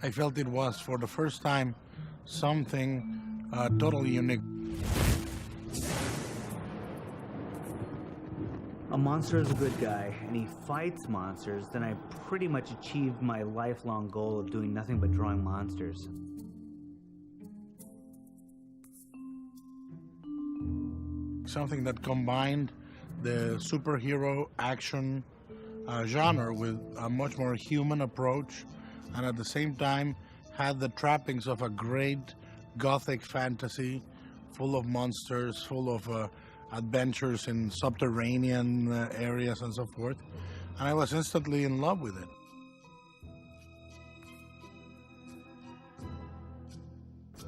I felt it was, for the first time, something totally unique. A monster is a good guy, and he fights monsters, then I pretty much achieved my lifelong goal of doing nothing but drawing monsters. Something that combined the superhero action genre with a much more human approach, and at the same time had the trappings of a great gothic fantasy full of monsters, full of adventures in subterranean areas and so forth. And I was instantly in love with it.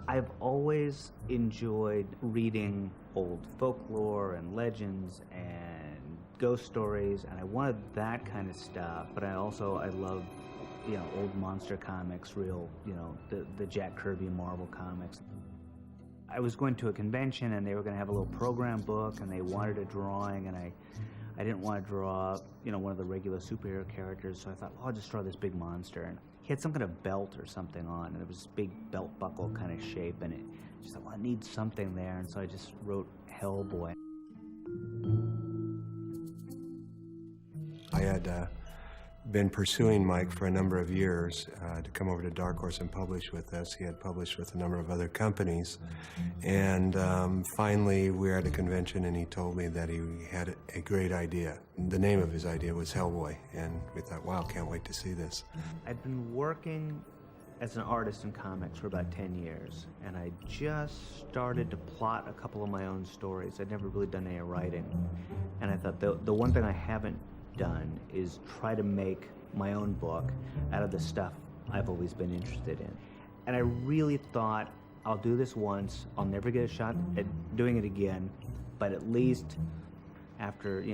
I've always enjoyed reading old folklore and legends and ghost stories, and I wanted that kind of stuff, but I love, old monster comics, real, the Jack Kirby Marvel comics. I was going to a convention and they were going to have a little program book and they wanted a drawing, and I didn't want to draw, one of the regular superhero characters, so I thought, well, I'll just draw this big monster. And he had some kind of belt or something on, and it was this big belt buckle kind of shape, and it just thought, well, I need something there, and so I just wrote Hellboy. I had been pursuing Mike for a number of years to come over to Dark Horse and publish with us. He had published with a number of other companies. And finally, we were at a convention and he told me that he had a great idea. The name of his idea was Hellboy. And we thought, wow, can't wait to see this. I'd been working as an artist in comics for about 10 years. And I just started to plot a couple of my own stories. I'd never really done any writing. And I thought, the one thing I haven't done is try to make my own book out of the stuff I've always been interested in. And I really thought, I'll do this once, I'll never get a shot at doing it again, but at least after,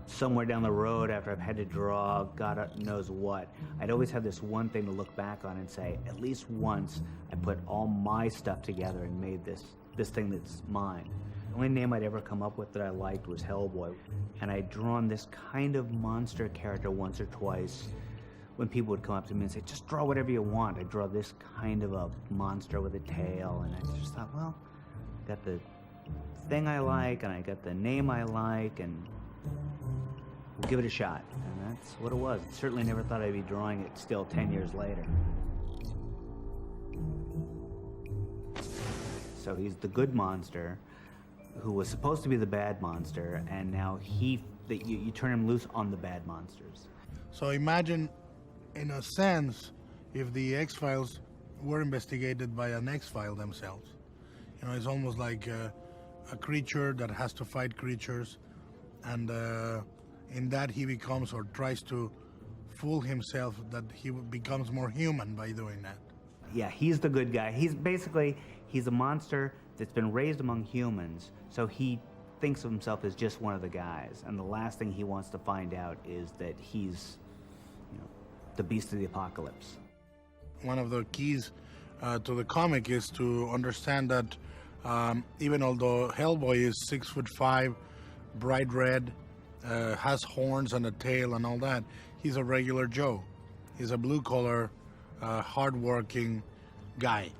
somewhere down the road, after I've had to draw God knows what, I'd always have this one thing to look back on and say, at least once I put all my stuff together and made this thing that's mine. The only name I'd ever come up with that I liked was Hellboy. And I'd drawn this kind of monster character once or twice when people would come up to me and say, just draw whatever you want. I'd draw this kind of a monster with a tail. And I just thought, well, I got the thing I like, and I got the name I like, and we'll give it a shot. And that's what it was. I certainly never thought I'd be drawing it still 10 years later. So he's the good monster who was supposed to be the bad monster, and now you turn him loose on the bad monsters. So imagine, in a sense, if the X-Files were investigated by an X-File themselves. It's almost like a creature that has to fight creatures, and in that he becomes, or tries to fool himself that he becomes more human by doing that. Yeah, he's the good guy. He's a monster that's been raised among humans, so he thinks of himself as just one of the guys, and the last thing he wants to find out is that he's, the beast of the apocalypse. One of the keys to the comic is to understand that even although Hellboy is 6'5", bright red, has horns and a tail and all that, he's a regular Joe. He's a blue-collar, hard-working guy.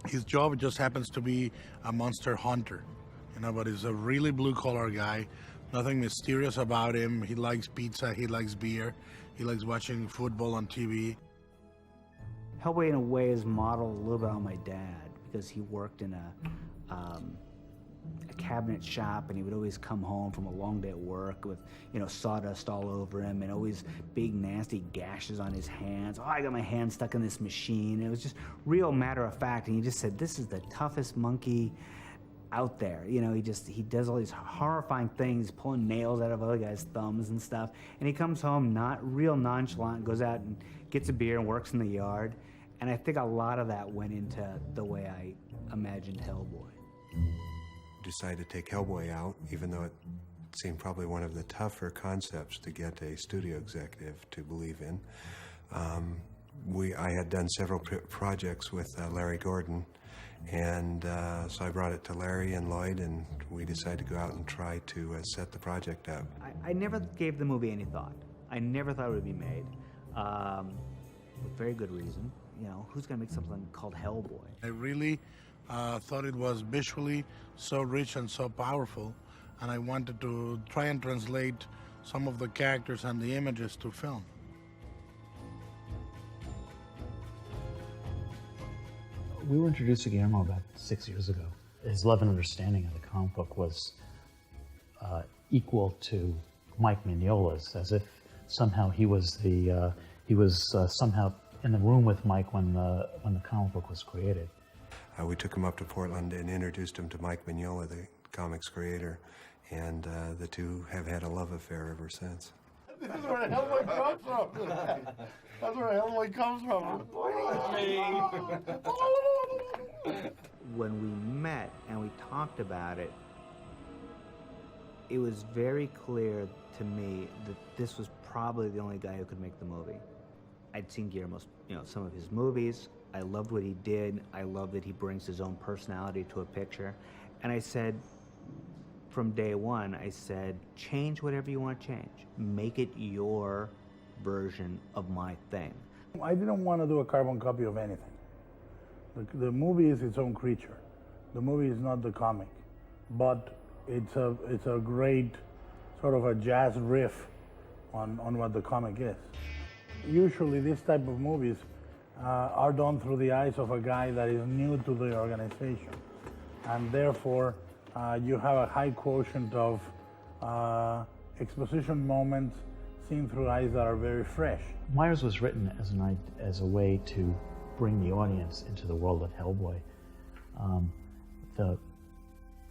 His job just happens to be a monster hunter, but he's a really blue-collar guy. Nothing mysterious about him. He likes pizza, he likes beer, he likes watching football on TV. Hellboy, in a way, is modeled a little bit on my dad, because he worked in a cabinet shop, and he would always come home from a long day at work with, sawdust all over him, and always big, nasty gashes on his hands. Oh, I got my hand stuck in this machine. It was just real matter of fact, and he just said, this is the toughest monkey out there. He does all these horrifying things, pulling nails out of other guys' thumbs and stuff, and he comes home not real nonchalant, goes out and gets a beer and works in the yard, and I think a lot of that went into the way I imagined Hellboy. Decided to take Hellboy out, even though it seemed probably one of the tougher concepts to get a studio executive to believe in. I had done several projects with Larry Gordon, and so I brought it to Larry and Lloyd, and we decided to go out and try to set the project up. I never gave the movie any thought. I never thought it would be made. with very good reason. You know, who's going to make something called Hellboy? I really thought it was visually so rich and so powerful, and I wanted to try and translate some of the characters and the images to film. We were introduced to Guillermo about 6 years ago. His love and understanding of the comic book was equal to Mike Mignola's, as if somehow he was somehow in the room with Mike when the comic book was created. We took him up to Portland and introduced him to Mike Mignola, the comics creator, and the two have had a love affair ever since. This is where Hellboy comes from. That's where Hellboy comes from. When we met and we talked about it, it was very clear to me that this was probably the only guy who could make the movie. I'd seen Guillermo's, some of his movies. I loved what he did. I love that he brings his own personality to a picture. And I said, from day one, I said, change whatever you want to change. Make it your version of my thing. I didn't want to do a carbon copy of anything. The movie is its own creature. The movie is not the comic, but it's a great sort of a jazz riff on what the comic is. Usually these type of movies are done through the eyes of a guy that is new to the organization, and therefore you have a high quotient of exposition moments seen through eyes that are very fresh. Myers was written as a way to bring the audience into the world of Hellboy.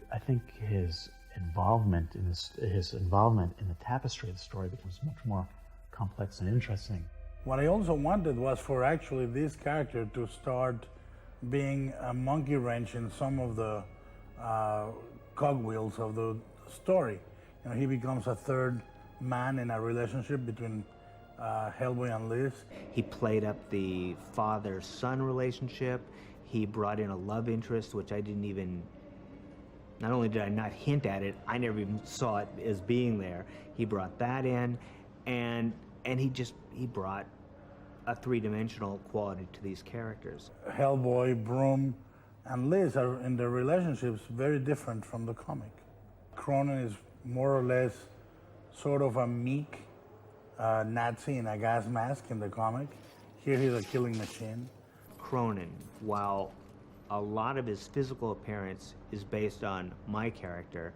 I think his involvement in the tapestry of the story becomes much more complex and interesting. What I also wanted was for actually this character to start being a monkey wrench in some of the cogwheels of the story. He becomes a third man in a relationship between Hellboy and Liz. He played up the father-son relationship. He brought in a love interest, which I didn't even, not only did I not hint at it, I never even saw it as being there. He brought that in, and he brought a three-dimensional quality to these characters. Hellboy, Broom, and Liz are in their relationships very different from the comic. Cronin is more or less sort of a meek Nazi in a gas mask in the comic. Here he's a killing machine. Cronin, while a lot of his physical appearance is based on my character,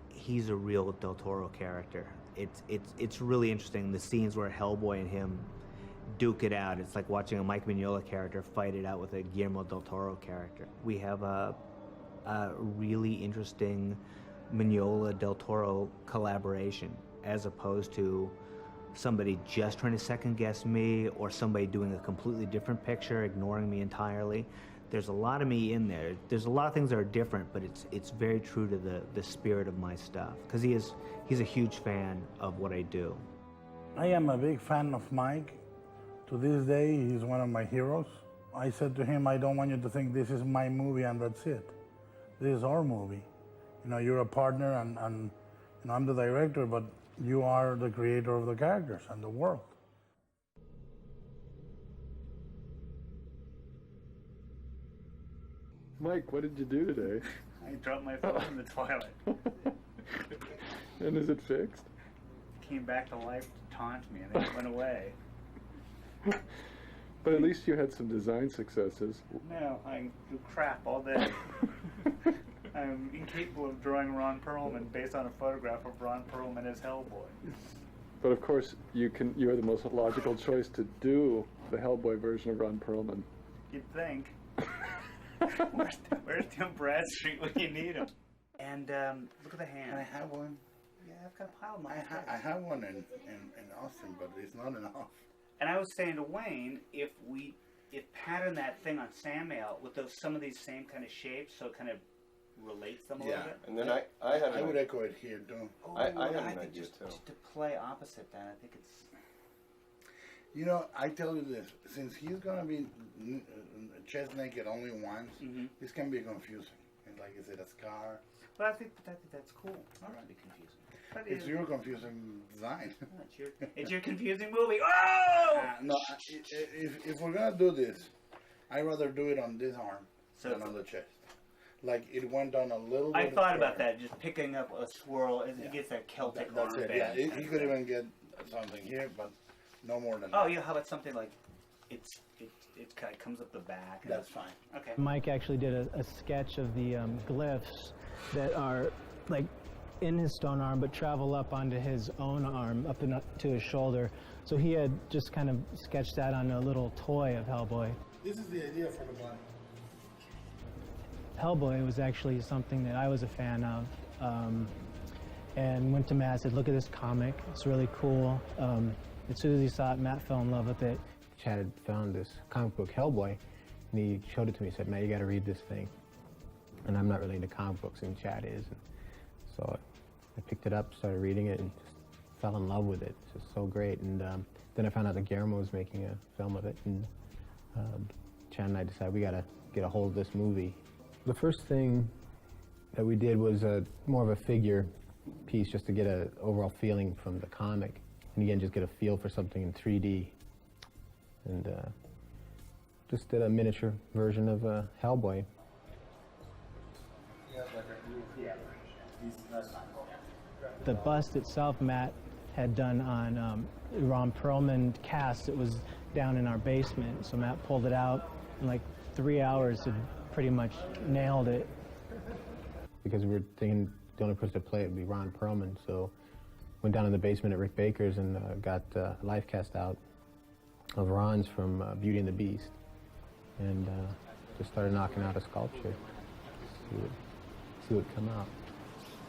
he's a real Del Toro character. It's really interesting, the scenes where Hellboy and him duke it out. It's like watching a Mike Mignola character fight it out with a Guillermo Del Toro character. We have a really interesting Mignola Del Toro collaboration, as opposed to somebody just trying to second guess me or somebody doing a completely different picture, ignoring me entirely. There's a lot of me in there. There's a lot of things that are different, but it's very true to the spirit of my stuff, because he's a huge fan of what I do. I am a big fan of Mike. To this day, he's one of my heroes. I said to him, I don't want you to think this is my movie and that's it. This is our movie. You're a partner and I'm the director, but you are the creator of the characters and the world. Mike, what did you do today? I dropped my phone in the toilet. And is it fixed? Came back to life to taunt me, and then it went away. But at least you had some design successes. No, I do crap all day. I'm incapable of drawing Ron Perlman based on a photograph of Ron Perlman as Hellboy. But of course, you are the most logical choice to do the Hellboy version of Ron Perlman. You'd think. Where's Tim Bradstreet when you need him? And look at the hand. Can I have one? Yeah, I've got a pile of mine. I have one in Austin, but it's not enough. And I was saying to Wayne, if pattern that thing on Samuel with some of these same kind of shapes, so it kind of relates them a little bit. And then I would echo it here too. I had an think idea just too. to play opposite that, I think it's... I tell you this, since he's gonna be chest naked only once, this can be confusing. It's like, is it a scar? But I think that's cool. Not to be confusing. It's your confusing design. It's your confusing movie. Oh! No, if we're gonna do this, I'd rather do it on this arm than on the chest. Like it went down a little bit. I thought about that, just picking up a swirl as it gets that Celtic That's it. armband. Yeah, he could even get something here, but no more than Oh, that. yeah. How about something like it kind of comes up the back? That's fine. Okay. Mike actually did a sketch of the glyphs that are like in his stone arm, but travel up onto his own arm, up to his shoulder. So he had just kind of sketched that on a little toy of Hellboy. This is the idea for the body. Hellboy was actually something that I was a fan of, and went to Matt and said, look at this comic, it's really cool. As soon as he saw it, Matt fell in love with it. Chad had found this comic book, Hellboy, and he showed it to me. He said, Matt, you got to read this thing. And I'm not really into comic books, and Chad is. And so I picked it up, started reading it, and just fell in love with it. It's just so great. And then I found out that Guillermo was making a film of it, and Chad and I decided we got to get a hold of this movie. The first thing that we did was more of a figure piece, just to get an overall feeling from the comic, and again, just get a feel for something in 3D. And just did a miniature version of Hellboy. The bust itself, Matt had done on Ron Perlman cast. It was down in our basement, so Matt pulled it out in like 3 hours and pretty much nailed it. Because we were thinking the only person to play it would be Ron Perlman, so went down in the basement at Rick Baker's and got a life cast out of Ron's from Beauty and the Beast, and just started knocking out a sculpture, see what come out.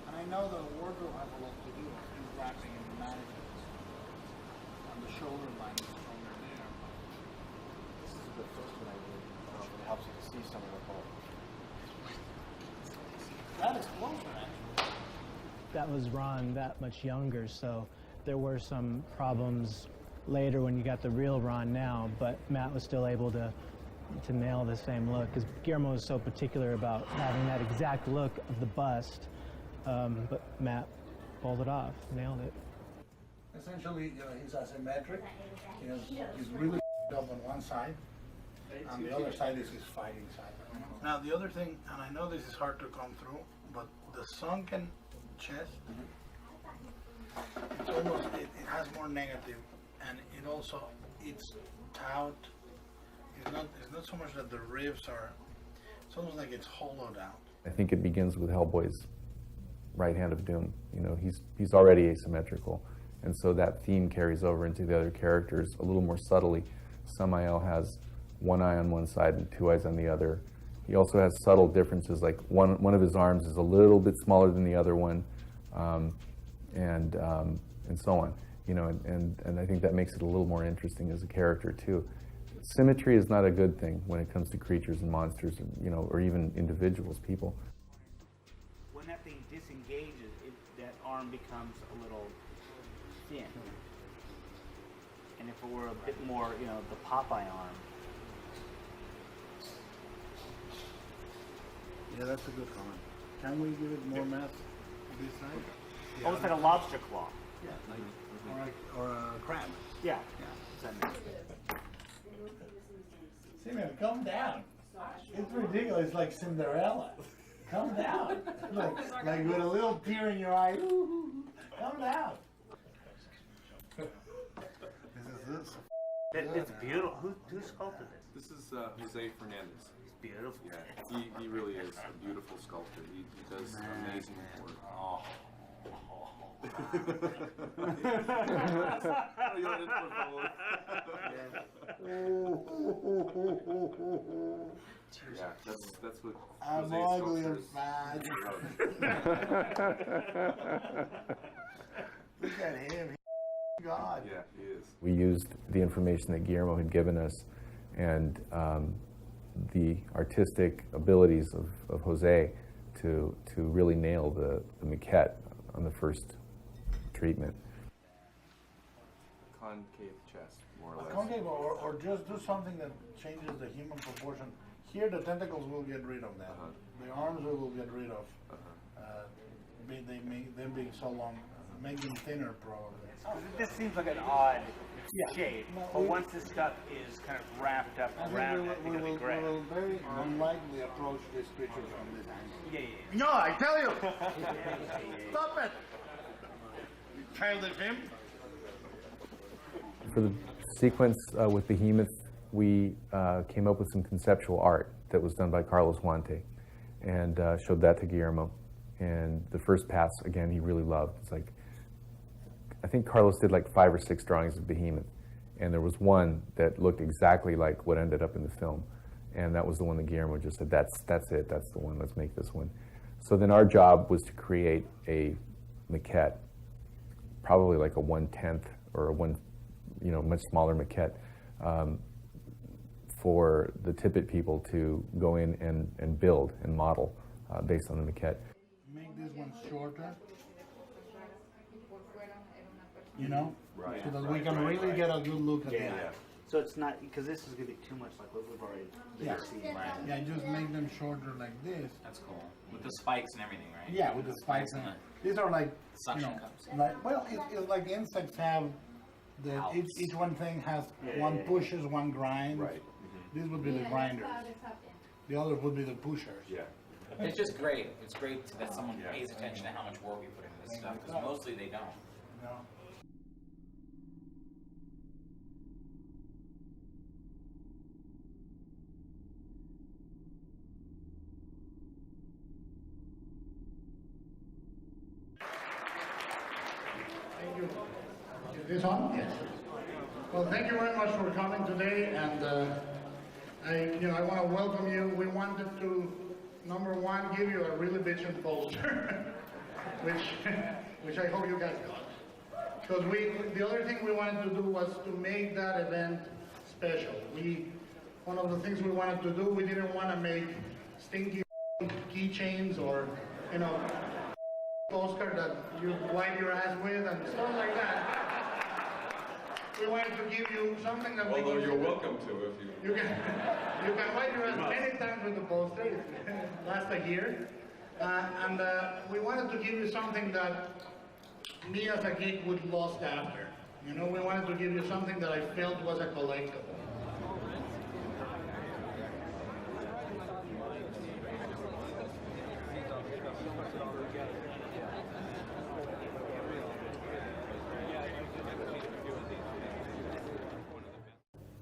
And I know the wardrobe has a lot to do with wrapping and management. On the shoulder line is stronger there. This is the first one I did. It helps you to see some of the color. That is closer, actually. That was Ron that much younger, so there were some problems later when you got the real Ron now, but Matt was still able to nail the same look, because Guillermo was so particular about having that exact look of the bust, but Matt pulled it off, nailed it. Essentially, he's asymmetric. He's really up on one side, and the other side is his fighting side. Now, the other thing, and I know this is hard to come through, but the sunken chest, it's almost, it has more negative, and it also, it's taut. It's not so much that the ribs are, it's almost like it's hollowed out. I think it begins with Hellboy's right hand of doom. You know, he's already asymmetrical, and so that theme carries over into the other characters a little more subtly. Samael has one eye on one side and two eyes on the other. He also has subtle differences, like one of his arms is a little bit smaller than the other one, and so on. You know, and I think that makes it a little more interesting as a character too. Symmetry is not a good thing when it comes to creatures and monsters, you know, or even individuals, people. When that thing disengages, that arm becomes a little thin. And if it were a bit more, you know, the Popeye arm. Yeah, that's a good comment. Can we give it more mass this side? Yeah. Almost like a lobster claw. Yeah, or a crab. Yeah. Yeah. Simeon, calm down. It's ridiculous, like Cinderella. Calm down. like with a little tear in your eye. Calm down. It's beautiful. Who sculpted this? This is Jose Fernandez. It's beautiful. Yeah, he really is a beautiful sculptor. He does amazing work. Oh. Yeah, that's what I'm Jose ugly and sculptors. Look at him. God. Yeah, he is. We used the information that Guillermo had given us and the artistic abilities of Jose to really nail the maquette on the first treatment. Concave chest, more or less. Concave, or just do something that changes the human proportion. Here, the tentacles will get rid of that. The arms we will get rid of. Them being so long. make them thinner, probably. This seems like an odd shape, but once this stuff is kind of wrapped up around it, it's going to be great. We will very unlikely approach this creature from this angle. Yeah. No, I tell you! Stop it! Childish him. For the sequence with Behemoth, we came up with some conceptual art that was done by Carlos Huante and showed that to Guillermo. And the first pass, again, he really loved. It's like, I think Carlos did like 5 or 6 drawings of Behemoth, and there was one that looked exactly like what ended up in the film. And that was the one that Guillermo just said, that's it, that's the one, let's make this one. So then our job was to create a maquette, probably like a 1/10 or a much smaller maquette, for the Tippett people to go in and build and model based on the maquette. Make this one shorter, you know, so that we can really get a good look at it. So it's not, because this is going to be too much like what we've already seen. Right. Yeah, just make them shorter like this. That's cool. With the spikes and everything, right? Yeah, with the spikes. And these are like, suction cups. Like, well, it's like insects have, each one thing has one pushes, one grinds. Right. This would be the grinders. The others would be the pushers. Yeah. It's just great. It's great that someone pays attention to how much work we put into this stuff, because mostly they don't. No. Thank you. Is this on? Yes. Well, thank you very much for coming today, and I want to welcome you. We wanted to, number one, give you a really bitchin' poster, which I hope you guys got. Because the other thing we wanted to do was to make that event special. One of the things we wanted to do, we didn't want to make stinky keychains or, postcard that you wipe your ass with and stuff like that. We wanted to give you something that although you're welcome to if you can wipe your ass many times with the poster. It lasts a year. And we wanted to give you something that me as a geek would lust after. We wanted to give you something that I felt was a collectible.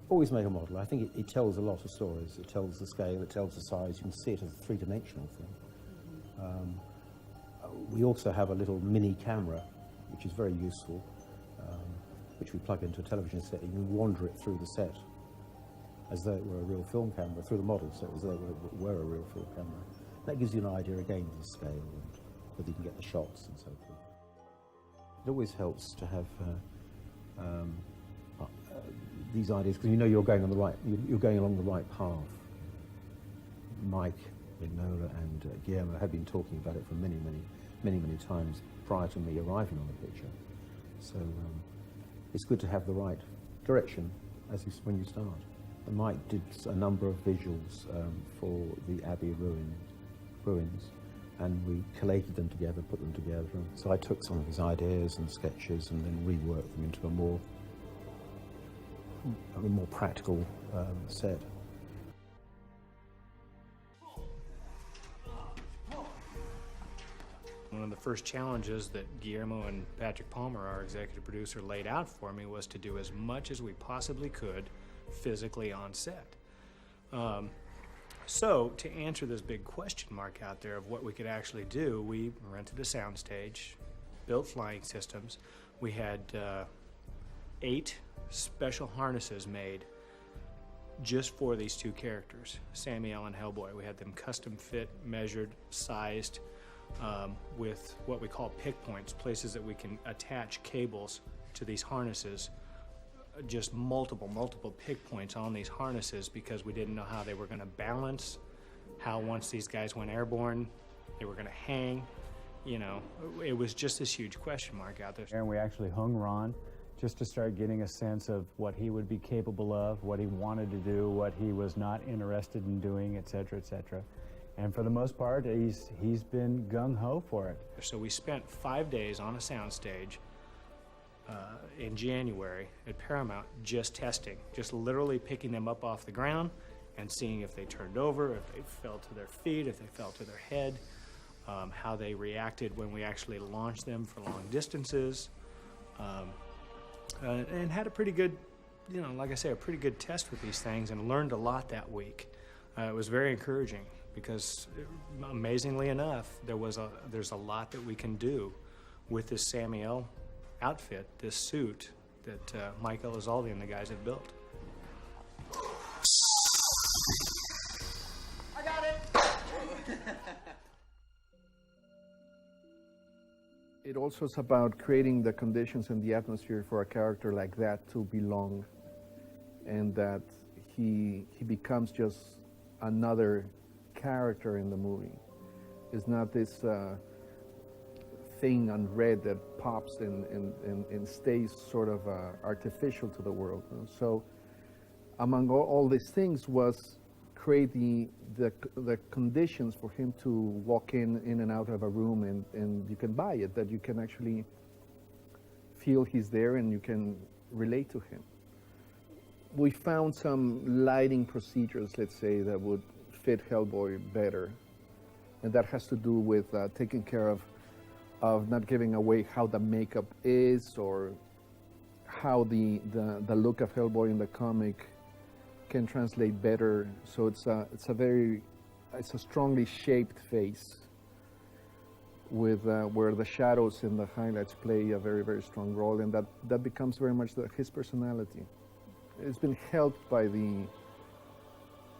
Always make a model. I think it tells a lot of stories. It tells the scale, it tells the size. You can see it as a three-dimensional thing. We also have a little mini camera, which is very useful, which we plug into a television set. You can wander it through the set as though it were a real film camera, through the model, so as though it were a real film camera. That gives you an idea, again, of the scale and whether you can get the shots and so forth. It always helps to have these ideas, because you're going on the right, you're going along the right path. Mike Mignola and Guillermo have been talking about it for many times prior to me arriving on the picture. So it's good to have the right direction when you start. And Mike did a number of visuals for the Abbey ruins, and we collated them together, put them together. So I took some of his ideas and sketches and then reworked them into a more practical set. One of the first challenges that Guillermo and Patrick Palmer, our executive producer, laid out for me was to do as much as we possibly could physically on set. So to answer this big question mark out there of what we could actually do, we rented a soundstage, built flying systems. We had 8 special harnesses made just for these 2 characters, Samuel and Hellboy. We had them custom fit, measured, sized, with what we call pick points, places that we can attach cables to these harnesses, just multiple pick points on these harnesses, because we didn't know how they were going to balance, how once these guys went airborne, they were going to hang. It was just this huge question mark out there. And we actually hung Ron just to start getting a sense of what he would be capable of, what he wanted to do, what he was not interested in doing, et cetera, et cetera. And for the most part, he's been gung-ho for it. So we spent 5 days on a soundstage in January at Paramount just testing, just literally picking them up off the ground and seeing if they turned over, if they fell to their feet, if they fell to their head, how they reacted when we actually launched them for long distances, and had a pretty good, like I say, a pretty good test with these things, and learned a lot that week. It was very encouraging because, amazingly enough, there's a lot that we can do with this Samuel outfit, this suit that Mike Elizalde and the guys have built. I got it! It also is about creating the conditions and the atmosphere for a character like that to belong, and that he becomes just another character in the movie. It's not this thing unread that pops and stays sort of artificial to the world. So among all these things was create the conditions for him to walk in and out of a room, and you can buy it, that you can actually feel he's there and you can relate to him. We found some lighting procedures, let's say, that would fit Hellboy better, and that has to do with taking care of not giving away how the makeup is, or how the look of Hellboy in the comic can translate better. So it's a strongly shaped face with where the shadows and the highlights play a very, very strong role, and that becomes very much his personality. It's been helped by the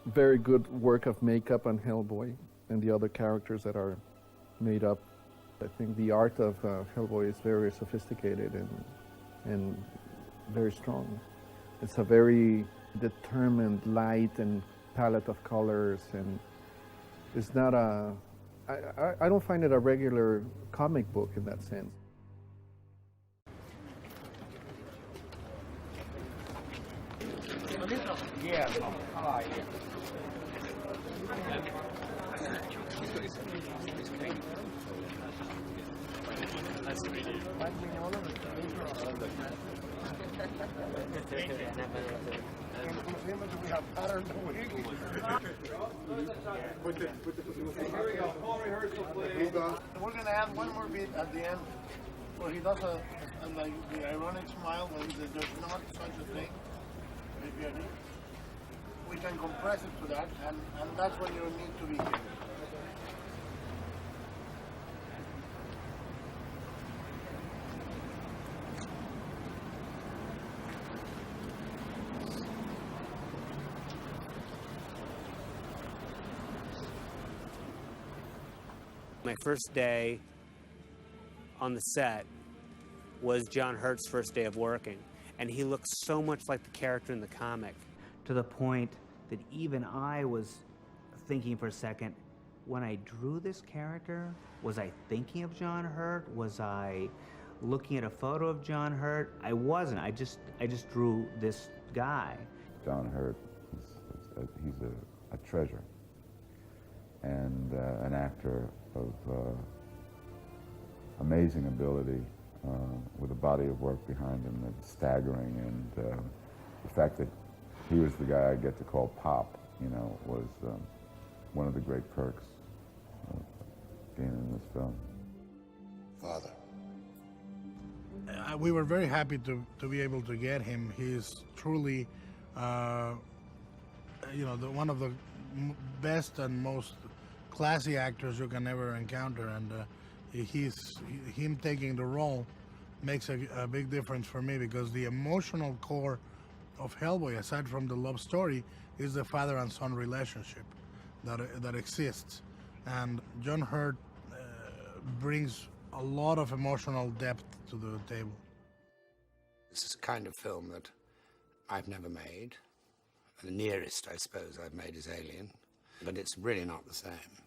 very good work of makeup on Hellboy and the other characters that are made up. I think the art of Hellboy is very sophisticated and very strong. It's a very determined light and palette of colors, and it's not I don't find it a regular comic book in that sense. Yeah, how are you? Nice to meet you. Mike Mignola, we have patterns Here we go, full rehearsal, please. We're going to add one more beat at the end where he does the ironic smile when he says there's not such a thing. We can compress it to that, and that's when you need to be here. My first day on the set was John Hurt's first day of working, and he looked so much like the character in the comic. To the point that even I was thinking for a second, when I drew this character, was I thinking of John Hurt? Was I looking at a photo of John Hurt? I wasn't. I just drew this guy. John Hurt, he's a treasure, and an actor of amazing ability, with a body of work behind him that's staggering, and the fact that he was the guy I get to call Pop, was one of the great perks of being in this film. Father. We were very happy to be able to get him. He's truly, one of the best and most classy actors you can ever encounter, and him taking the role makes a big difference for me, because the emotional core of Hellboy, aside from the love story, is the father and son relationship that exists, and John Hurt brings a lot of emotional depth to the table. This is a kind of film that I've never made. The nearest, I suppose, I've made is Alien, but it's really not the same.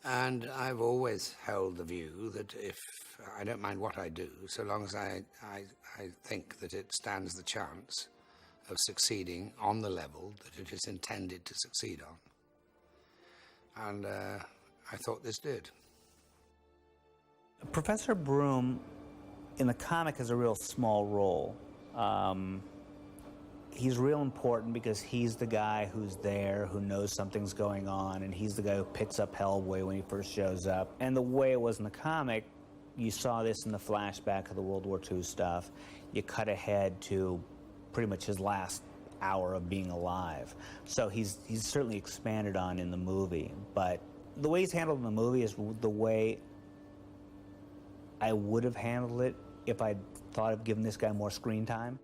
And I've always held the view that if I don't mind what I do, so long as I think that it stands the chance of succeeding on the level that it is intended to succeed on. and I thought this did. Professor Broom in the comic has a real small role. He's real important because he's the guy who's there, who knows something's going on, and he's the guy who picks up Hellboy when he first shows up. And the way it was in the comic, you saw this in the flashback of the World War II stuff. You cut ahead to pretty much his last hour of being alive. So he's certainly expanded on in the movie, but the way he's handled in the movie is the way I would have handled it if I'd thought of giving this guy more screen time.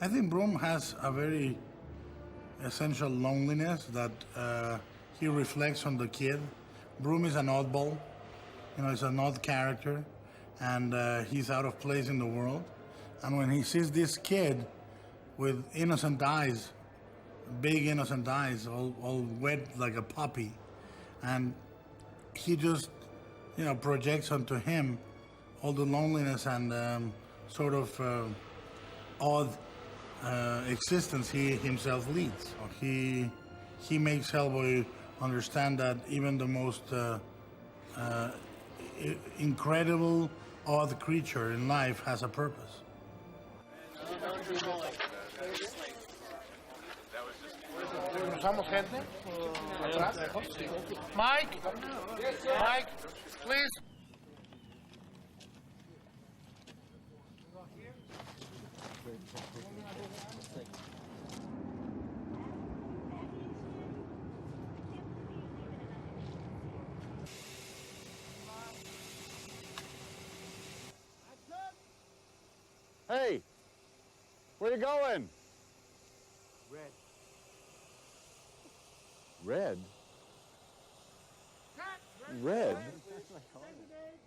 I think Broom has a very essential loneliness that he reflects on the kid. Broom is an oddball, he's an odd character, and he's out of place in the world. And when he sees this kid with innocent eyes, big innocent eyes, all wet like a puppy, and he just, projects onto him all the loneliness and sort of odd existence he himself leads. He makes Hellboy understand that even the most incredible, odd creature in life has a purpose. Mike, please. Hey, where you going? Red. Red? Red?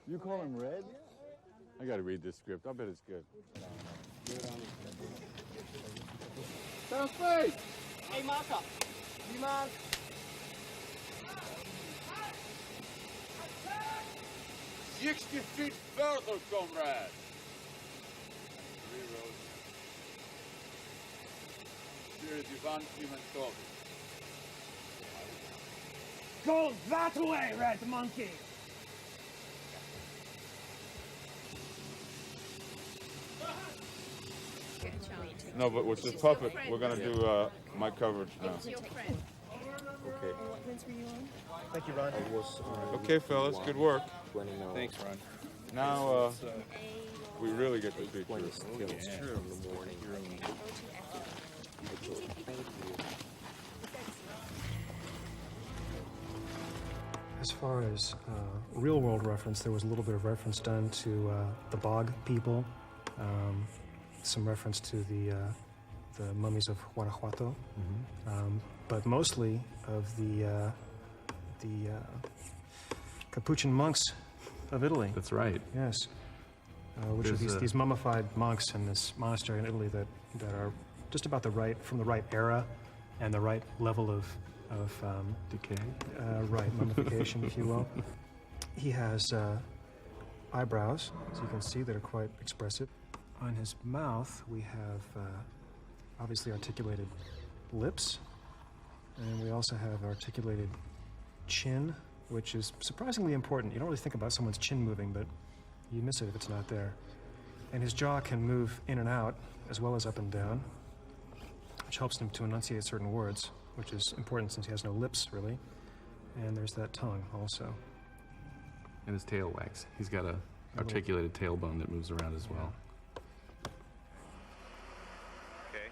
You call him Red? I gotta read this script. I bet it's good. Down space! Hey, marker. You mark. 60 feet further, comrade! 3 rows. Here is Ivan Pimentovich. Go that way, red monkey. No, but with this puppet, we're gonna do my coverage now. Okay. What prints were you on? Thank you, Ron. Okay, fellas, good work. Thanks, Ron. Now, we really get to feature. As far as real-world reference, there was a little bit of reference done to the Bog people, some reference to the mummies of Guanajuato, but mostly of the Capuchin monks of Italy. That's right. Yes, which are these mummified monks in this monastery in Italy that are just about from the right era and the right level of decay. Right, mummification, if you will. He has eyebrows, as you can see, that are quite expressive. On his mouth, we have obviously articulated lips, and we also have articulated chin, which is surprisingly important. You don't really think about someone's chin moving, but you miss it if it's not there. And his jaw can move in and out, as well as up and down, which helps him to enunciate certain words, which is important since he has no lips, really. And there's that tongue, also. And his tail wags. He's got a articulated tailbone that moves around as well. Okay.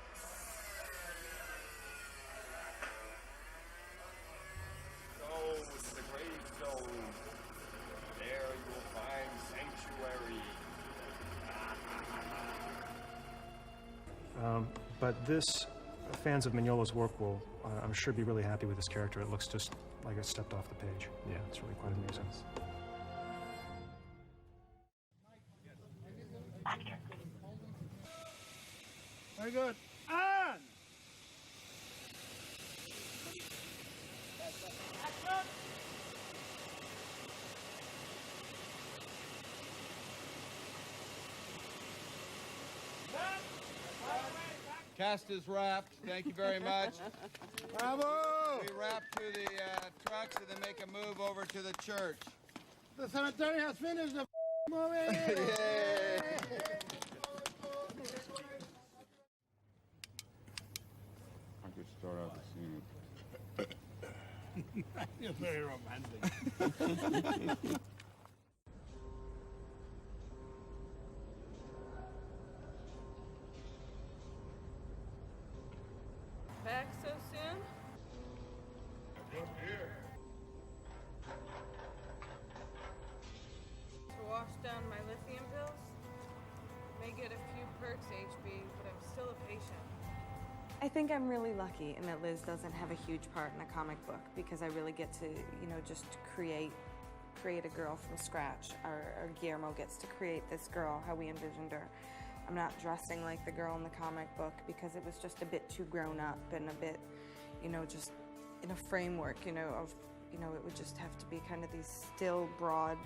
Go to the grave zone. There you'll find sanctuary. But this, fans of Mignola's work will, I'm sure, be really happy with this character. It looks just like it stepped off the page. Yeah. It's really quite amazing. Very good. And cast is wrapped. Thank you very much. Bravo! We wrap to the trucks and then make a move over to the church. The cemetery has finished the movie! I could start out the scene. You're very romantic. Back so soon? To wash down my lithium pills? May get a few perks, HB, but I'm still a patient. I think I'm really lucky in that Liz doesn't have a huge part in the comic book because I really get to, you know, just create a girl from scratch. Or Guillermo gets to create this girl how we envisioned her. I'm not dressing like the girl in the comic book because it was just a bit too grown up and a bit, you know, just in a framework, you know, of, you know, it would just have to be kind of these still broad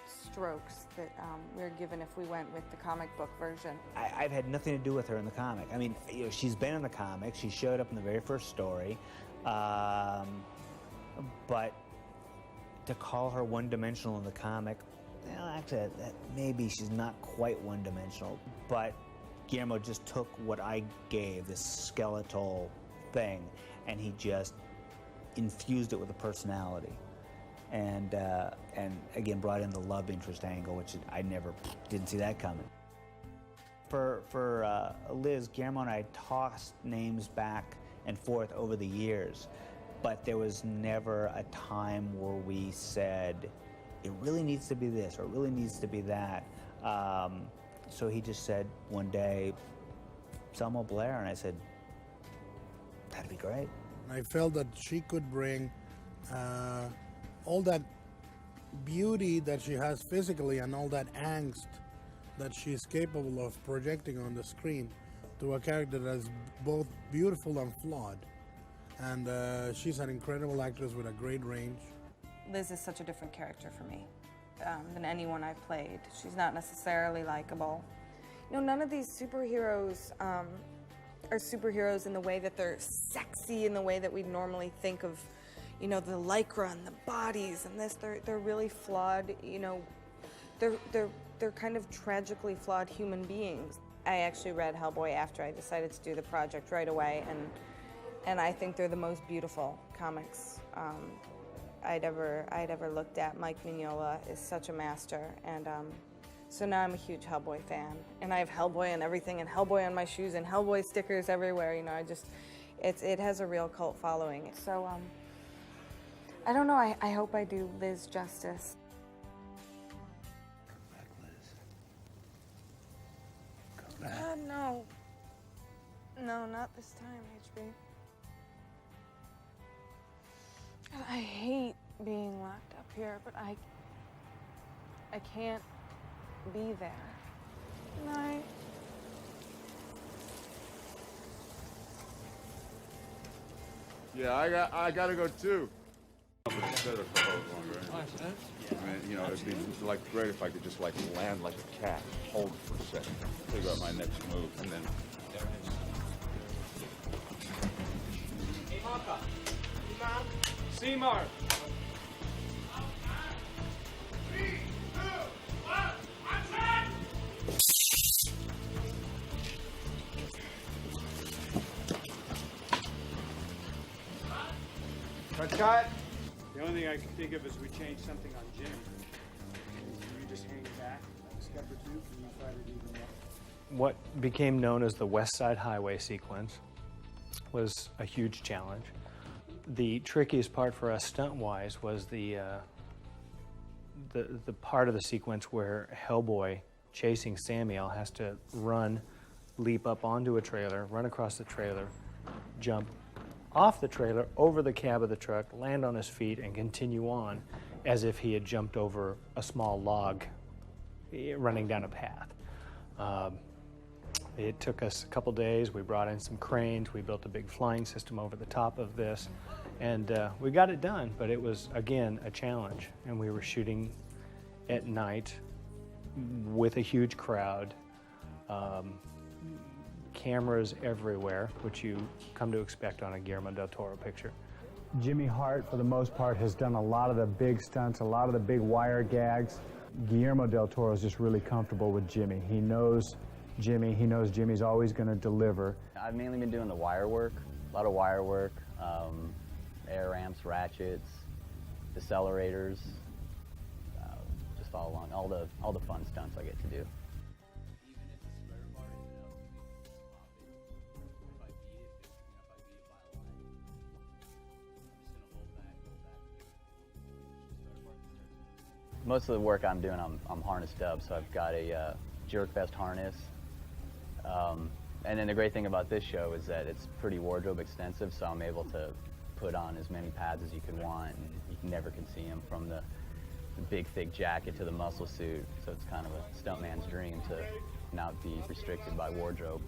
strokes that we're given if we went with the comic book version. I've had nothing to do with her in the comic. I mean, you know, she's been in the comic. She showed up in the very first story, but to call her one-dimensional in the comic, well, actually, maybe she's not quite one-dimensional. But Guillermo just took what I gave, this skeletal thing, and he just infused it with a personality. And again, brought in the love interest angle, which I didn't see that coming. For Liz, Guillermo and I tossed names back and forth over the years, but there was never a time where we said, it really needs to be this, or it really needs to be that. So he just said one day, Selma Blair, and I said, that'd be great. I felt that she could bring all that beauty that she has physically and all that angst that she's capable of projecting on the screen to a character that is both beautiful and flawed. And she's an incredible actress with a great range. Liz is such a different character for me than anyone I've played. She's not necessarily likable. You know, none of these superheroes are superheroes in the way that they're sexy in the way that we normally think of, you know, the lycra and the bodies and this. They're really flawed, you know, they're kind of tragically flawed human beings. I actually read Hellboy after I decided to do the project right away, and I think they're the most beautiful comics I'd ever looked at. Mike Mignola is such a master, and so now I'm a huge Hellboy fan, and I have Hellboy and everything, and Hellboy on my shoes, and Hellboy stickers everywhere. You know, it has a real cult following. So I don't know. I hope I do Liz justice. God, no. No, not this time, HB. God, I hate being locked up here, but I can't be there. Good night. Yeah, I gotta go too. Instead of for hold long, right? I mean, you know, it'd be like great if I could just like land like a cat, hold it for a second, figure out my next move, and then. Hey, Marka. Seymour. 3, 2, 1, action! Cut. The only thing I can think of is we changed something on Jimmy. Can you just hang back a step or two? Can you try to do them up? What became known as the West Side Highway sequence was a huge challenge. The trickiest part for us stunt-wise was the part of the sequence where Hellboy, chasing Samuel, has to leap up onto a trailer, run across the trailer, jump off the trailer, over the cab of the truck, land on his feet, and continue on as if he had jumped over a small log running down a path. It took us a couple days. We brought in some cranes. We built a big flying system over the top of this, and we got it done, but it was, again, a challenge. And we were shooting at night with a huge crowd, cameras everywhere, which you come to expect on a Guillermo del Toro picture. Jimmy Hart, for the most part, has done a lot of the big stunts, a lot of the big wire gags. Guillermo del Toro is just really comfortable with Jimmy. He knows Jimmy. He knows Jimmy's always going to deliver. I've mainly been doing the wire work, a lot of wire work, air ramps, ratchets, decelerators, just all along, all the fun stunts I get to do. Most of the work I'm doing, I'm harnessed up, so I've got a jerk vest harness. And then the great thing about this show is that it's pretty wardrobe extensive, so I'm able to put on as many pads as you can want, and you never can see them, from the big thick jacket to the muscle suit. So it's kind of a stuntman's dream to not be restricted by wardrobe.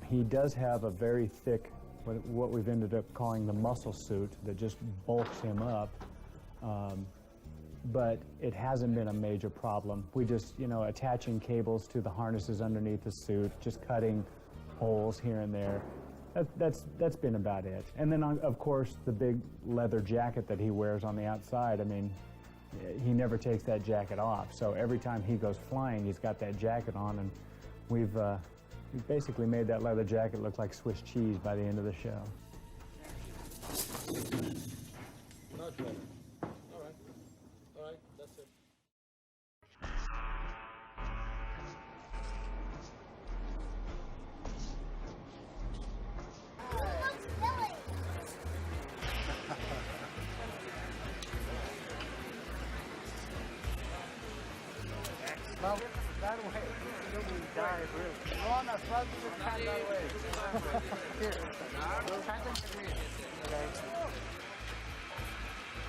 He does have a very thick, what we've ended up calling the muscle suit, that just bulks him up. But it hasn't been a major problem. We just, attaching cables to the harnesses underneath the suit, just cutting holes here and there. That's been about it. And then, of course, the big leather jacket that he wears on the outside. I mean, he never takes that jacket off. So every time he goes flying, he's got that jacket on, and we've basically made that leather jacket look like Swiss cheese by the end of the show. Not better. All right, that's it. Now, that way. You'll be dying, really. Run as fast as you can that way. Here.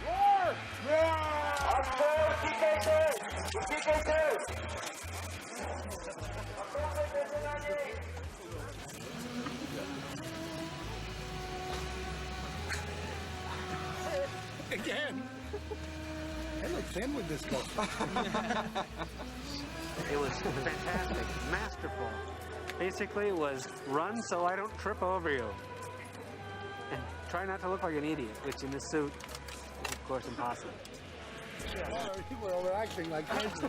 Roar! Yeah! Up there, TK2! TK2! Again. I look thin with this guy. It was fantastic, masterful. Basically, it was run so I don't trip over you. And try not to look like an idiot, which in this suit is, of course, impossible. Yeah, people are overacting like crazy. Hey,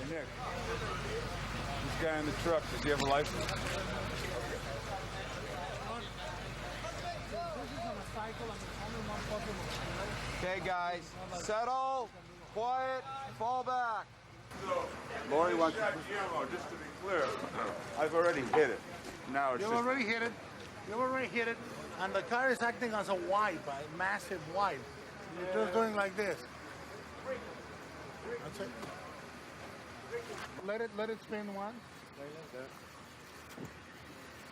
Nick. This guy in the truck, does he have a license? Okay, guys, settle, quiet, fall back. Lori wants to... Guillermo, just to be clear, I've already hit it. Now it's You've just... already hit it. You've already hit it. And the car is acting as a wipe, a massive wipe. You're just doing like this. That's it. Let it spin once.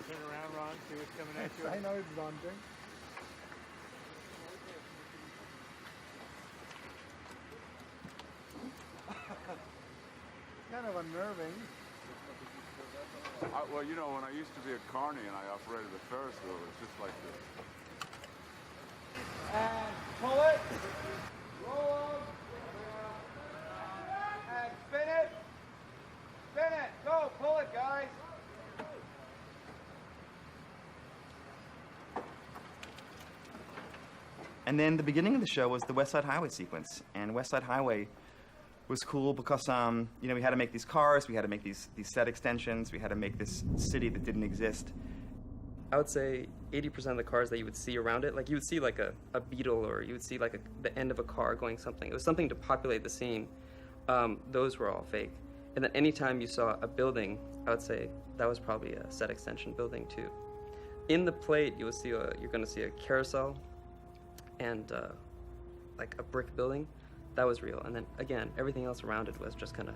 Turn around, Ron, see what's coming at you. I know it's daunting. Kind of unnerving. Well, you know, when I used to be a carny and I operated a Ferris wheel, it's just like this. And pull it. Roll. And spin it. Spin it. Go. Pull it, guys. And then the beginning of the show was the West Side Highway sequence. And West Side Highway was cool because, we had to make these cars, we had to make these set extensions, we had to make this city that didn't exist. I would say 80% of the cars that you would see around it, like you would see like a Beetle, or you would see like the end of a car going something. It was something to populate the scene. Those were all fake. And then anytime you saw a building, I would say that was probably a set extension building too. In the plate, you're going to see a carousel and like a brick building. That was real. And then again, everything else around it was just kind of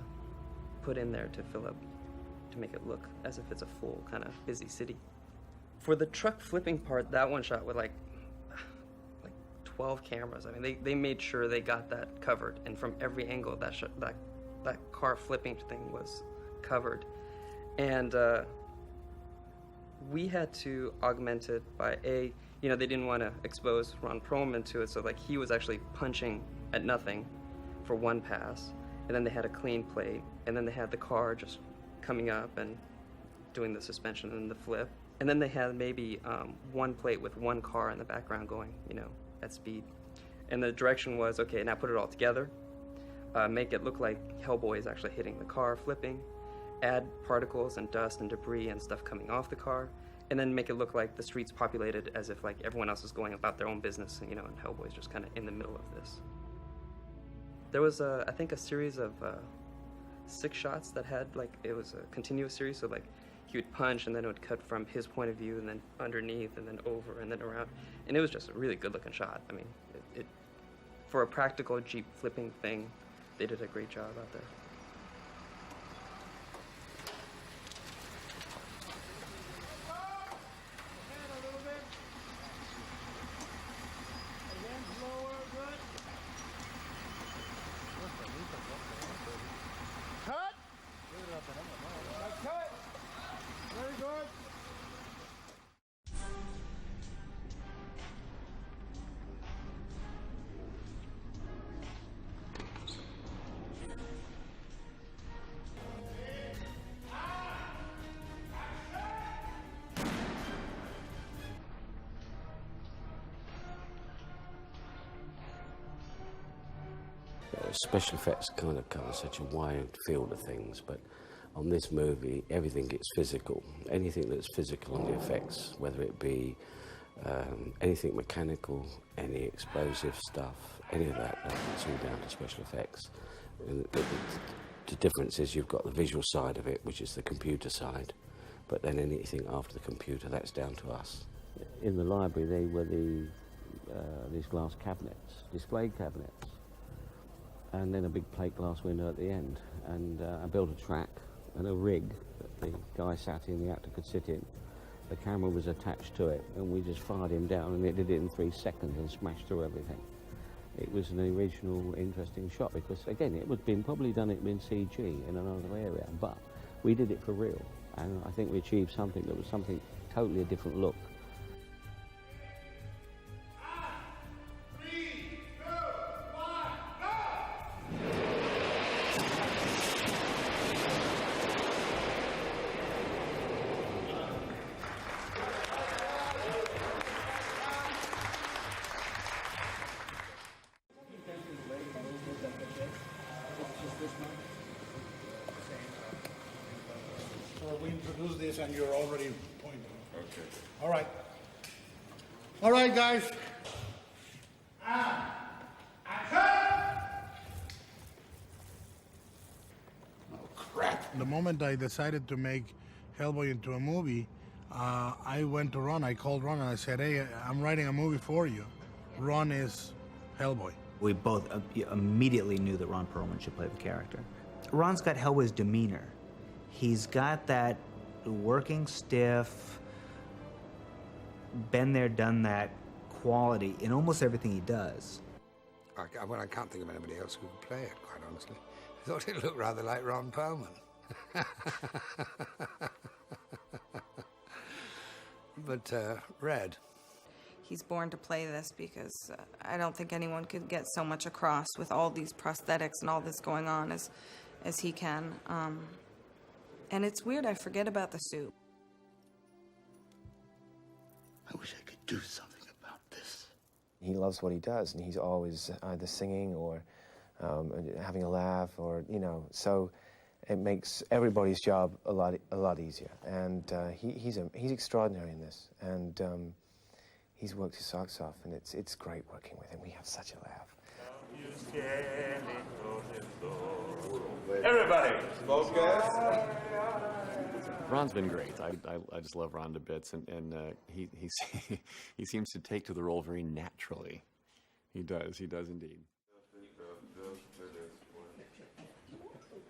put in there to fill up, to make it look as if it's a full kind of busy city. For the truck flipping part, that one shot with like 12 cameras. I mean, they made sure they got that covered, and from every angle that car flipping thing was covered. And we had to augment it by You know, they didn't want to expose Ron Perlman to it, so like he was actually punching at nothing for one pass, and then they had a clean plate, and then they had the car just coming up and doing the suspension and the flip, and then they had maybe one plate with one car in the background going, you know, at speed. And the direction was, okay, now put it all together, make it look like Hellboy is actually hitting the car, flipping, add particles and dust and debris and stuff coming off the car, and then make it look like the street's populated as if like everyone else is going about their own business, you know, and Hellboy's just kind of in the middle of this. There was, I think, a series of 6 shots that had, like, it was a continuous series, so like he would punch and then it would cut from his point of view and then underneath and then over and then around, and it was just a really good looking shot. I mean, it for a practical Jeep flipping thing, they did a great job out there. Special effects kind of cover such a wide field of things, but on this movie, everything gets physical. Anything that's physical on the effects, whether it be anything mechanical, any explosive stuff, any of that, it's all down to special effects. The difference is you've got the visual side of it, which is the computer side, but then anything after the computer, that's down to us. In the library, they were these glass cabinets, display cabinets, and then a big plate glass window at the end. And I built a track and a rig that the guy sat in, the actor could sit in. The camera was attached to it, and we just fired him down, and it did it in 3 seconds and smashed through everything. It was an original, interesting shot because, again, it would have been probably done it in CG in another area, but we did it for real, and I think we achieved something that was something totally a different look. We introduce this and you're already pointing. Okay. All right. All right, guys. Oh, crap. The moment I decided to make Hellboy into a movie, I went to Ron. I called Ron and I said, hey, I'm writing a movie for you. Ron is Hellboy. We both immediately knew that Ron Perlman should play the character. Ron's got Hellboy's demeanor. He's got that working stiff, been there, done that quality in almost everything he does. Well, I can't think of anybody else who could play it, quite honestly. I thought it looked rather like Ron Perlman. But Red. He's born to play this because I don't think anyone could get so much across with all these prosthetics and all this going on as he can. And it's weird, I forget about the suit. I wish I could do something about this. He loves what he does, and he's always either singing or having a laugh, or, you know, so it makes everybody's job a lot easier. And he's extraordinary in this, and he's worked his socks off, and it's great working with him. We have such a laugh. Everybody, both guys. Ron's been great. I just love Ron to bits, and he seems to take to the role very naturally. He does indeed.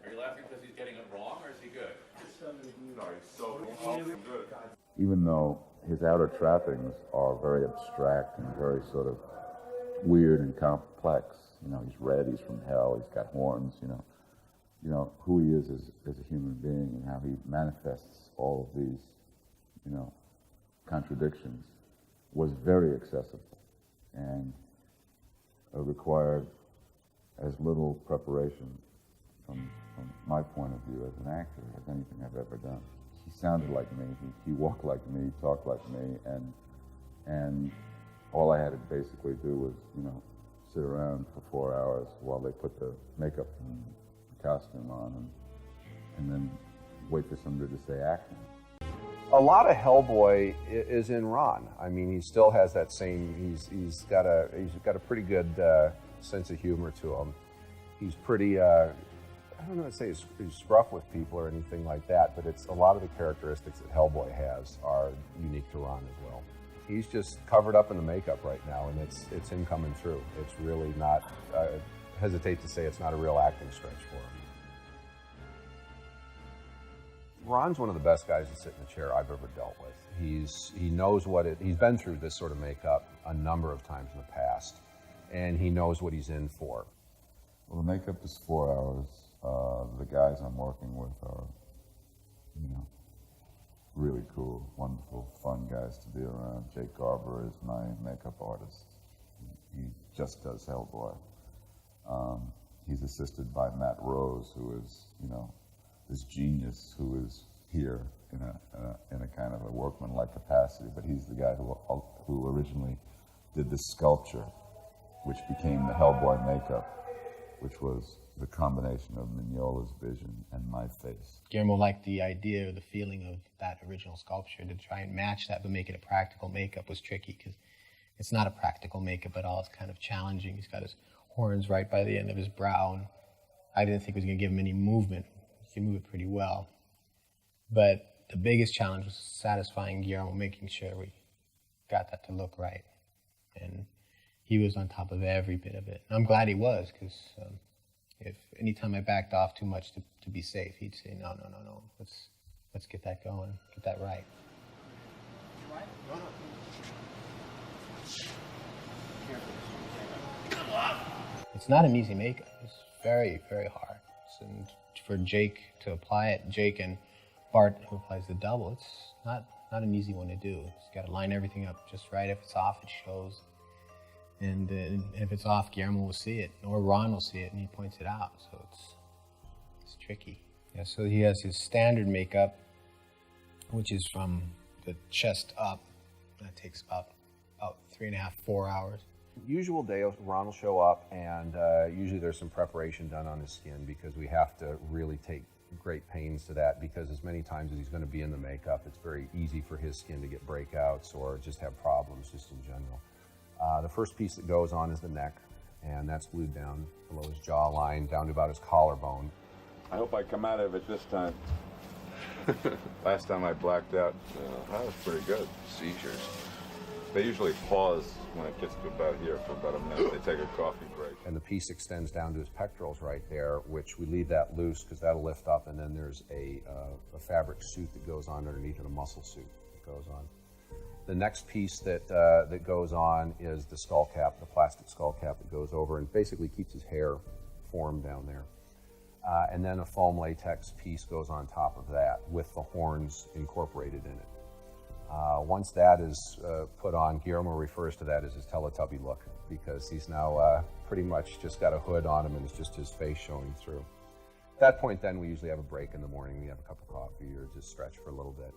Are you laughing because he's getting it wrong, or is he good? No, he's so good. Even though his outer trappings are very abstract and very sort of weird and complex, you know, he's red, he's from hell, he's got horns, you know, who he is as a human being and how he manifests all of these, you know, contradictions was very accessible and required as little preparation from my point of view as an actor as anything I've ever done. He sounded like me, he walked like me, talked like me, and all I had to basically do was, you know, sit around for 4 hours while they put the makeup and the costume on, and then wait for somebody to say action. A lot of Hellboy is in Ron. I mean, he still has that same. He's got a pretty good sense of humor to him. He's pretty. I don't know to say he's scruff with people or anything like that, but it's a lot of the characteristics that Hellboy has are unique to Ron as well. He's just covered up in the makeup right now, and it's him coming through. It's really not. I hesitate to say it's not a real acting stretch for him. Ron's one of the best guys to sit in the chair I've ever dealt with. He knows what he's been through this sort of makeup a number of times in the past, and he knows what he's in for. Well, the makeup is 4 hours. The guys I'm working with are, you know, really cool, wonderful, fun guys to be around. Jake Garber is my makeup artist. He just does Hellboy. He's assisted by Matt Rose, who is, you know, this genius who is here in a kind of a workman-like capacity, but he's the guy who originally did the sculpture, which became the Hellboy makeup, which was the combination of Mignola's vision and my face. Guillermo liked the idea or the feeling of that original sculpture. To try and match that but make it a practical makeup was tricky because it's not a practical makeup at all. It's kind of challenging. He's got his horns right by the end of his brow, and I didn't think it was going to give him any movement. He moved it pretty well. But the biggest challenge was satisfying Guillermo, making sure we got that to look right. And he was on top of every bit of it. And I'm glad he was, because if anytime I backed off too much to be safe, he'd say, no, let's get that going, get that right. It's not an easy makeup. It's very, very hard. And for Jake to apply it, Jake and Bart, who applies the double, it's not an easy one to do. It's got to line everything up just right. If it's off, it shows. And if it's off, Guillermo will see it, or Ron will see it, and he points it out. So it's tricky. Yeah, so he has his standard makeup, which is from the chest up. That takes about 3.5, 4 hours. Usual day, Ron will show up, and usually there's some preparation done on his skin because we have to really take great pains to that, because as many times as he's going to be in the makeup, it's very easy for his skin to get breakouts or just have problems just in general. The first piece that goes on is the neck, and that's glued down below his jawline, down to about his collarbone. I hope I come out of it this time. Last time I blacked out, that was pretty good. Seizures. They usually pause when it gets to about here for about a minute. They take a coffee break. And the piece extends down to his pectorals right there, which we leave that loose because that'll lift up, and then there's a fabric suit that goes on underneath it, a muscle suit that goes on. The next piece that goes on is the skull cap, the plastic skull cap that goes over and basically keeps his hair formed down there. And then a foam latex piece goes on top of that with the horns incorporated in it. Once that is put on, Guillermo refers to that as his Teletubby look, because he's now pretty much just got a hood on him and it's just his face showing through. At that point then, we usually have a break in the morning. We have a cup of coffee or just stretch for a little bit.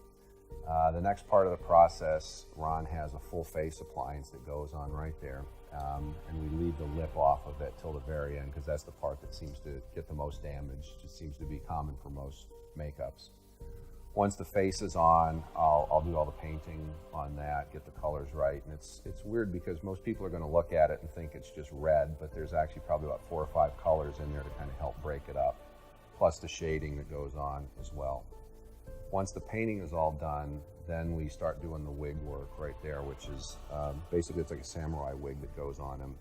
The next part of the process, Ron has a full face appliance that goes on right there, and we leave the lip off of it till the very end because that's the part that seems to get the most damage. It just seems to be common for most makeups. Once the face is on, I'll do all the painting on that, get the colors right, and it's weird because most people are going to look at it and think it's just red, but there's actually probably about 4 or 5 colors in there to kind of help break it up, plus the shading that goes on as well. Once the painting is all done, then we start doing the wig work right there, which is basically it's like a samurai wig that goes on him.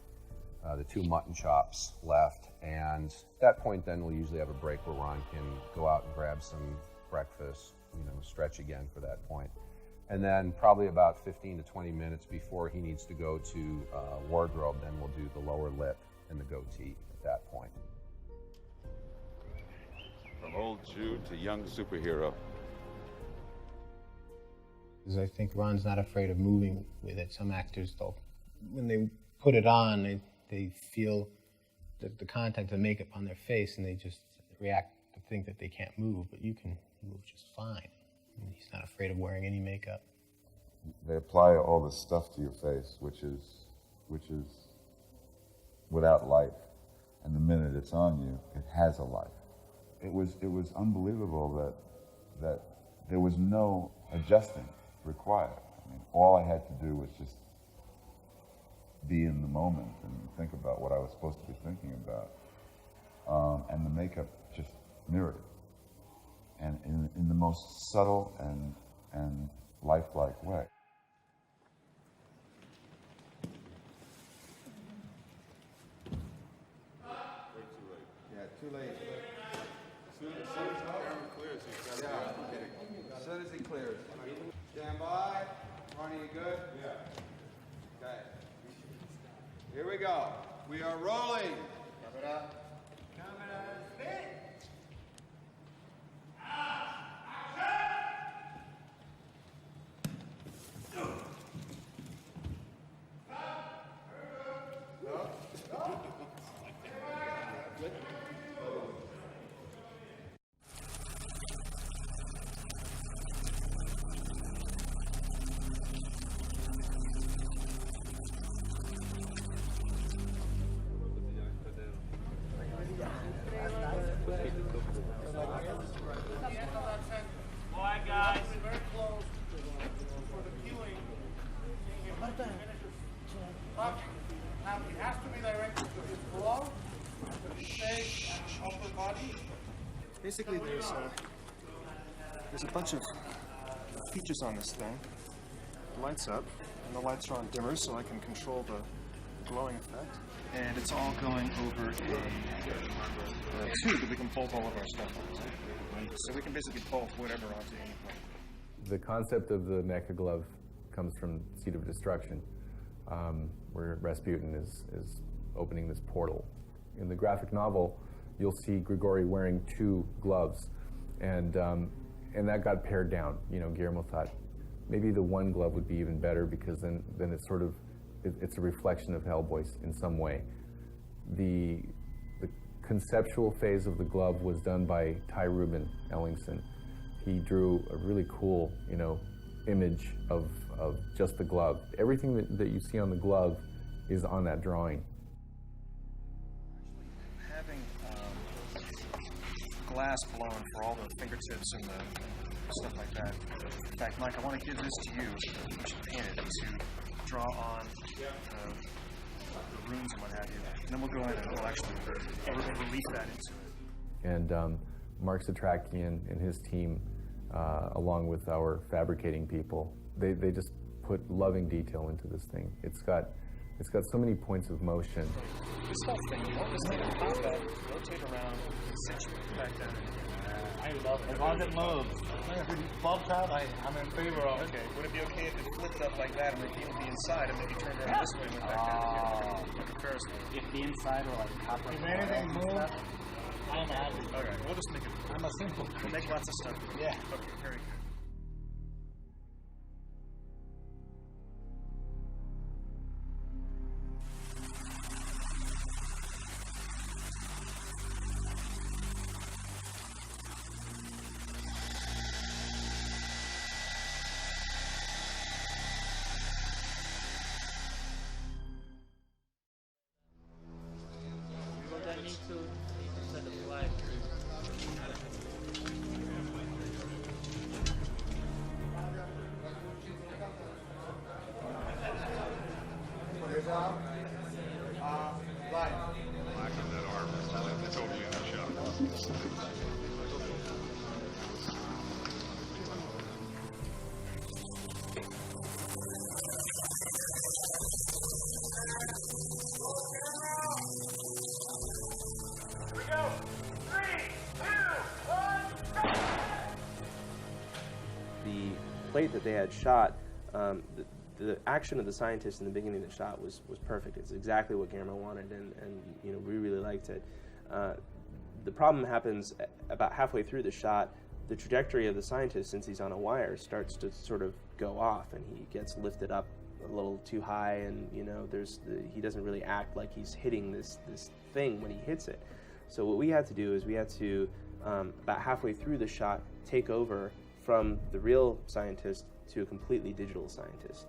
The 2 mutton chops left, and at that point then we'll usually have a break where Ron can go out and grab some breakfast, stretch again for that point. And then probably about 15 to 20 minutes before he needs to go to wardrobe, then we'll do the lower lip and the goatee at that point. From old Jew to young superhero. Because I think Ron's not afraid of moving with it. Some actors, when they put it on, they feel the contact of makeup on their face and they just react to think that they can't move, but you can move just fine. And he's not afraid of wearing any makeup. They apply all this stuff to your face, which is without life. And the minute it's on you, it has a life. It was unbelievable that there was no adjusting required. I mean, all I had to do was just be in the moment and think about what I was supposed to be thinking about. And the makeup just mirrored it. And in the most subtle and lifelike way. Too late. As soon as he clears. Stand by. Ronnie, you good? Yeah. Okay. Here we go. We are rolling. Camera. Spin. Basically, there's a bunch of features on this thing. It lights up, and the lights are on dimmers, so I can control the glowing effect. And it's all going over a tube that we can bolt all of our stuff onto. So we can basically bolt whatever onto any point. The concept of the mecha glove comes from Seed of Destruction, where Rasputin is opening this portal. In the graphic novel, you'll see Grigori wearing 2 gloves, and that got pared down. You know, Guillermo thought maybe the one glove would be even better, because then it's sort of it's a reflection of Hellboy in some way. The conceptual phase of the glove was done by Ty Rubin Ellingson. He drew a really cool, image of just the glove. Everything that you see on the glove is on that drawing. Glass blown for all the fingertips and the stuff like that. In fact, Mike, I want to give this to you. You should paint it to draw on the runes and what have you. And then we'll go in and we'll actually relief that into it. And Mark Satrakian and his team, along with our fabricating people, they just put loving detail into this thing. It's got so many points of motion. This whole thing, you want this thing to pop up, rotate around, cinch back down. I love it. As long as it moves. If it bumps out, I'm in favor of it. Okay, would it be okay if it flipped up like that and revealed the inside and maybe turned around this way and went back down again? If the inside were like copper. If anything moves, I'm happy. Okay, we'll just make it. I'm a simple. We'll make lots of stuff. Yeah. Okay, very good. plate that they had shot, the action of the scientist in the beginning of the shot was perfect. It's exactly what Guillermo wanted, and we really liked it. The problem happens about halfway through the shot. The trajectory of the scientist, since he's on a wire, starts to sort of go off, and he gets lifted up a little too high, and you know, he doesn't really act like he's hitting this thing when he hits it. So what we had to do is we had to, about halfway through the shot, take over from the real scientist to a completely digital scientist.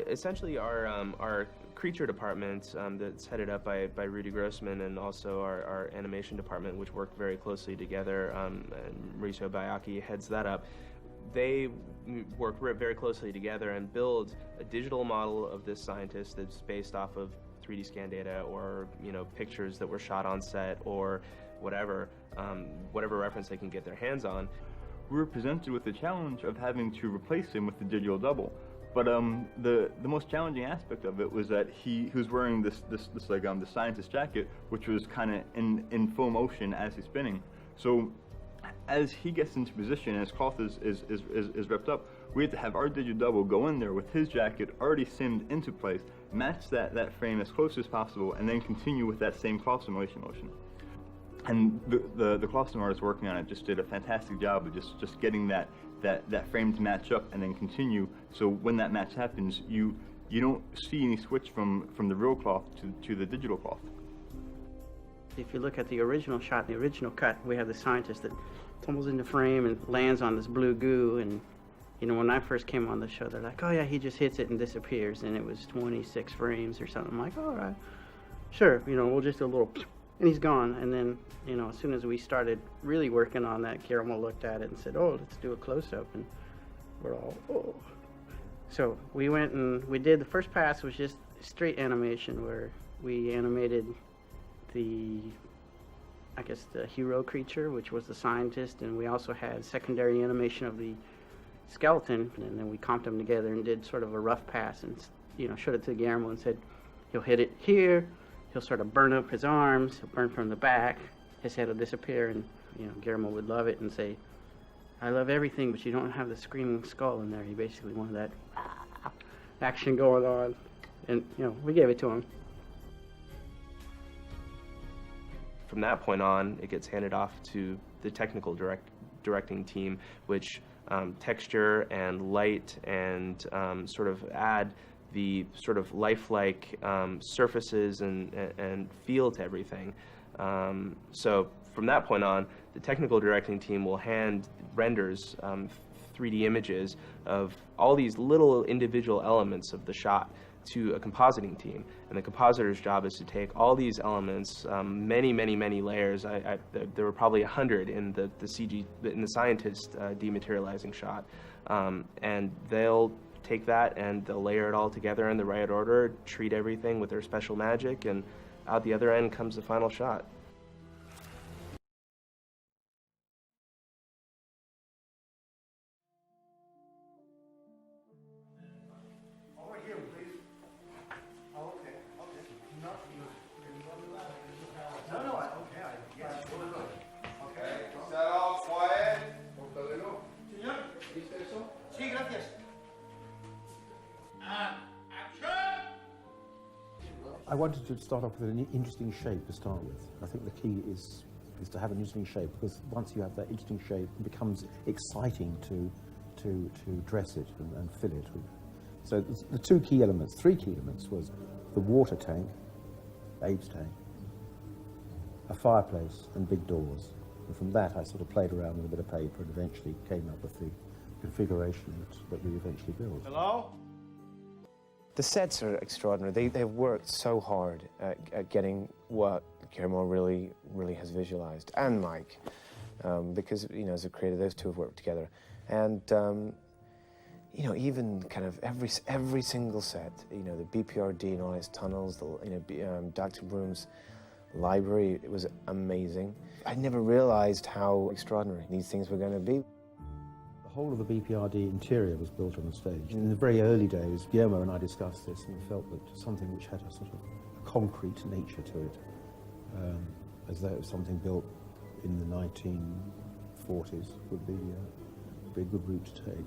Essentially, our creature department that's headed up by Rudy Grossman, and also our animation department, which work very closely together, and Mauricio Bayaki heads that up. They work very closely together and build a digital model of this scientist that's based off of 3D scan data, or you know, pictures that were shot on set, or whatever reference they can get their hands on. We were presented with the challenge of having to replace him with the digital double. But the most challenging aspect of it was that he was wearing this like the scientist jacket, which was kind of in full motion as he's spinning. So as he gets into position and his cloth is wrapped up, we had to have our digital double go in there with his jacket already simmed into place, match that frame as close as possible, and then continue with that same cloth simulation motion. And the costume artist working on it just did a fantastic job of just getting that frame to match up and then continue. So when that match happens, you don't see any switch from the real cloth to the digital cloth. If you look at the original shot, the original cut, we have the scientist that tumbles into frame and lands on this blue goo. And you know, when I first came on the show, they're like, oh yeah, he just hits it and disappears. And it was 26 frames or something. I'm like, all right, sure, you know, we'll just do a little, and he's gone. And then, you know, as soon as we started really working on that, Guillermo looked at it and said, oh, let's do a close-up. And we're all, oh. So we went and we did, the first pass was just straight animation, where we animated I guess the hero creature, which was the scientist, and we also had secondary animation of the skeleton, and then we comped them together and did sort of a rough pass, and you know, showed it to Guillermo and said, he'll hit it here, he'll sort of burn up his arms, he'll burn from the back, his head will disappear, and you know, Guillermo would love it and say, I love everything, but you don't have the screaming skull in there. He basically wanted that action going on, and you know, we gave it to him. From that point on, it gets handed off to the technical directing team, which texture and light and sort of add the sort of lifelike surfaces and feel to everything. So from that point on, the technical directing team will hand renders 3D images of all these little individual elements of the shot to a compositing team, and the compositor's job is to take all these elements, many layers. There were probably 100 in the CG, in the scientist dematerializing shot, and they'll take that and they'll layer it all together in the right order, treat everything with their special magic, and out the other end comes the final shot. I wanted to start off with an interesting shape to start with. I think the key is to have an interesting shape, because once you have that interesting shape, it becomes exciting to dress it and fill it with. So the three key elements was the water tank, Abe's tank, a fireplace, and big doors. And from that, I sort of played around with a bit of paper and eventually came up with the configuration that we eventually built. Hello? The sets are extraordinary. They've worked so hard at getting what Guillermo really has visualized, and Mike, because, you know, as a creator, those two have worked together. And, you know, even kind of every single set, you know, the BPRD and all its tunnels, Dr. Broom's library, it was amazing. I never realized how extraordinary these things were going to be. The whole of the BPRD interior was built on the stage. In the very early days, Guillermo and I discussed this, and we felt that something which had a sort of concrete nature to it, as though it was something built in the 1940s, would be a good route to take.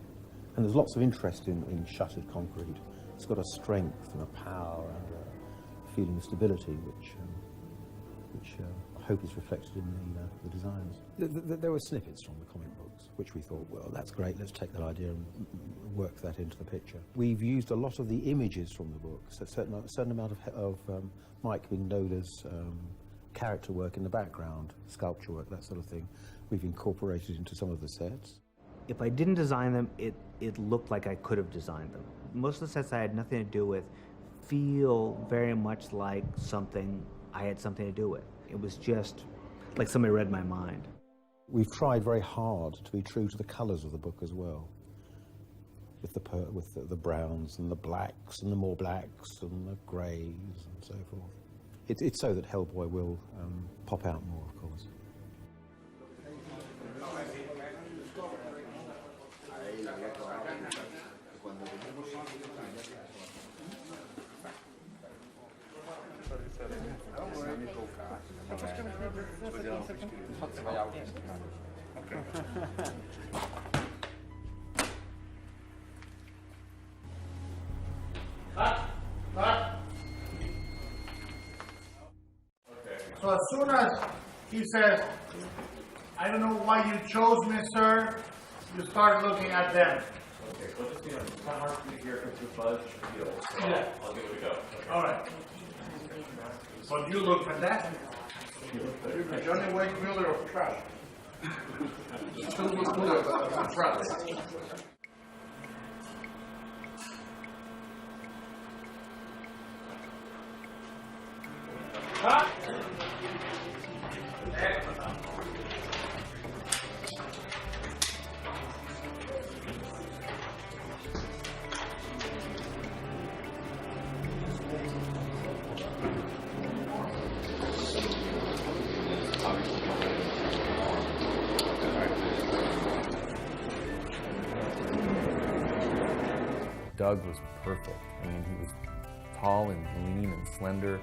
And there's lots of interest in shuttered concrete. It's got a strength and a power and a feeling of stability which hope is reflected in the designs. There were snippets from the comic books, which we thought, well, that's great, let's take that idea and work that into the picture. We've used a lot of the images from the books, a certain amount of Mike Mignola's character work in the background, sculpture work, that sort of thing, we've incorporated into some of the sets. If I didn't design them, it looked like I could have designed them. Most of the sets I had nothing to do with feel very much like something I had something to do with. It was just like somebody read my mind. We've tried very hard to be true to the colours of the book as well, with the browns and the blacks and the more blacks and the greys and so forth. It's so that Hellboy will pop out more, of course. So as soon as he says, I don't know why you chose me, sir, you start looking at them. Okay, well, just, it's kind of hard for me to hear if it's a buzz or feel, so Yeah. I'll give it a go. Okay. All right. But you look fantastic. You're the Johnny Wayne Miller of trash. Still look good of trash. Doug was perfect. I mean, he was tall and lean and slender.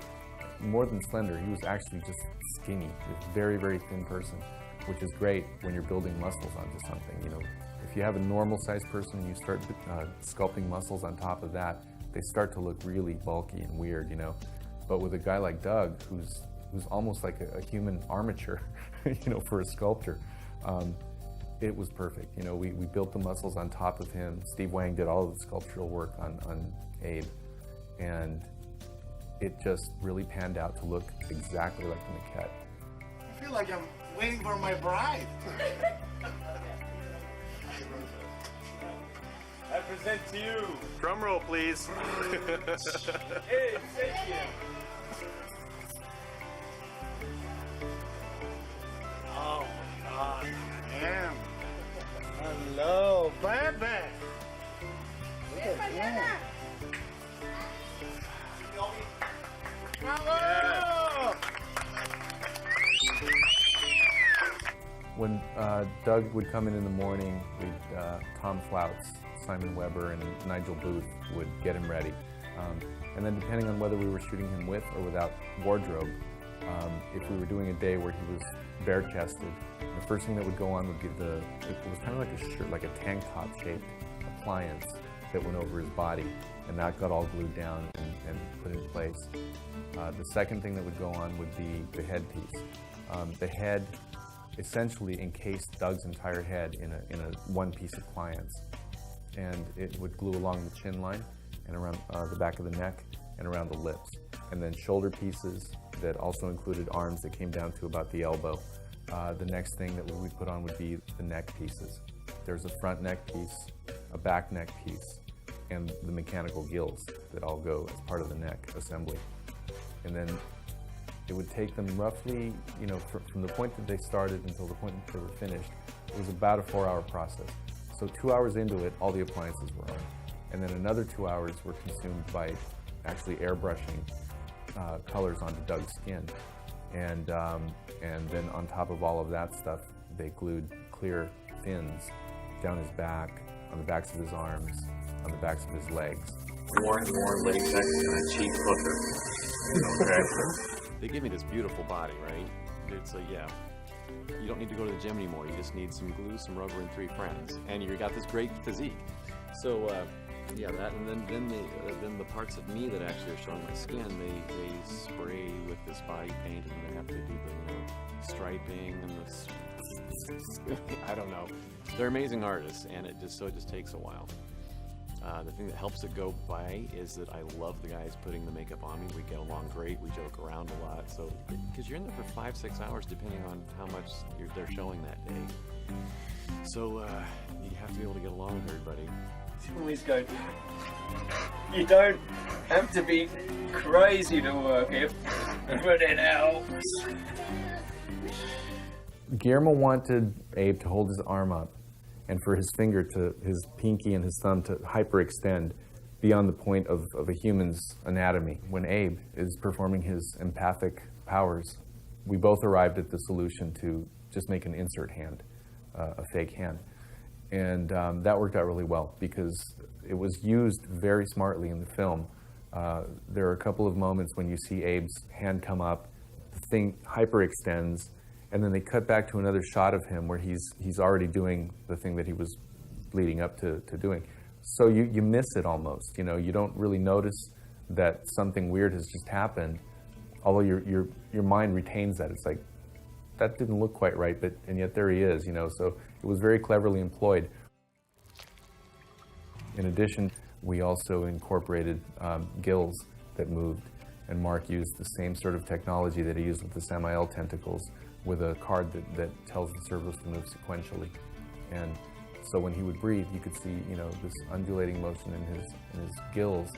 More than slender, he was actually just skinny. He was a very, very thin person, which is great when you're building muscles onto something. You know, if you have a normal-sized person and you start sculpting muscles on top of that, they start to look really bulky and weird, you know. But with a guy like Doug, who's almost like a human armature, you know, for a sculptor, it was perfect. You know, we built the muscles on top of him. Steve Wang did all of the sculptural work on Abe, and it just really panned out to look exactly like the maquette. I feel like I'm waiting for my bride. I present to you. Drum roll, please. Hey, thank you. Oh my God, damn. Hello, baby. Look at that. Bravo! When Doug would come in the morning, Tom Flouts, Simon Weber, and Nigel Booth would get him ready. And then depending on whether we were shooting him with or without wardrobe, if we were doing a day where he was bare-chested, the first thing that would go on would be it was kind of like a shirt, like a tank top shaped appliance that went over his body, and that got all glued down and put in place. The second thing that would go on would be the headpiece. The head essentially encased Doug's entire head in a one-piece appliance, and it would glue along the chin line and around the back of the neck and around the lips. And then shoulder pieces that also included arms that came down to about the elbow. The next thing that we would put on would be the neck pieces. There's a front neck piece, a back neck piece, and the mechanical gills that all go as part of the neck assembly. And then it would take them roughly, you know, from the point that they started until the point that they were finished, it was about a 4-hour process. So 2 hours into it, all the appliances were on. And then another 2 hours were consumed by actually airbrushing colors onto Doug's skin. And then on top of all of that stuff, they glued clear fins down his back, on the backs of his arms, on the backs of his legs. Worn latex and a cheap hooker. Okay. They give me this beautiful body, right? It's like, yeah, you don't need to go to the gym anymore. You just need some glue, some rubber, and 3 friends. And you got this great physique. So Yeah, that, and then the parts of me that actually are showing my skin, they spray with this body paint, and then they have to do the striping and this. I don't know. They're amazing artists, and it just takes a while. The thing that helps it go by is that I love the guys putting the makeup on me. We get along great. We joke around a lot. So, because you're in there for 5-6 hours, depending on how much they're showing that day. So you have to be able to get along with everybody. Always go. You don't have to be crazy to work here, but it helps. Guillermo wanted Abe to hold his arm up and for his finger to, his pinky and his thumb to hyperextend beyond the point of a human's anatomy. When Abe is performing his empathic powers, we both arrived at the solution to just make an insert hand, a fake hand. And that worked out really well because it was used very smartly in the film. There are a couple of moments when you see Abe's hand come up, the thing hyperextends, and then they cut back to another shot of him where he's already doing the thing that he was leading up to doing. So you miss it almost, you know, you don't really notice that something weird has just happened, although your mind retains that. It's like, that didn't look quite right, and yet there he is, you know, so it was very cleverly employed. In addition, we also incorporated gills that moved, and Mark used the same sort of technology that he used with the Samael tentacles, with a card that tells the servos to move sequentially. And so when he would breathe, you could see, you know, this undulating motion in his gills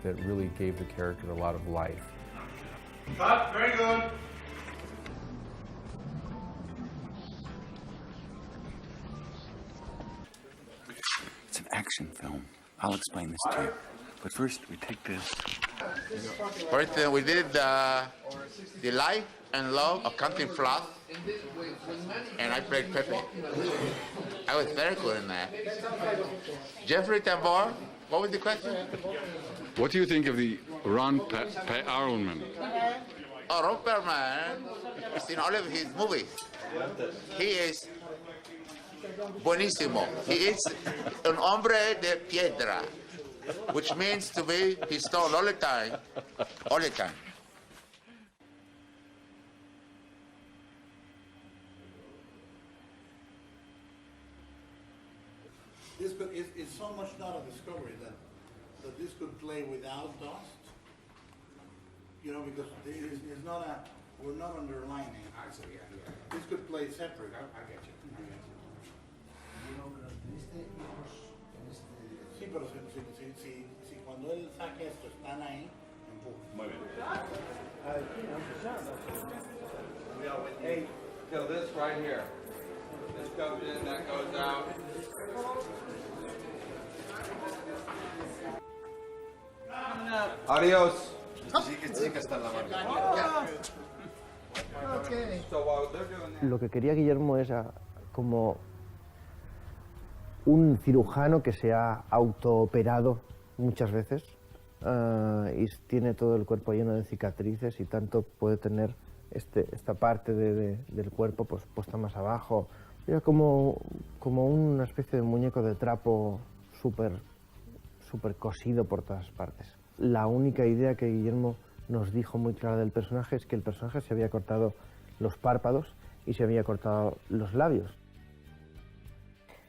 that really gave the character a lot of life. Cut, very good. It's an action film. I'll explain this to you. But first, we take this. First, we did the life and love of Cantinflas, and I played Pepe. I was very good in that. Jeffrey Tambor, what was the question? What do you think of the Ron Perlman? Oh, Ron Perlman, I've seen all of his movies. He is buenísimo. He is un hombre de piedra, which means to be, he's stone all the time, all the time. It's so much not a discovery that this could play without dust, you know, because it's not a, we're not underlining. This could play separate. I get you. Sí, pero si cuando él saque esto están ahí, empuja. Muy bien. Hey, kill this right here. This comes in, that goes out. Adios. Lo que quería Guillermo es como un cirujano que se ha autooperado muchas veces y tiene todo el cuerpo lleno de cicatrices y tanto puede tener esta parte del cuerpo pues puesta más abajo. Era como una especie de muñeco de trapo súper cosido por todas partes. La única idea que Guillermo nos dijo muy clara del personaje es que el personaje se había cortado los párpados y se había cortado los labios.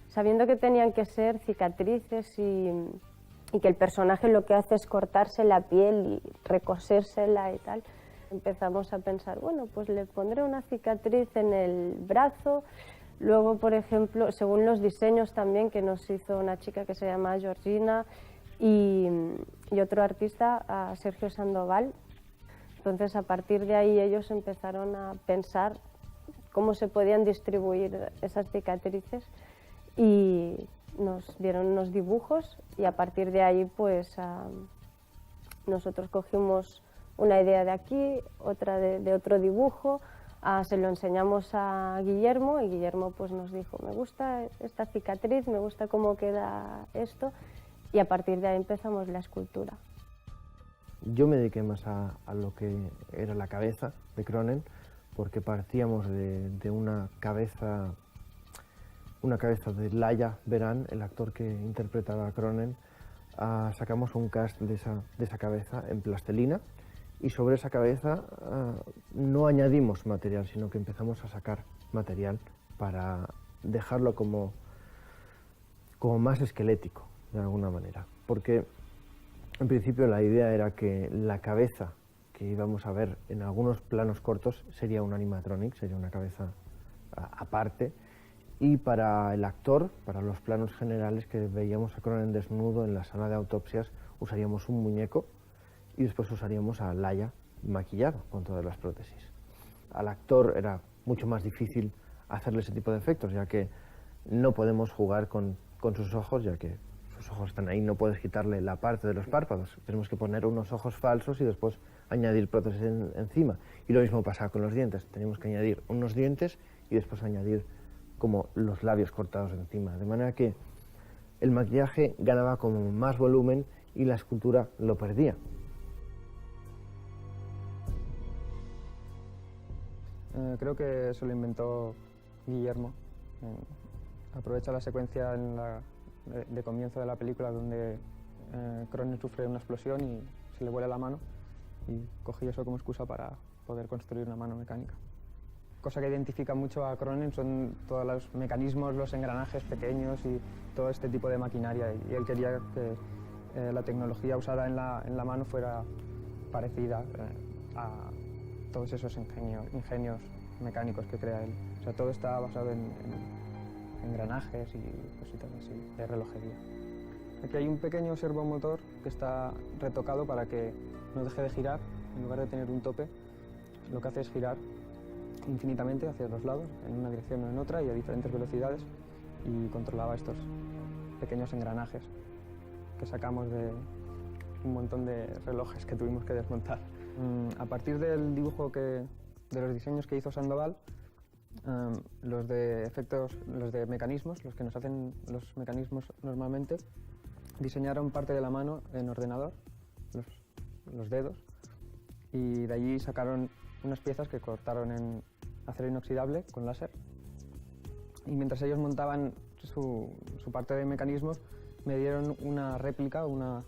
Sabiendo que tenían que ser cicatrices y que el personaje lo que hace es cortarse la piel y recosérsela y tal, empezamos a pensar, bueno, pues le pondré una cicatriz en el brazo. Luego, por ejemplo, según los diseños también que nos hizo una chica que se llama Georgina y otro artista, a Sergio Sandoval. Entonces, a partir de ahí ellos empezaron a pensar cómo se podían distribuir esas cicatrices y nos dieron unos dibujos y a partir de ahí pues nosotros cogimos una idea de aquí, otra de otro dibujo, se lo enseñamos a Guillermo y Guillermo pues nos dijo, me gusta esta cicatriz, me gusta cómo queda esto y a partir de ahí empezamos la escultura. Yo me dediqué más a lo que era la cabeza de Cronen porque partíamos de una cabeza de Laia Beran, el actor que interpretaba a Cronen, sacamos un cast de esa cabeza en plastelina y sobre esa cabeza no añadimos material, sino que empezamos a sacar material para dejarlo como más esquelético, de alguna manera. Porque en principio la idea era que la cabeza que íbamos a ver en algunos planos cortos sería un animatronic, sería una cabeza aparte, y para el actor, para los planos generales que veíamos a Cronen desnudo en la sala de autopsias, usaríamos un muñeco y después usaríamos a Laia maquillado con todas las prótesis. Al actor era mucho más difícil hacerle ese tipo de efectos, ya que no podemos jugar con sus ojos, ya que sus ojos están ahí, no puedes quitarle la parte de los párpados. Tenemos que poner unos ojos falsos y después añadir prótesis encima. Y lo mismo pasaba con los dientes, teníamos que añadir unos dientes y después añadir como los labios cortados encima, de manera que el maquillaje ganaba como más volumen y la escultura lo perdía. Creo que eso lo inventó Guillermo. Aprovecha la secuencia de comienzo de la película donde Cronen sufre una explosión y se le vuela la mano, y cogí eso como excusa para poder construir una mano mecánica. Cosa que identifica mucho a Cronen son todos los mecanismos, los engranajes pequeños y todo este tipo de maquinaria, y él quería que la tecnología usada en la mano fuera parecida a todos esos ingenios mecánicos que crea él. O sea, todo está basado en engranajes y cositas así, de relojería. Aquí hay un pequeño servomotor que está retocado para que no deje de girar. En lugar de tener un tope, lo que hace es girar infinitamente hacia los lados, en una dirección o en otra y a diferentes velocidades, y controlaba estos pequeños engranajes que sacamos de un montón de relojes que tuvimos que desmontar. A partir del dibujo de los diseños que hizo Sandoval, los de efectos, los de mecanismos, los que nos hacen los mecanismos normalmente, diseñaron parte de la mano en ordenador, los dedos, y de allí sacaron unas piezas que cortaron en acero inoxidable con láser, y mientras ellos montaban su parte de mecanismos, me dieron una réplica, una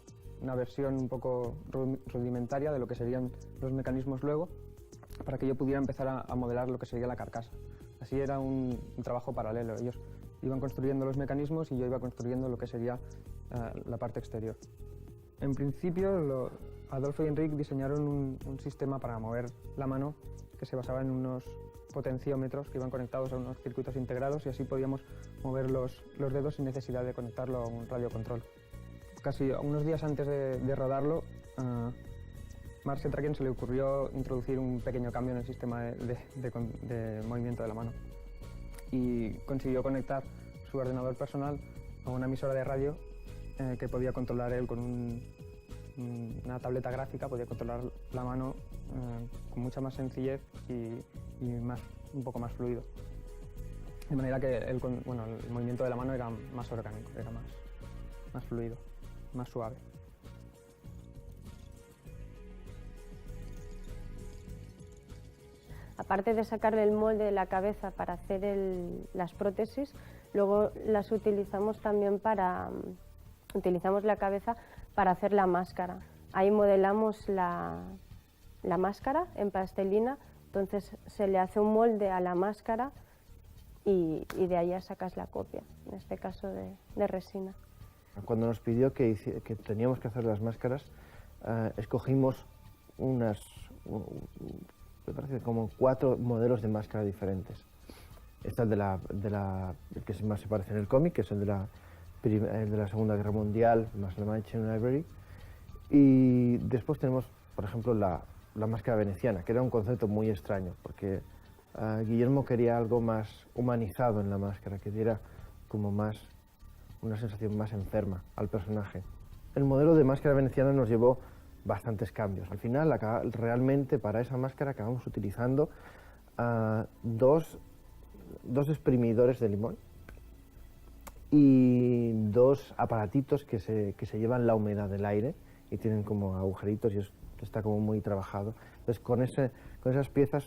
versión un poco rudimentaria de lo que serían los mecanismos luego, para que yo pudiera empezar a modelar lo que sería la carcasa. Así era un trabajo paralelo. Ellos iban construyendo los mecanismos y yo iba construyendo lo que sería la parte exterior. En principio, Adolfo y Enric diseñaron un sistema para mover la mano que se basaba en unos potenciómetros que iban conectados a unos circuitos integrados, y así podíamos mover los dedos sin necesidad de conectarlo a un radiocontrol. Casi unos días antes de rodarlo, Mark Setraken se le ocurrió introducir un pequeño cambio en el sistema de movimiento de la mano, y consiguió conectar su ordenador personal a una emisora de radio que podía controlar él con una tableta gráfica, podía controlar la mano con mucha más sencillez y un poco más fluido. De manera que el movimiento de la mano era más orgánico, era más fluido, más suave. Aparte de sacarle el molde de la cabeza para hacer las prótesis, luego las utilizamos también utilizamos la cabeza para hacer la máscara. Ahí modelamos la máscara en plastilina, entonces se le hace un molde a la máscara y de ahí ya sacas la copia, en este caso de resina. Cuando nos pidió que teníamos que hacer las máscaras, escogimos me parece como 4 modelos de máscara diferentes. Esta es el que más se parece en el cómic, que es el de la Segunda Guerra Mundial, más la Mansion Library. Y después tenemos, por ejemplo, la máscara veneciana, que era un concepto muy extraño, porque Guillermo quería algo más humanizado en la máscara, que diera como una sensación más enferma al personaje. El modelo de máscara veneciana nos llevó bastantes cambios. Al final, realmente para esa máscara acabamos utilizando 2 exprimidores de limón y 2 aparatitos que se llevan la humedad del aire y tienen como agujeritos, y está como muy trabajado. Entonces con esas piezas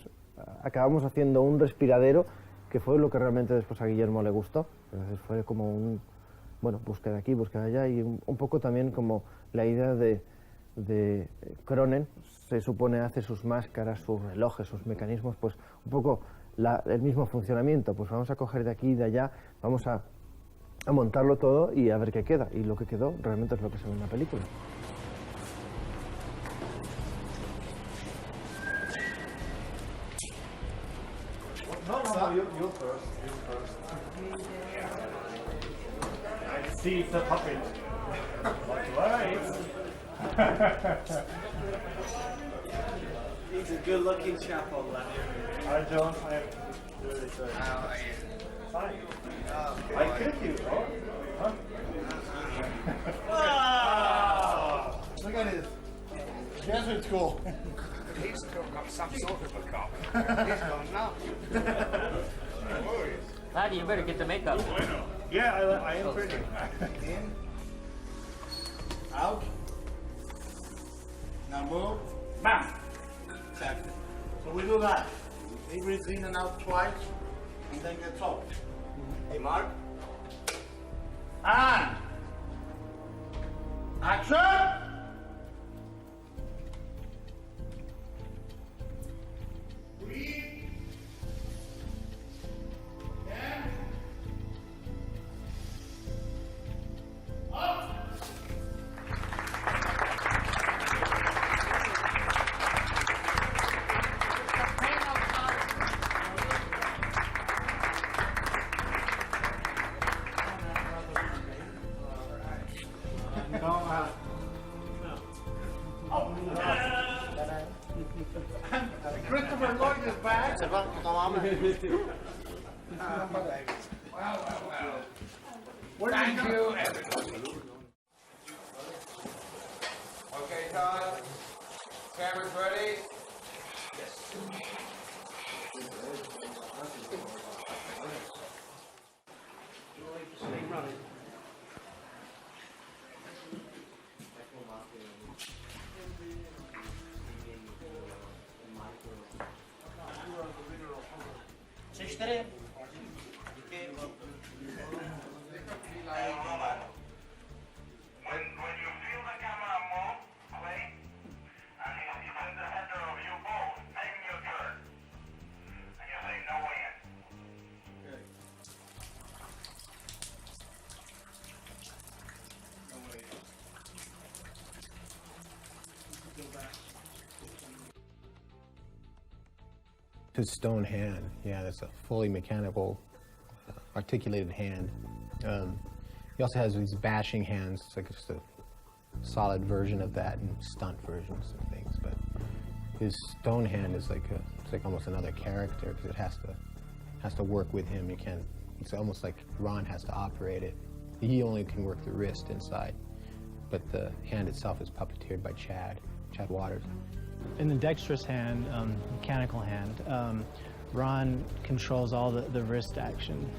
acabamos haciendo un respiradero, que fue lo que realmente después a Guillermo le gustó. Entonces fue como bueno, búsqueda aquí, búsqueda allá, y un poco también como la idea de Cronen, se supone hace sus máscaras, sus relojes, sus mecanismos, pues un poco el mismo funcionamiento, pues vamos a coger de aquí y de allá, vamos a montarlo todo y a ver qué queda, y lo que quedó realmente es lo que se ve en la película. No, you first. I see the puppet. That's right. He's a good-looking chap on that. Hi, John. I'm really good. How are you? Fine. Okay. I killed you. Oh, huh? Ah! Look at this. Jesuit school. He's still got some sort of a cop. He's gone nuts. Paddy, you better get the makeup. Yeah, I am pretty. In. Out. Now move. Bam! Exactly. So we do that. He breathes in and out twice, and then gets out. Hey, Mark. And action! Breathe. And up. Christopher Lloyd is back. Well. Thank you, everybody. Okay, Todd. Cameras ready? Yes. His stone hand, yeah, that's a fully mechanical, articulated hand. He also has these bashing hands. It's like just a solid version of that, and stunt versions and things. But his stone hand is like it's like almost another character because it has to work with him. You can't. It's almost like Ron has to operate it. He only can work the wrist inside, but the hand itself is puppeteered by Chad Waters. In the dexterous hand, mechanical hand, Ron controls all the wrist action.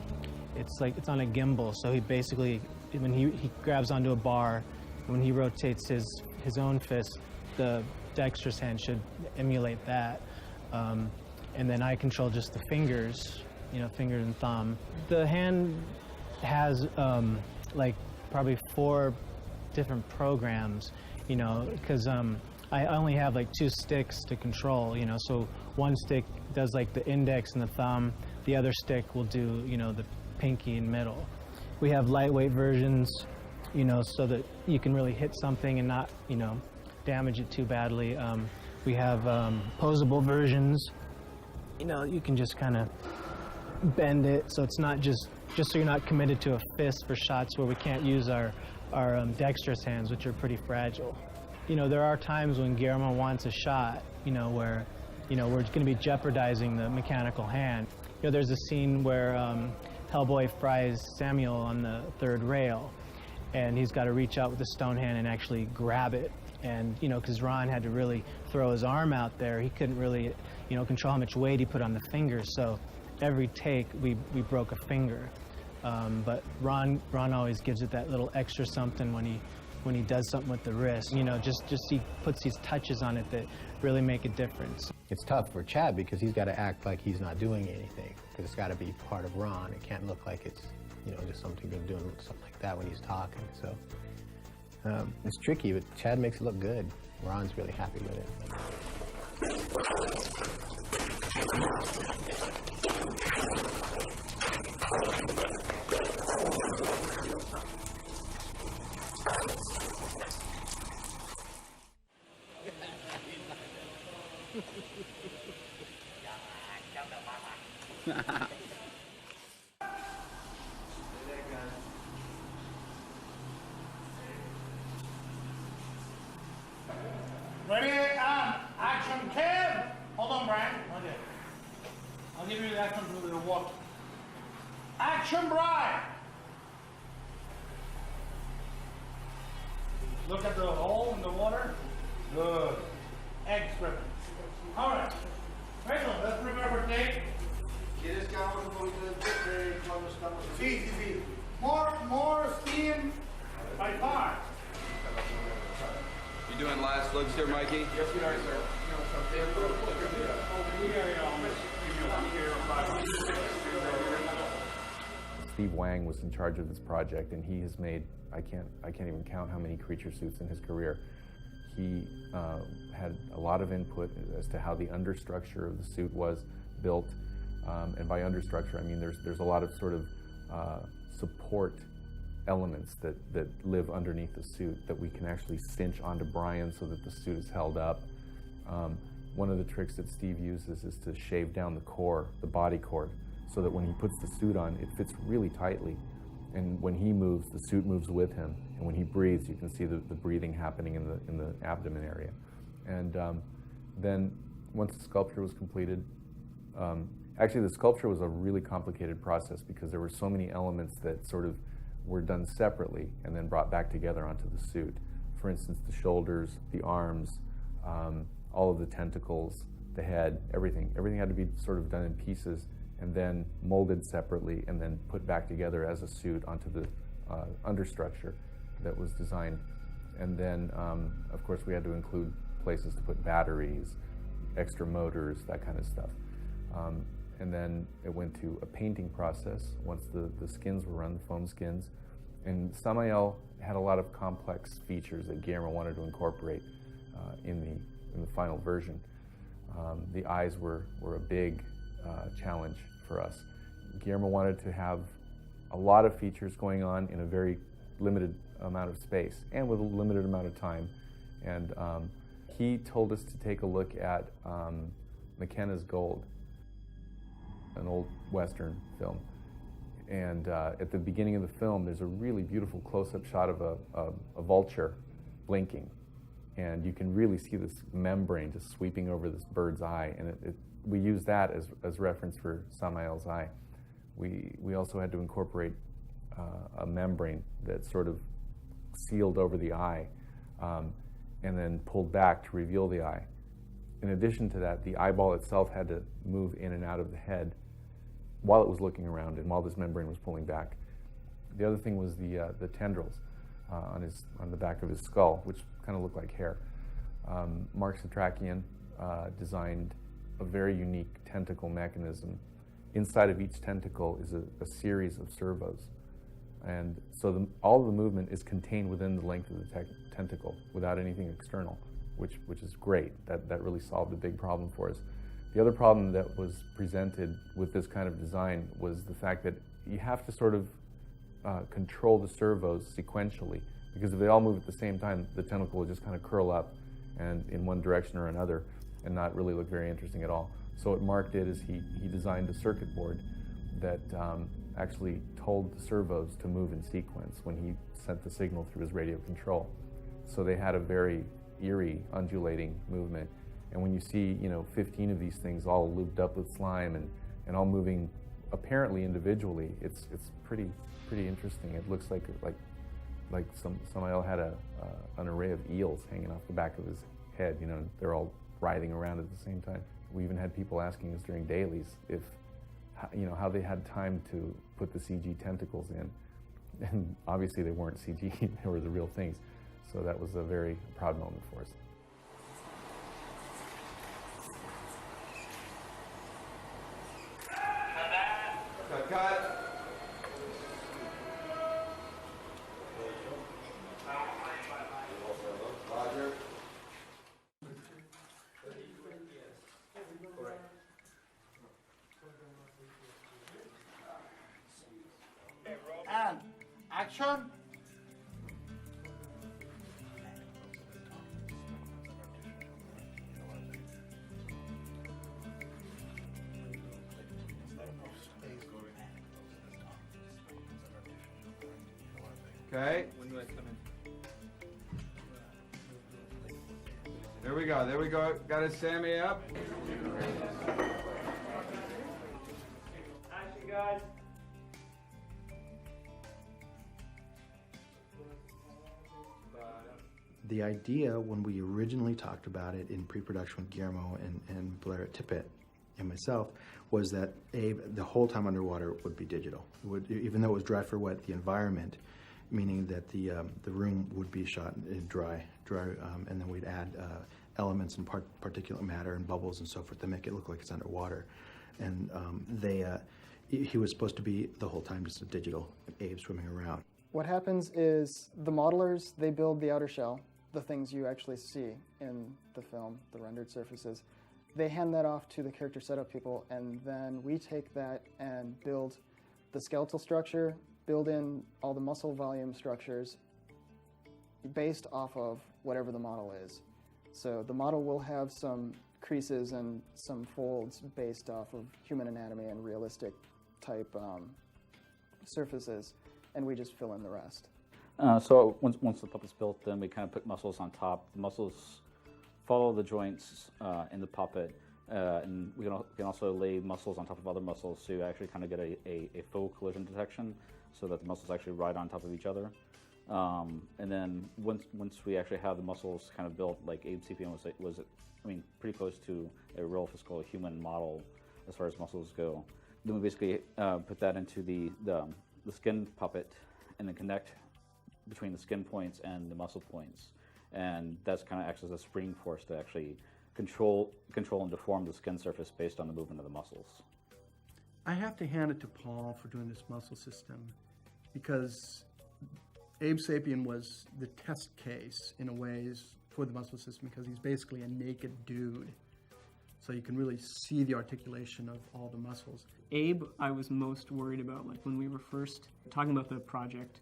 It's like it's on a gimbal, so he basically, when he grabs onto a bar, when he rotates his own fist, the dexterous hand should emulate that. And then I control just the fingers, finger and thumb. The hand has like probably 4 different programs, because I only have like 2 sticks to control, so one stick does like the index and the thumb, the other stick will do, the pinky and middle. We have lightweight versions, so that you can really hit something and not, damage it too badly. We have posable versions, you can just kind of bend it, so it's not just so you're not committed to a fist for shots where we can't use our dexterous hands, which are pretty fragile. There are times when Guillermo wants a shot, where, we're going to be jeopardizing the mechanical hand. There's a scene where Hellboy fries Samuel on the 3rd rail, and he's got to reach out with the stone hand and actually grab it. And, because Ron had to really throw his arm out there, he couldn't really, control how much weight he put on the fingers. So every take, we broke a finger. But Ron always gives it that little extra something when he does something with the wrist. Just he puts these touches on it that really make a difference. It's tough for Chad because he's got to act like he's not doing anything, because it's got to be part of Ron. It can't look like it's, you know, just something to doing something like that when he's talking. So it's tricky, but Chad makes it look good. Ron's really happy with it. Ready, action, Kev! Hold on, Brian. Okay. I'll give you the action through the walk. Action, Brian! Look at the hole in the water. Good. Excellent. All right. Rachel, let's prepare for take. ¿Quieres que hagamos un poquito de enfoque cuando estamos Sí, sí, sí. More steam by far. You doing last looks here, Mikey? Yes, we are, sir. Steve Wang was in charge of this project, and he has made, I can't even count how many creature suits in his career. He had a lot of input as to how the understructure of the suit was built, and by understructure I mean there's a lot of sort of support elements that live underneath the suit that we can actually cinch onto Brian so that the suit is held up. One of the tricks that Steve uses is to shave down the core, the body cord, so that when he puts the suit on, it fits really tightly. And when he moves, the suit moves with him. And when he breathes, you can see the breathing happening in the abdomen area. And then once the sculpture was completed, actually the sculpture was a really complicated process because there were so many elements that sort of were done separately and then brought back together onto the suit. For instance, the shoulders, the arms, all of the tentacles, the head, everything had to be sort of done in pieces and then molded separately and then put back together as a suit onto the understructure that was designed. And then, of course, we had to include places to put batteries, extra motors, that kind of stuff. And then it went to a painting process once the skins were run, the foam skins. And Samael had a lot of complex features that Guillermo wanted to incorporate in the final version. The eyes were a big challenge for us. Guillermo wanted to have a lot of features going on in a very limited amount of space and with a limited amount of time. And he told us to take a look at McKenna's Gold, an old Western film. And at the beginning of the film, there's a really beautiful close-up shot of a vulture blinking. And you can really see this membrane just sweeping over this bird's eye. And we use that as reference for Samael's eye. We also had to incorporate a membrane that sort of sealed over the eye and then pulled back to reveal the eye. In addition to that, the eyeball itself had to move in and out of the head while it was looking around and while this membrane was pulling back. The other thing was the tendrils on the back of his skull, which kind of looked like hair. Mark Satrakian designed a very unique tentacle mechanism. Inside of each tentacle is a series of servos. And so all of the movement is contained within the length of the tentacle without anything external, which is great. That really solved a big problem for us. The other problem that was presented with this kind of design was the fact that you have to sort of control the servos sequentially, because if they all move at the same time, the tentacle will just kind of curl up and in one direction or another and not really look very interesting at all. So what Mark did is he designed a circuit board that actually told the servos to move in sequence when he sent the signal through his radio control. So they had a very eerie, undulating movement. And when you see, 15 of these things all looped up with slime and all moving apparently individually, it's pretty interesting. It looks like Samael had an array of eels hanging off the back of his head. They're all writhing around at the same time. We even had people asking us during dailies if, how they had time to put the CG tentacles in. And obviously they weren't CG, they were the real things. So that was a very proud moment for us. Cut. Action! Okay. When do I come in? There we go. There we go. Got his Sammy up. Action, guys. The idea, when we originally talked about it in pre-production with Guillermo and Blair at Tippett and myself, was that Abe, the whole time underwater, would be digital. It would, even though it was dry for wet, the environment, meaning that the room would be shot in dry, and then we'd add elements and particulate matter and bubbles and so forth to make it look like it's underwater. And he was supposed to be the whole time just a digital Abe swimming around. What happens is the modelers, they build the outer shell, the things you actually see in the film, the rendered surfaces. They hand that off to the character setup people, and then we take that and build the skeletal structure, build in all the muscle volume structures based off of whatever the model is. So the model will have some creases and some folds based off of human anatomy and realistic type surfaces, and we just fill in the rest. So once the puppet's built, then we kind of put muscles on top. The muscles follow the joints in the puppet, and we can also lay muscles on top of other muscles to actually kind of get a faux collision detection, so that the muscles actually ride on top of each other. And then once we actually have the muscles kind of built, like Abe Sapien was I mean, pretty close to a real physical human model as far as muscles go. Then we basically put that into the skin puppet, and then connect between the skin points and the muscle points, and that's kind of acts as a spring force to actually control and deform the skin surface based on the movement of the muscles. I have to hand it to Paul for doing this muscle system, because Abe Sapien was the test case in a ways for the muscle system, because he's basically a naked dude. So you can really see the articulation of all the muscles. Abe, I was most worried about, like when we were first talking about the project.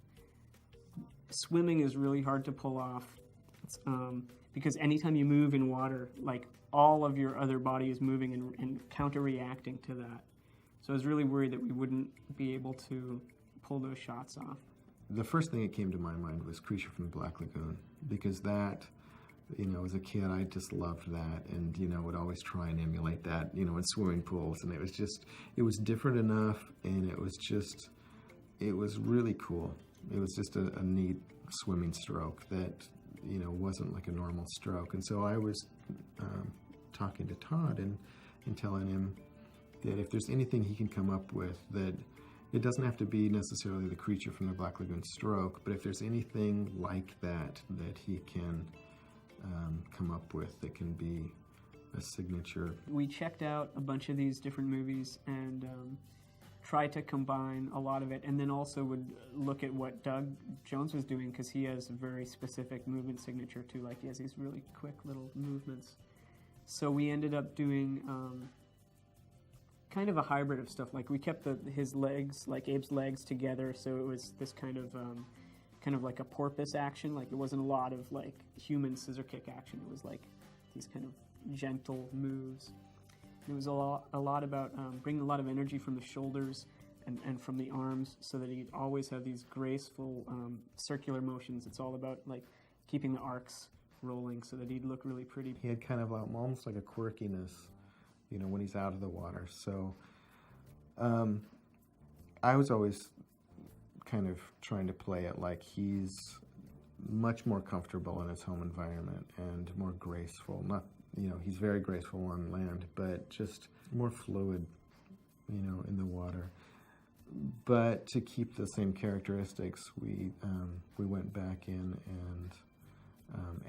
Swimming is really hard to pull off, because anytime you move in water, like all of your other body is moving and counter-reacting to that. So I was really worried that we wouldn't be able to pull those shots off. The first thing that came to my mind was Creature from the Black Lagoon, because that, as a kid, I just loved that, and, would always try and emulate that, in swimming pools, and it was different enough, and it was really cool. It was just a neat swimming stroke that, wasn't like a normal stroke. And so I was talking to Todd and telling him that if there's anything he can come up with, that it doesn't have to be necessarily the Creature from the Black Lagoon stroke, but if there's anything like that he can come up with that can be a signature. We checked out a bunch of these different movies and tried to combine a lot of it, and then also would look at what Doug Jones was doing, because he has a very specific movement signature too. Like, he has these really quick little movements. So we ended up doing kind of a hybrid of stuff. Like, we kept his legs, like Abe's legs, together, so it was this kind of like a porpoise action. Like, it wasn't a lot of like human scissor kick action. It was like these kind of gentle moves. It was a lot about bringing a lot of energy from the shoulders and from the arms, so that he'd always have these graceful circular motions. It's all about like keeping the arcs rolling so that he'd look really pretty. He had kind of almost like a quirkiness, when he's out of the water. So I was always kind of trying to play it like he's much more comfortable in his home environment and more graceful. Not, he's very graceful on land, but just more fluid, in the water. But to keep the same characteristics, we went back in and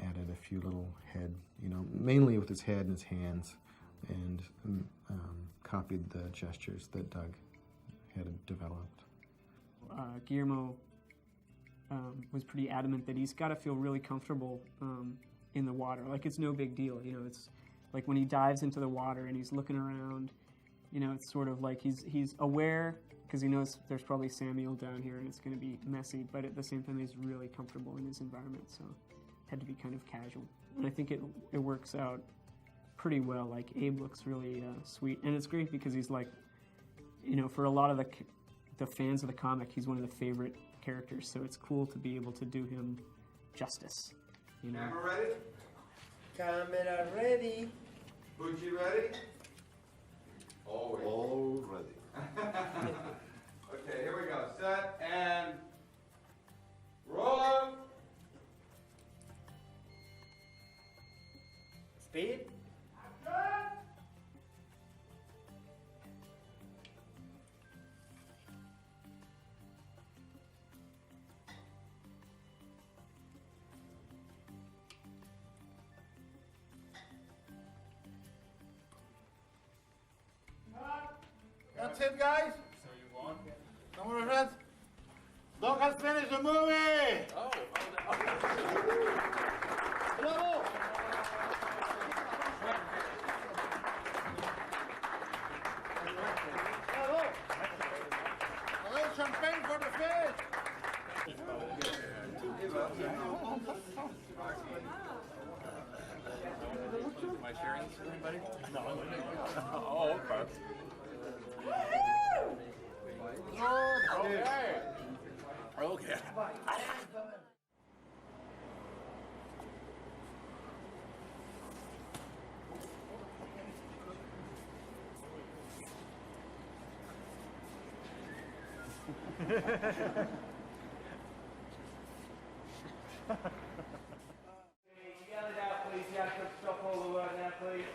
added a few little head, mainly with his head and his hands, and copied the gestures that Doug had developed. Guillermo was pretty adamant that he's got to feel really comfortable in the water. Like, it's no big deal, it's like when he dives into the water and he's looking around, it's sort of like he's aware because he knows there's probably Samuel down here and it's going to be messy, but at the same time he's really comfortable in his environment, so had to be kind of casual. And I think it works out pretty well. Like, Abe looks really sweet, and it's great because he's like, you know, for a lot of the fans of the comic, he's one of the favorite characters, so it's cool to be able to do him justice, you know. Camera ready? Camera ready. Bucci ready? Always. All ready. Okay, here we go. Set and roll. Speed. That's it, guys. So you won? Come on, friends. Doc has finished the movie. Oh, Bravo. Bravo. A little champagne for the fish. Am I sharing this with anybody? No. Oh, okay. Okay. Okay. Yell it out, please. You have to stop all the work now, please.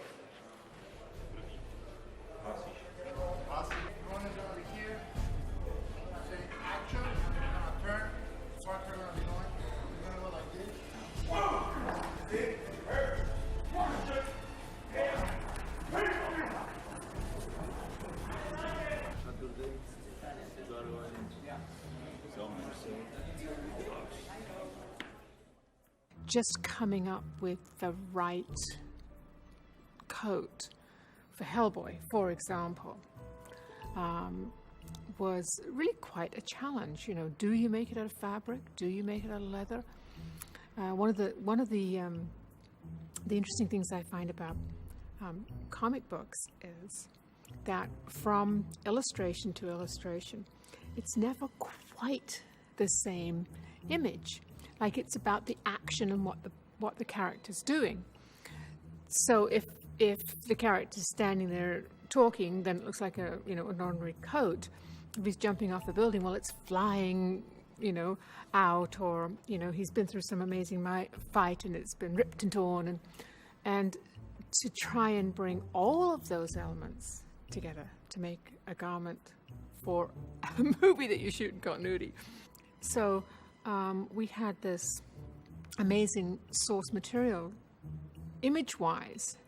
One is gonna be here. Say action. You're gonna turn. Parts are gonna be going. You're gonna go like this. Just coming up with the right coat for Hellboy, for example, was really quite a challenge. You know, do you make it out of fabric? Do you make it out of leather? One of the interesting things I find about comic books is that from illustration to illustration, it's never quite the same image. Like, it's about the action and what the character's doing. So if the character's standing there talking, then it looks like an ordinary coat. If he's jumping off the building, well, it's flying, out, or he's been through some amazing fight and it's been ripped and torn, and to try and bring all of those elements together to make a garment for a movie that you shoot in continuity. So we had this amazing source material, image-wise,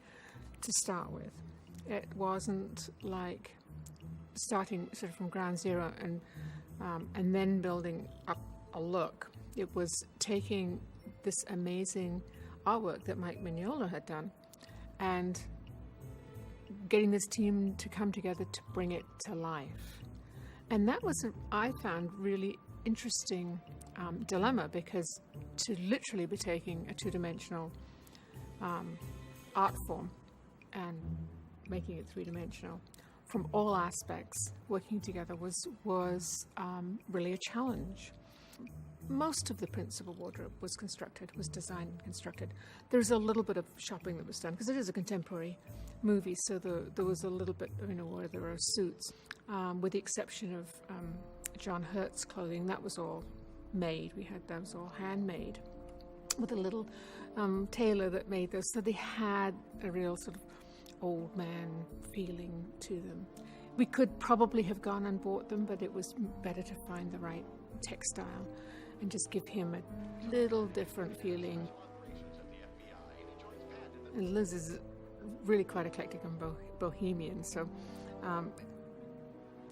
to start with. It wasn't like starting sort of from ground zero and then building up a look. It was taking this amazing artwork that Mike Mignola had done and getting this team to come together to bring it to life. And that was, I found, really interesting dilemma, because to literally be taking a two-dimensional art form and making it three-dimensional from all aspects, working together was really a challenge. Most of the principal wardrobe was designed and constructed. There's a little bit of shopping that was done, because it is a contemporary movie, so there was a little bit, where there are suits, with the exception of John Hurt's clothing. That was all made. That was all handmade, with a little tailor that made those, so they had a real sort of old man feeling to them. We could probably have gone and bought them, but it was better to find the right textile and just give him a little different feeling. And Liz is really quite eclectic and bohemian, so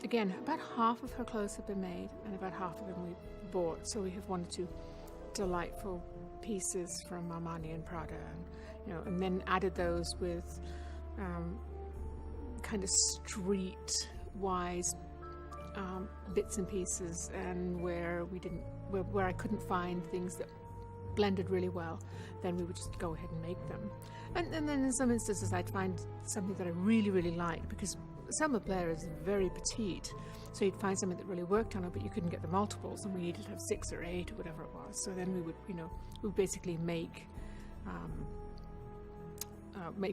again, about half of her clothes have been made and about half of them we bought, so we have one or two delightful pieces from Armani and Prada, and then added those with kind of street-wise bits and pieces, and where I couldn't find things that blended really well, then we would just go ahead and make them. And then in some instances I'd find something that I really, really liked, because Selma Blair is very petite, so you'd find something that really worked on her, but you couldn't get the multiples, and we needed to have 6 or 8 or whatever it was. So then we would basically make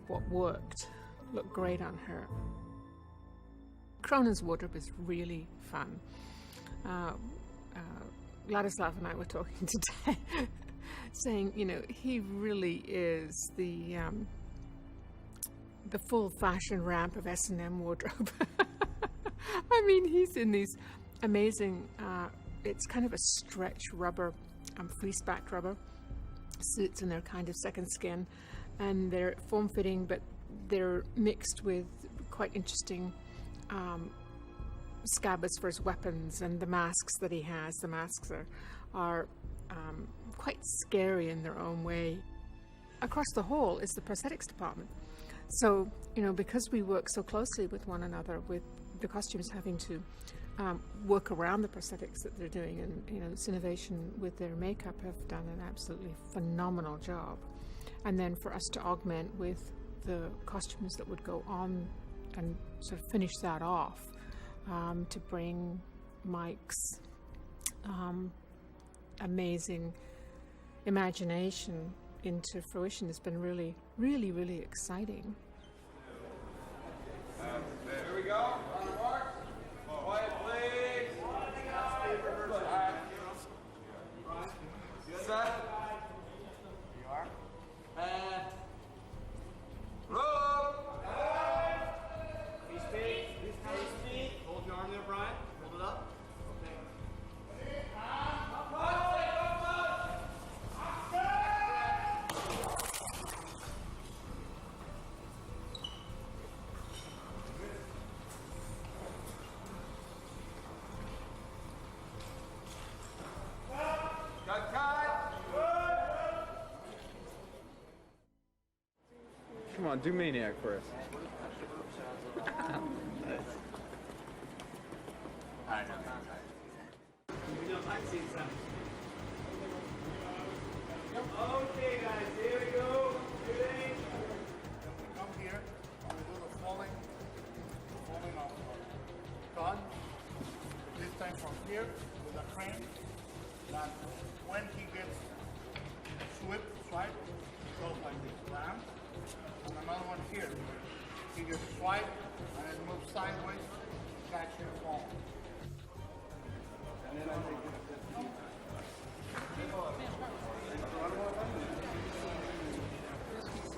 what worked look great on her. Cronen's wardrobe is really fun. Ladislav and I were talking today, saying, he really is the full fashion ramp of S&M wardrobe. I mean, he's in these amazing, it's kind of a stretch rubber, fleece-backed rubber suits, and they're kind of second skin, and they're form-fitting, but they're mixed with quite interesting scabbards for his weapons, and the masks that he has. The masks are quite scary in their own way. Across the hall is the prosthetics department. So, because we work so closely with one another, with the costumes having to work around the prosthetics that they're doing, and Cinovation with their makeup have done an absolutely phenomenal job. And then for us to augment with the costumes that would go on and sort of finish that off, to bring Mike's amazing imagination into fruition has been really, really, really exciting. Here we go. On the mark. Quiet, please. Set. You are. And roll. Free speed. Free speed. Hold your arm there, Brian. Hold it up. Okay. Come on, do Maniac for us. Okay, guys, here we go. Come here. I'm going to do the falling off the gun. This time from here with a crane. That when he gets swipe, it goes like this. Bam. And another one here. He gets swipe and it moves sideways, catch and fall. And then I take this.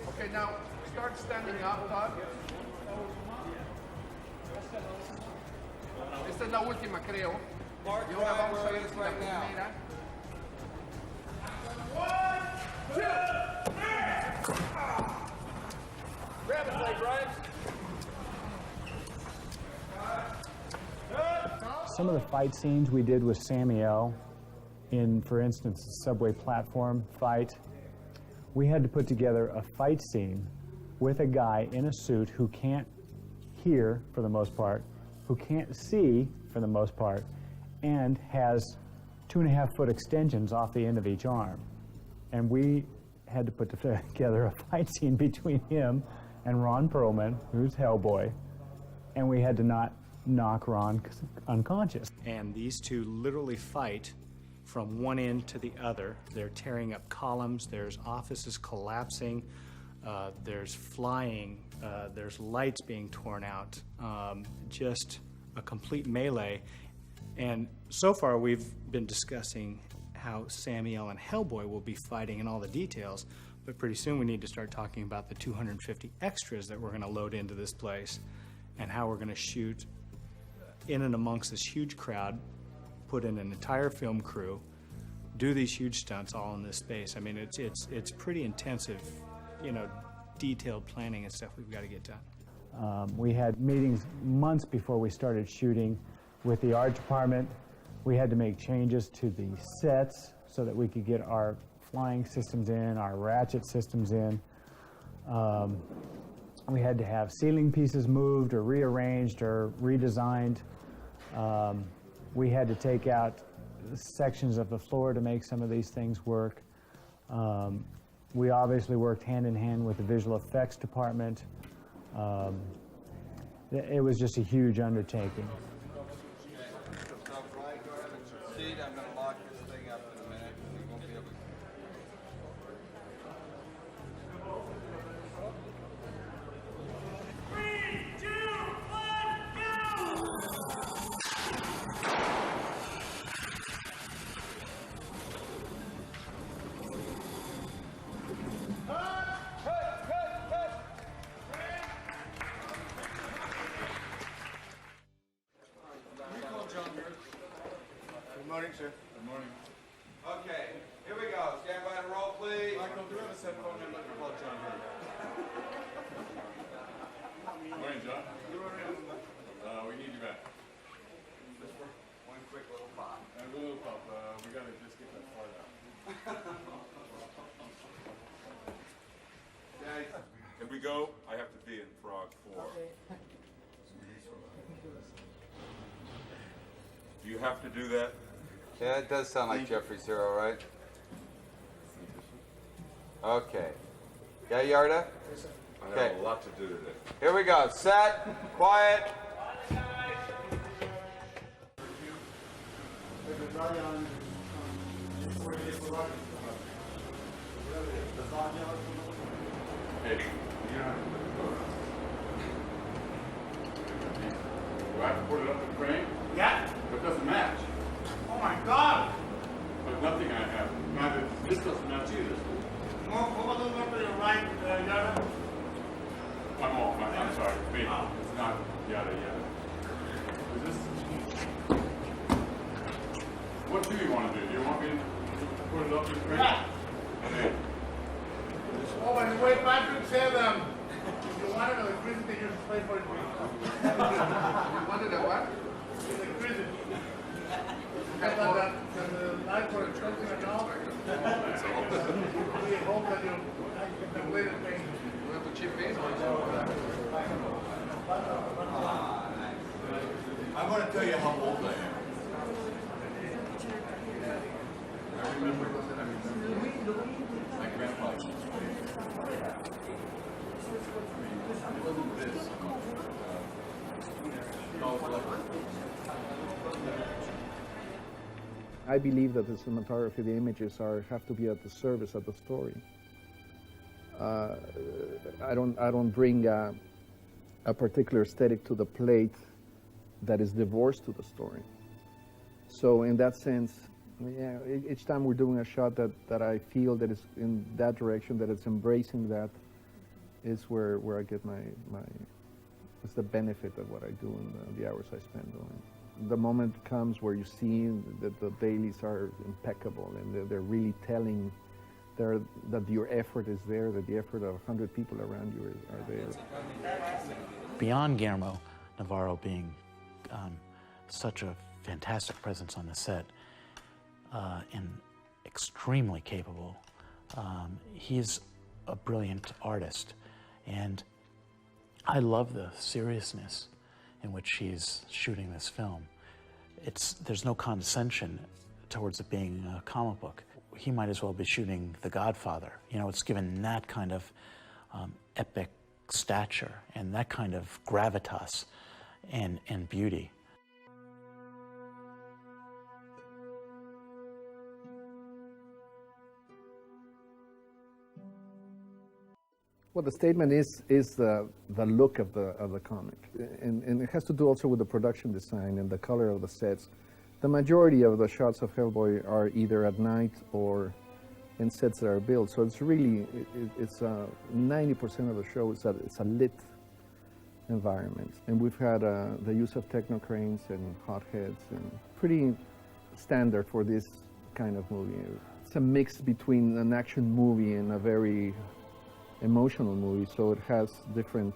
Okay, now start standing up, Todd. Esta es la última, creo. Y ahora vamos a ver la primera. 1, 2, 3. Grab the plate, Brian. Some of the fight scenes we did with Samuel in, for instance, the subway platform fight, we had to put together a fight scene with a guy in a suit who can't hear, for the most part, who can't see, for the most part, and has 2.5-foot extensions off the end of each arm. And we had to put together a fight scene between him and Ron Perlman, who's Hellboy, and we had to not knock Ron unconscious. And these two literally fight from one end to the other. They're tearing up columns, there's offices collapsing, there's flying, there's lights being torn out, just a complete melee. And so far we've been discussing how Samuel and Hellboy will be fighting and all the details, but pretty soon we need to start talking about the 250 extras that we're going to load into this place and how we're going to shoot in and amongst this huge crowd, put in an entire film crew, do these huge stunts all in this space. I mean, it's pretty intensive, detailed planning and stuff we've got to get done. We had meetings months before we started shooting with the art department. We had to make changes to the sets so that we could get our flying systems in, our ratchet systems in. We had to have ceiling pieces moved or rearranged or redesigned. We had to take out sections of the floor to make some of these things work. We obviously worked hand in hand with the visual effects department. It was just a huge undertaking. I'm going to lock this thing up in a minute. We won't be able to. Good morning, sir. Good morning. Okay, here we go. Stand by and roll, please. Michael, do you have a cell phone number to call John here? Morning, John. We need you back. Just for one quick little pop. And a little pop. We gotta just get that far down. Can we go? I have to be in Prague 4. Do you have to do that? Yeah, it does sound like Jeffrey Zero, right? Okay. Yeah, Yarda? I have a lot to do today. Here we go. Set. Quiet. Hey, do I have to put it up the crane? Yeah. It doesn't match. Oh my God! But nothing I have. Neither this doesn't match either. Move a little more to your right, Yarda. I'm off. I'm sorry. It's me. It's not yada yada. Is this? What do you want to do? Do you want me to put it up the crane? Yeah. Okay. Oh, by the way, Patrick said if you wanted electricity, you should pay for it. You wanted a what? Electricity. Because the light for expensive and all. We hope that you complete it paying. We have a cheap base. I'm going to tell you how old I am. I remember my grandpa. It wasn't this. I believe that the cinematography, the images have to be at the service of the story. I don't bring a particular aesthetic to the plate that is divorced to the story. So in that sense, yeah, each time we're doing a shot that I feel that is in that direction, that it's embracing that, is where I get it's the benefit of what I do and the hours I spend on it. The moment comes where you see that the dailies are impeccable and they're really telling that your effort is there, that the effort of 100 people around you are there. Beyond Guillermo Navarro being such a fantastic presence on the set and extremely capable, he's a brilliant artist. And I love the seriousness in which he's shooting this film. There's no condescension towards it being a comic book. He might as well be shooting The Godfather. You know, it's given that kind of epic stature and that kind of gravitas and beauty. Well, the statement is the look of the comic, and it has to do also with the production design and the color of the sets. The majority of the shots of Hellboy are either at night or in sets that are built. So it's really, it's 90% of the show is it's a lit environment. And we've had the use of techno cranes and hot heads, and pretty standard for this kind of movie. It's a mix between an action movie and a very emotional movie, so it has different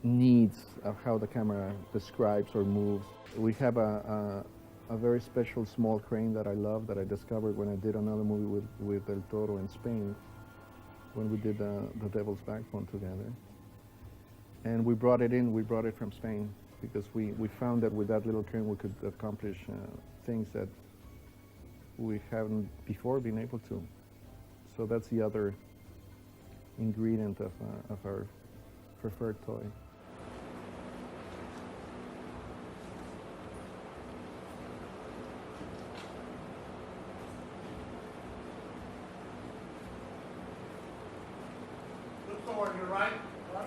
needs of how the camera describes or moves. We have a very special small crane that I love, that I discovered when I did another movie with Del Toro in Spain, when we did The Devil's Backbone together. And we brought it from Spain because we found that with that little crane we could accomplish things that we haven't before been able to. So that's the other ingredient of our preferred toy. Look toward your right. Can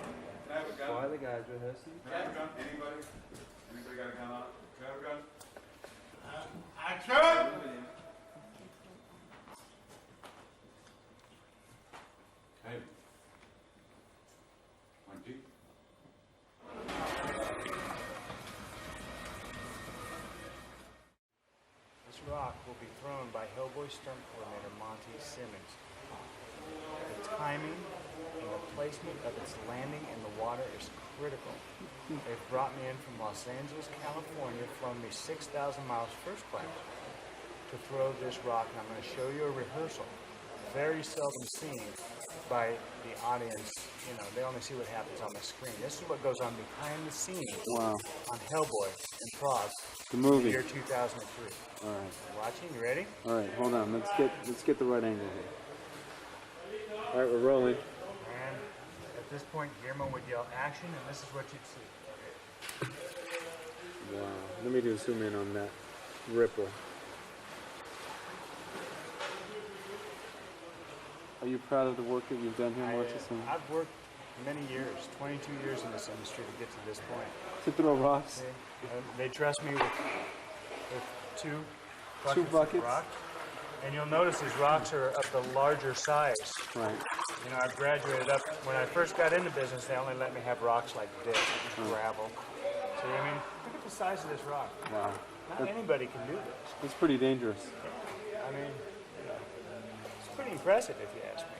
I have a gun? Why the guys rehearsing? Can I have a gun? Anybody? Anybody got a gun on? Can I have a gun? Action! Hey. Mikey. This rock will be thrown by Hellboy stunt coordinator Monty Simmons. The timing and the placement of its landing in the water is critical. They've brought me in from Los Angeles, California, flown me 6,000 miles first class to throw this rock, and I'm going to show you a rehearsal. Very seldom seen by the audience. You know, they only see what happens on the screen. This is what goes on behind the scenes on Hellboy in Prague, The movie. year 2003. All right. Watching, you ready? All right, hold on. Let's get the right angle here. All right, we're rolling. And at this point, Guillermo would yell action, and this is what you'd see. Wow. Let me just zoom in on that ripple. Are you proud of the work that you've done here, Marcus? I've worked many years, 22 years in this industry to get to this point. To throw rocks? They trust me with two buckets buckets? of rock. And you'll notice these rocks are of the larger size. Right. You know, I've graduated up. When I first got into business, they only let me have rocks like this, gravel. See what I mean? Look at the size of this rock. Wow. Not anybody can do this. It's pretty dangerous. I mean, it's pretty impressive if you ask me.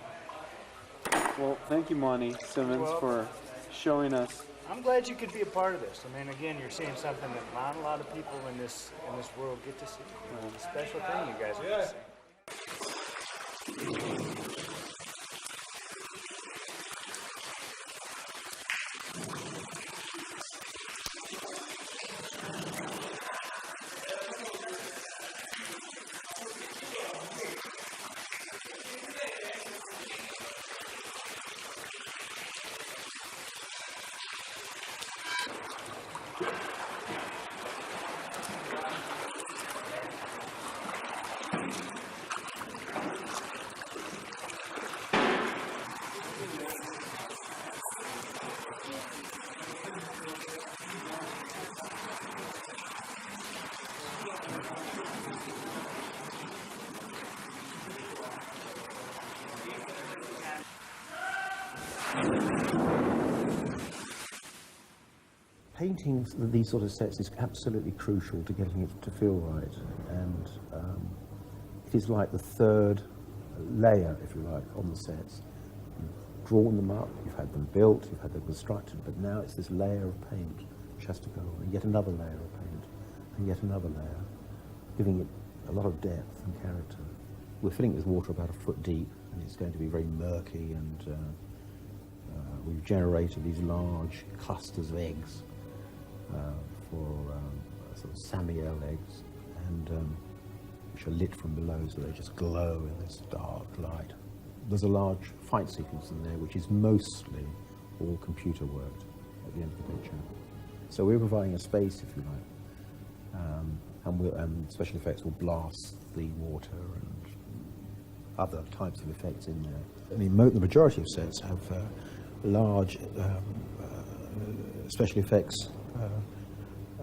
Well, thank you, Monty Simmons, for showing us. I'm glad you could be a part of this. I mean, again, you're seeing something that not a lot of people in this world get to see. It's a special thing you guys get to see. Painting these sort of sets is absolutely crucial to getting it to feel right, and it is like the third layer, if you like, on the sets. You've drawn them up, you've had them built, you've had them constructed, but now it's this layer of paint which has to go on, and yet another layer of paint, and yet another layer, giving it a lot of depth and character. We're filling it with water about a foot deep, and it's going to be very murky, and we've generated these large clusters of eggs for sort of Samiel eggs, and which are lit from below, so they just glow in this dark light. There's a large fight sequence in there, which is mostly all computer worked at the end of the picture. So we're providing a space, if you like, and special effects will blast the water and other types of effects in there. I mean, the majority of sets have large special effects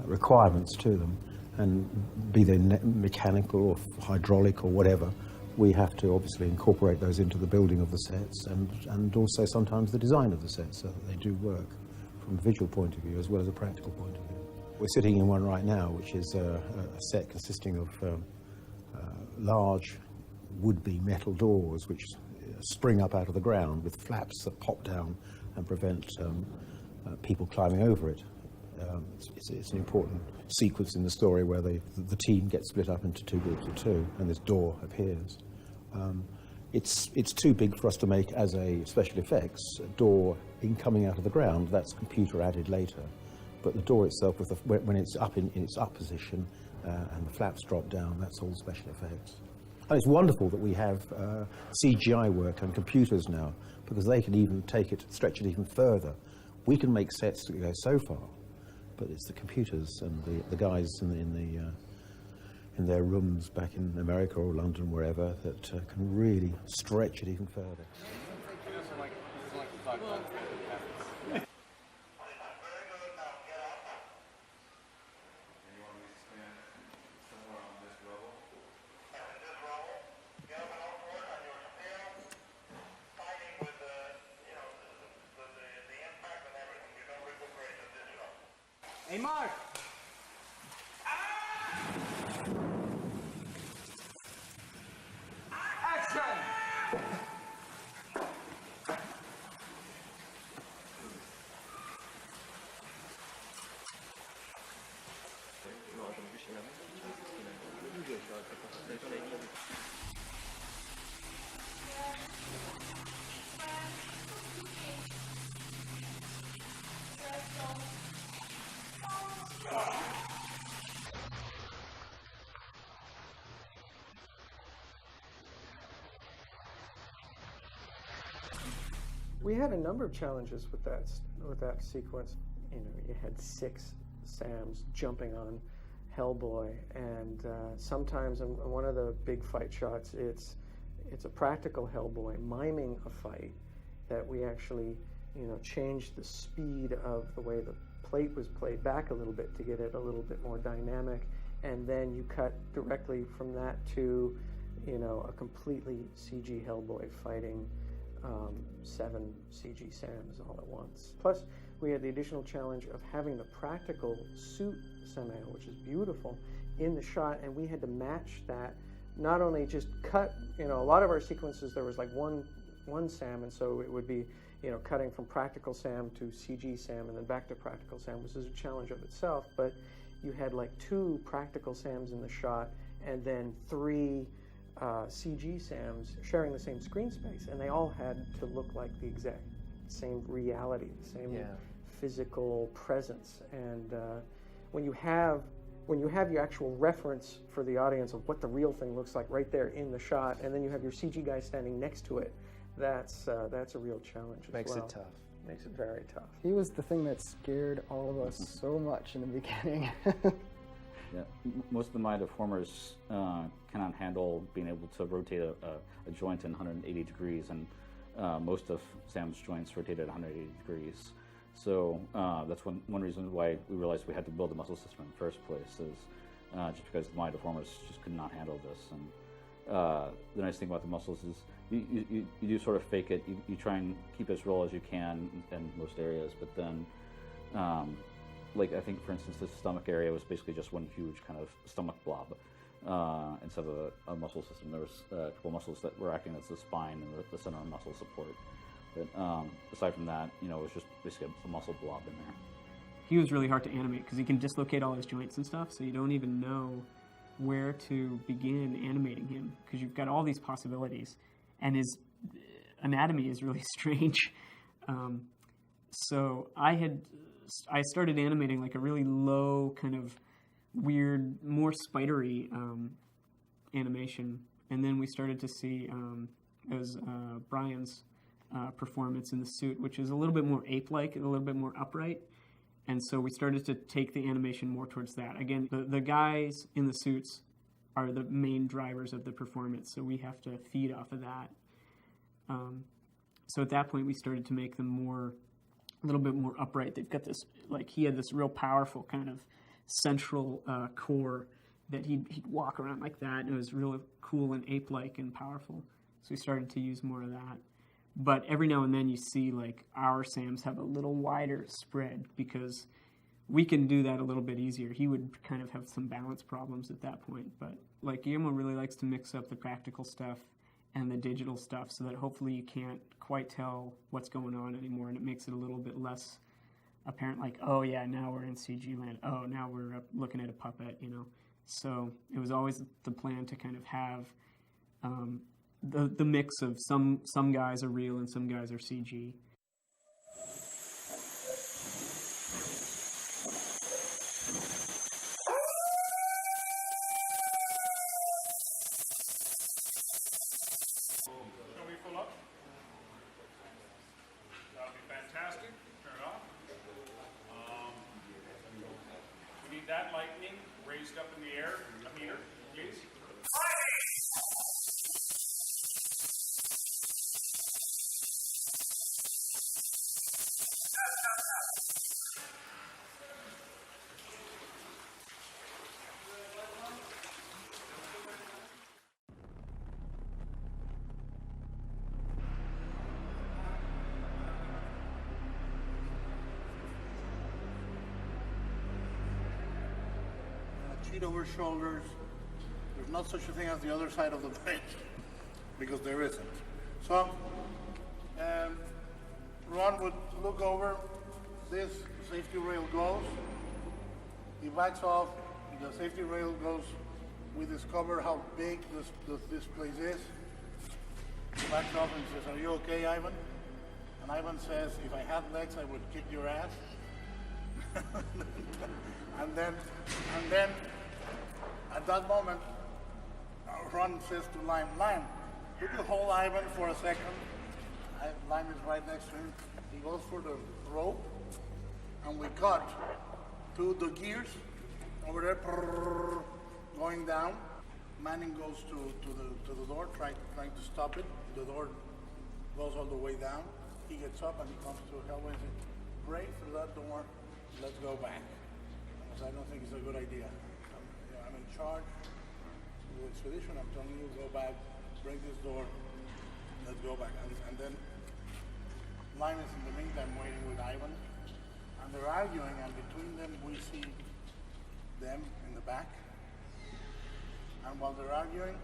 requirements to them, and be they mechanical or hydraulic or whatever, we have to obviously incorporate those into the building of the sets, and also sometimes the design of the sets, so that they do work from a visual point of view as well as a practical point of view. We're sitting in one right now, which is a set consisting of large would-be metal doors which spring up out of the ground with flaps that pop down and prevent people climbing over it. It's an important sequence in the story where the team gets split up into two groups of two, and this door appears. It's too big for us to make as a special effects. A door coming out of the ground, that's computer added later. But the door itself, when it's up in its up position and the flaps drop down, that's all special effects. And it's wonderful that we have CGI work and computers now, because they can even stretch it even further. We can make sets that go so far, but it's the computers and the guys in their rooms back in America or London, wherever, that can really stretch it even further. Hey, Mark! Action! We had a number of challenges with that sequence. You know, you had 6 Sams jumping on Hellboy, and sometimes in one of the big fight shots, it's a practical Hellboy miming a fight that we actually, you know, changed the speed of the way the plate was played back a little bit to get it a little bit more dynamic, and then you cut directly from that to, you know, a completely CG Hellboy fighting 7 CG Sams all at once. Plus, we had the additional challenge of having the practical suit Samael, which is beautiful, in the shot, and we had to match that. Not only just cut, you know, a lot of our sequences there was like one Sam, and so it would be, you know, cutting from practical Sam to CG Sam and then back to practical Sam, which is a challenge of itself. But you had like 2 practical Sams in the shot, and then 3 CG Sams sharing the same screen space, and they all had to look like the exact same reality, the same physical presence. And when you have your actual reference for the audience of what the real thing looks like right there in the shot, and then you have your CG guy standing next to it, that's a real challenge. Makes it tough. Makes it very tough. He was the thing that scared all of us so much in the beginning. Yeah, most of the My Deformers cannot handle being able to rotate a joint in 180 degrees, and most of Sam's joints rotate at 180 degrees. So that's one reason why we realized we had to build a muscle system in the first place, is just because the My Deformers just could not handle this. And the nice thing about the muscles is you do sort of fake it. You try and keep as real as you can in most areas, but then like I think, for instance, this stomach area was basically just one huge kind of stomach blob instead of a muscle system. There was a couple muscles that were acting as the spine and the center of muscle support. But aside from that, you know, it was just basically a muscle blob in there. He was really hard to animate because he can dislocate all his joints and stuff, so you don't even know where to begin animating him because you've got all these possibilities, and his anatomy is really strange. So I started animating like a really low kind of weird, more spidery animation, and then we started to see as Brian's performance in the suit, which is a little bit more ape-like and a little bit more upright, and so we started to take the animation more towards that. Again, the guys in the suits are the main drivers of the performance, so we have to feed off of that. So at that point, we started to make them a little bit more upright. They've got this, like, he had this real powerful kind of central core that he'd walk around like that, and it was real cool and ape-like and powerful. So we started to use more of that. But every now and then you see, like, our Sams have a little wider spread because we can do that a little bit easier. He would kind of have some balance problems at that point. But, like, Guillermo really likes to mix up the practical stuff and the digital stuff so that hopefully you can't quite tell what's going on anymore, and it makes it a little bit less apparent, like, oh yeah, now we're in CG land, oh, now we're looking at a puppet, you know. So it was always the plan to kind of have the mix of some guys are real and some guys are CG. sheet over shoulders. There's not such a thing as the other side of the bridge, because there isn't. So, Ron would look over, this safety rail goes, he backs off, the safety rail goes, we discover how big this place is. He backs off and says, "Are you okay, Ivan?" And Ivan says, "If I had legs, I would kick your ass." and then, at that moment, Ron says to Lime, "Could you hold Ivan for a second?" Lime is right next to him. He goes for the rope, and we cut to the gears over there, going down. Manning goes to the door, trying to stop it. The door goes all the way down. He gets up and he comes to Hellboy and says, "Break through that door, let's go back." Because I don't think it's a good idea. I'm in charge of the expedition. I'm telling you, go back, break this door, let's go back. And then Lime is in the meantime waiting with Ivan. And they're arguing, and between them we see them in the back. And while they're arguing,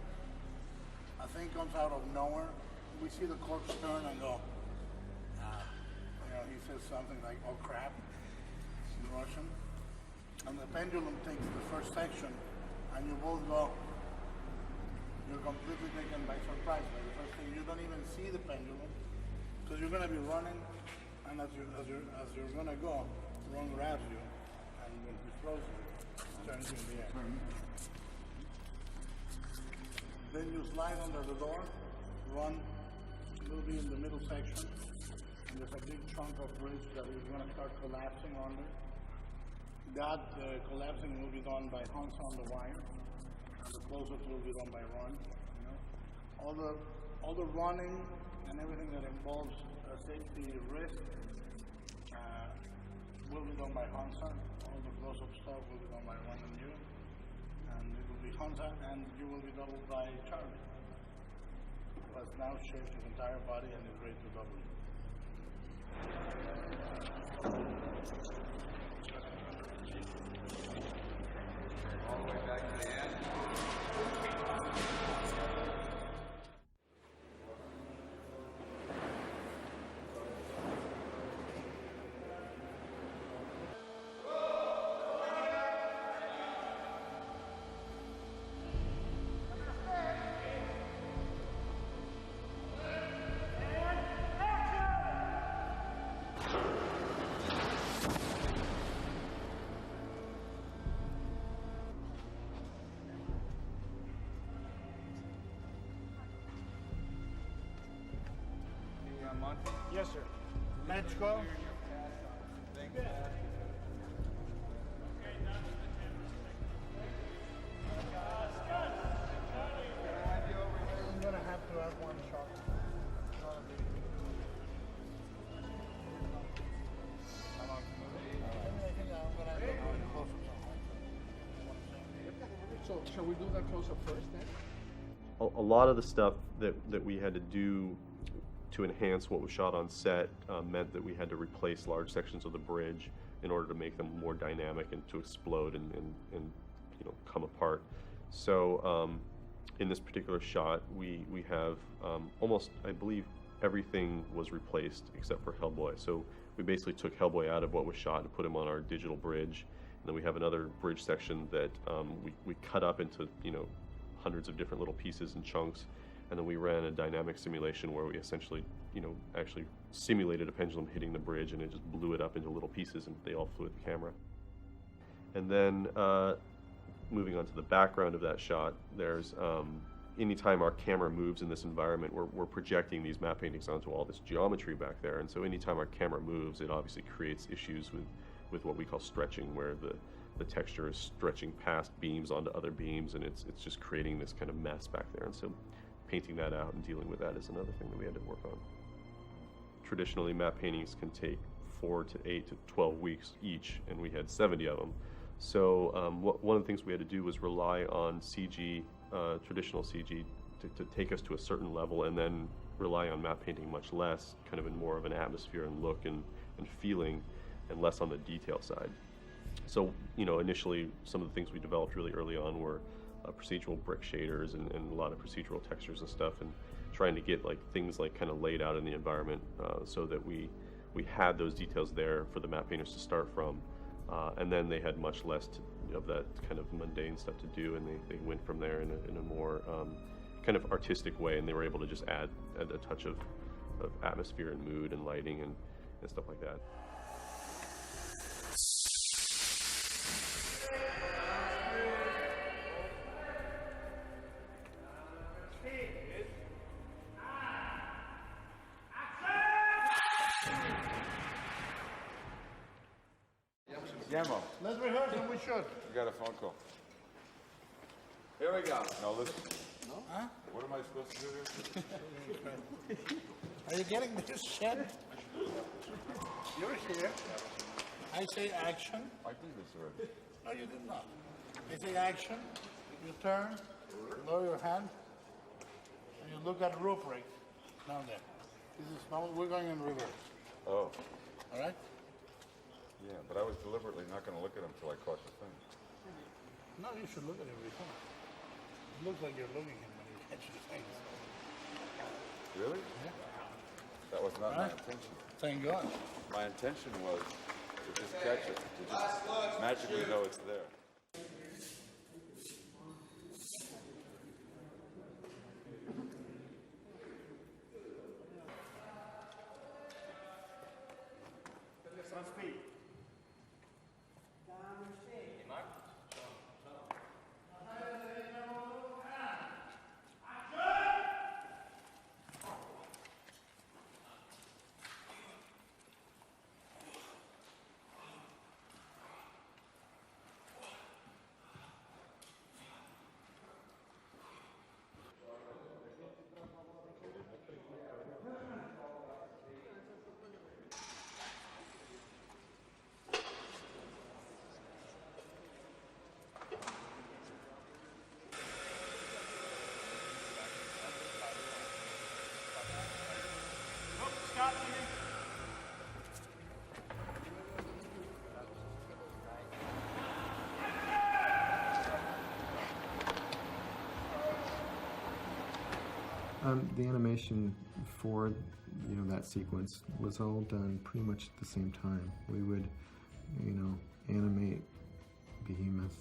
a thing comes out of nowhere. We see the corpse turn and go, he says something like, "Oh crap," in Russian. And the pendulum takes the first section, and you both go, you're completely taken by surprise by the first thing. You don't even see the pendulum, because you're going to be running, and as you're going to go, Ron grabs you, and when he throws you, turns you in the air. Then you slide under the door, Ron will be in the middle section, and there's a big chunk of bridge that is going to start collapsing under. That collapsing will be done by Hansa on the wire, and the close-ups will be done by Ron. All the running and everything that involves safety risk will be done by Hansa. All the close-up stuff will be done by Ron and you. And it will be Hansa, and you will be doubled by Charlie, who has now shaved his entire body and is ready to double you. All the way back to the end. Yes, sir. Let's go. I'm going to have to have one shot. So, shall we do that close-up first then? A lot of the stuff that we had to do to enhance what was shot on set meant that we had to replace large sections of the bridge in order to make them more dynamic and to explode and come apart. So in this particular shot, we have almost, I believe, everything was replaced except for Hellboy. So we basically took Hellboy out of what was shot and put him on our digital bridge. And then we have another bridge section that we cut up into hundreds of different little pieces and chunks. And then we ran a dynamic simulation where we essentially, actually simulated a pendulum hitting the bridge, and it just blew it up into little pieces, and they all flew at the camera. And then moving on to the background of that shot, there's anytime our camera moves in this environment, we're projecting these matte paintings onto all this geometry back there. And so anytime our camera moves, it obviously creates issues with what we call stretching, where the texture is stretching past beams onto other beams, and it's just creating this kind of mess back there. And so painting that out and dealing with that is another thing that we had to work on. Traditionally, matte paintings can take 4 to 8 to 12 weeks each, and we had 70 of them. So one of the things we had to do was rely on CG, traditional CG, to take us to a certain level, and then rely on matte painting much less, kind of in more of an atmosphere and look and feeling, and less on the detail side. So, initially some of the things we developed really early on were procedural brick shaders and a lot of procedural textures and stuff, and trying to get things kind of laid out in the environment so that we had those details there for the map painters to start from, and then they had much less of that kind of mundane stuff to do, and they went from there in a more kind of artistic way, and they were able to just add a touch of atmosphere and mood and lighting and stuff like that. Guillermo. Let's rehearse and we should. We got a phone call. Here we go. No, listen. No? Huh? What am I supposed to do here? Are you getting this shit? You're here. I say action. I did this already. No, you did not. I say action. You turn, lower your hand, and you look at rubric down there. We're going in reverse. Oh. All right? Yeah, but I was deliberately not going to look at him until I caught the thing. No, you should look at it every time. It looks like you're looking at him when you catch the things. Really? Yeah. That was not my Right. intention. Thank God. My intention was to just catch it, to just magically know it's there. The animation for that sequence was all done pretty much at the same time. We would animate Behemoth,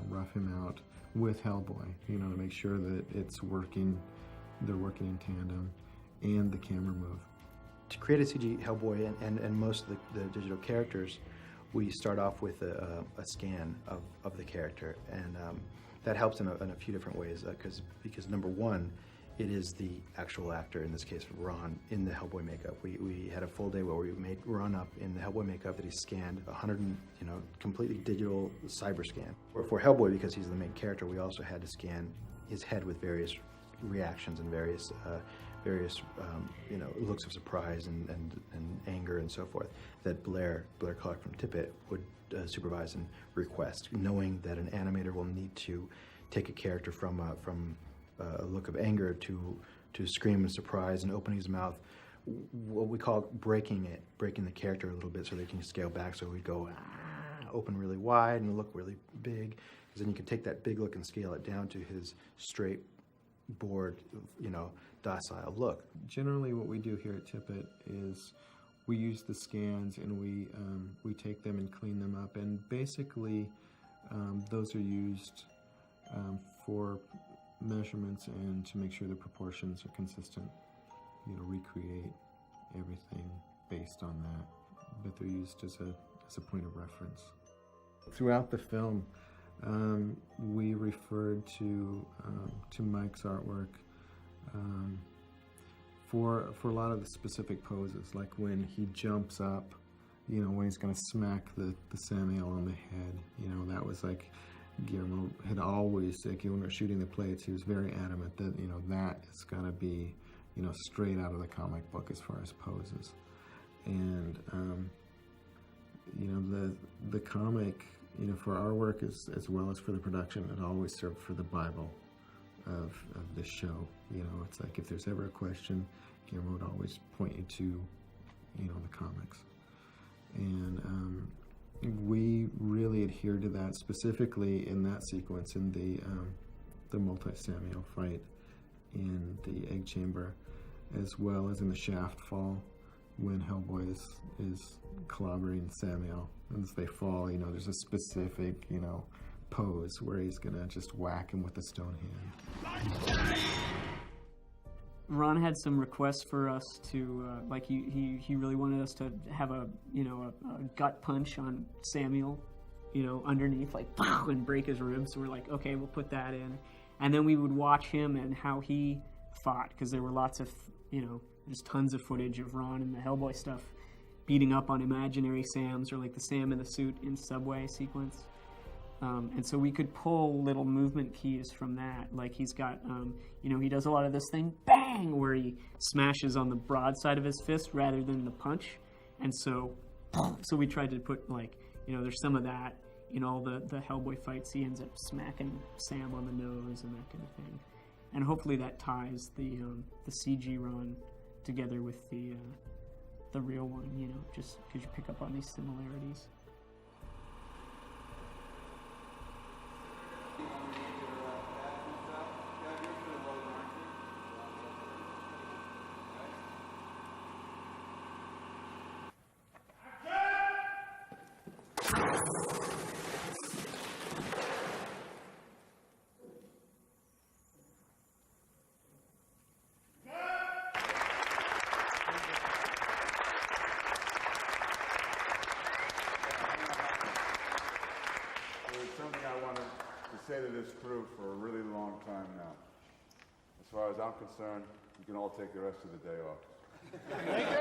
rough him out with Hellboy, to make sure that they're working in tandem, and the camera move. To create a CG Hellboy and most of the digital characters, we start off with a scan of the character, and that helps in a few different ways, because number one, it is the actual actor, in this case Ron, in the Hellboy makeup. We had a full day where we made Ron up in the Hellboy makeup that he scanned, completely digital cyber scan. For Hellboy, because he's the main character, we also had to scan his head with various reactions and various looks of surprise and anger and so forth that Blair Clark from Tippett would supervise and request, knowing that an animator will need to take a character from a look of anger to scream in surprise and opening his mouth, what we call breaking the character a little bit so they can scale back. So we'd go open really wide and look really big, because then you can take that big look and scale it down to his straight, bored, docile look. Generally what we do here at Tippett is we use the scans and we take them and clean them up, and basically those are used for measurements and to make sure the proportions are consistent, recreate everything based on that, but they're used as a point of reference. Throughout the film, we referred to Mike's artwork for a lot of the specific poses, like when he jumps up, when he's going to smack the Samuel on the head, that was like Guillermo had always, when we were shooting the plates, he was very adamant that that has got to be straight out of the comic book as far as poses, and the comic, for our work as well as for the production, it always served for the Bible of this show. It's like if there's ever a question, Guillermo would always point you to the comics, and We really adhered to that, specifically in that sequence in the multi-Samuel fight in the egg chamber, as well as in the shaft fall when Hellboy is clobbering Samuel. As they fall, you know, there's a specific, you know, pose where he's gonna just whack him with a stone hand. Ron had some requests for us to, like he really wanted us to have a gut punch on Samuel, you know, underneath, like, and break his ribs. So we're like, okay, we'll put that in. And then we would watch him and how he fought, because there were lots of, you know, there's tons of footage of Ron and the Hellboy stuff beating up on imaginary Sams, or like the Sam in the suit in Subway sequence. And so we could pull little movement keys from that. Like he's got, you know, he does a lot of this thing, bang, where he smashes on the broad side of his fist rather than the punch. And so we tried to put, like, you know, there's some of that in all the Hellboy fights. He ends up smacking Sam on the nose and that kind of thing. And hopefully that ties the CG Ron together with the real one, you know, just because you pick up on these similarities. Say to this crew for a really long time now. As far as I'm concerned, you can all take the rest of the day off. Thank you!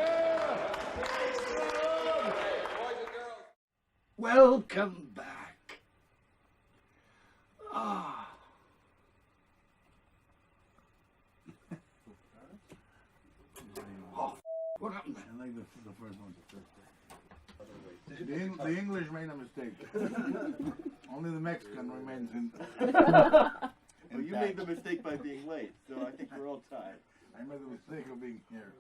Welcome back. Ah. Oh, what happened there? I think the first one's the first. The English made a mistake. Only the Mexican remains in. Well, you made the mistake by being late, so I think we're all tied. I made the mistake of being here.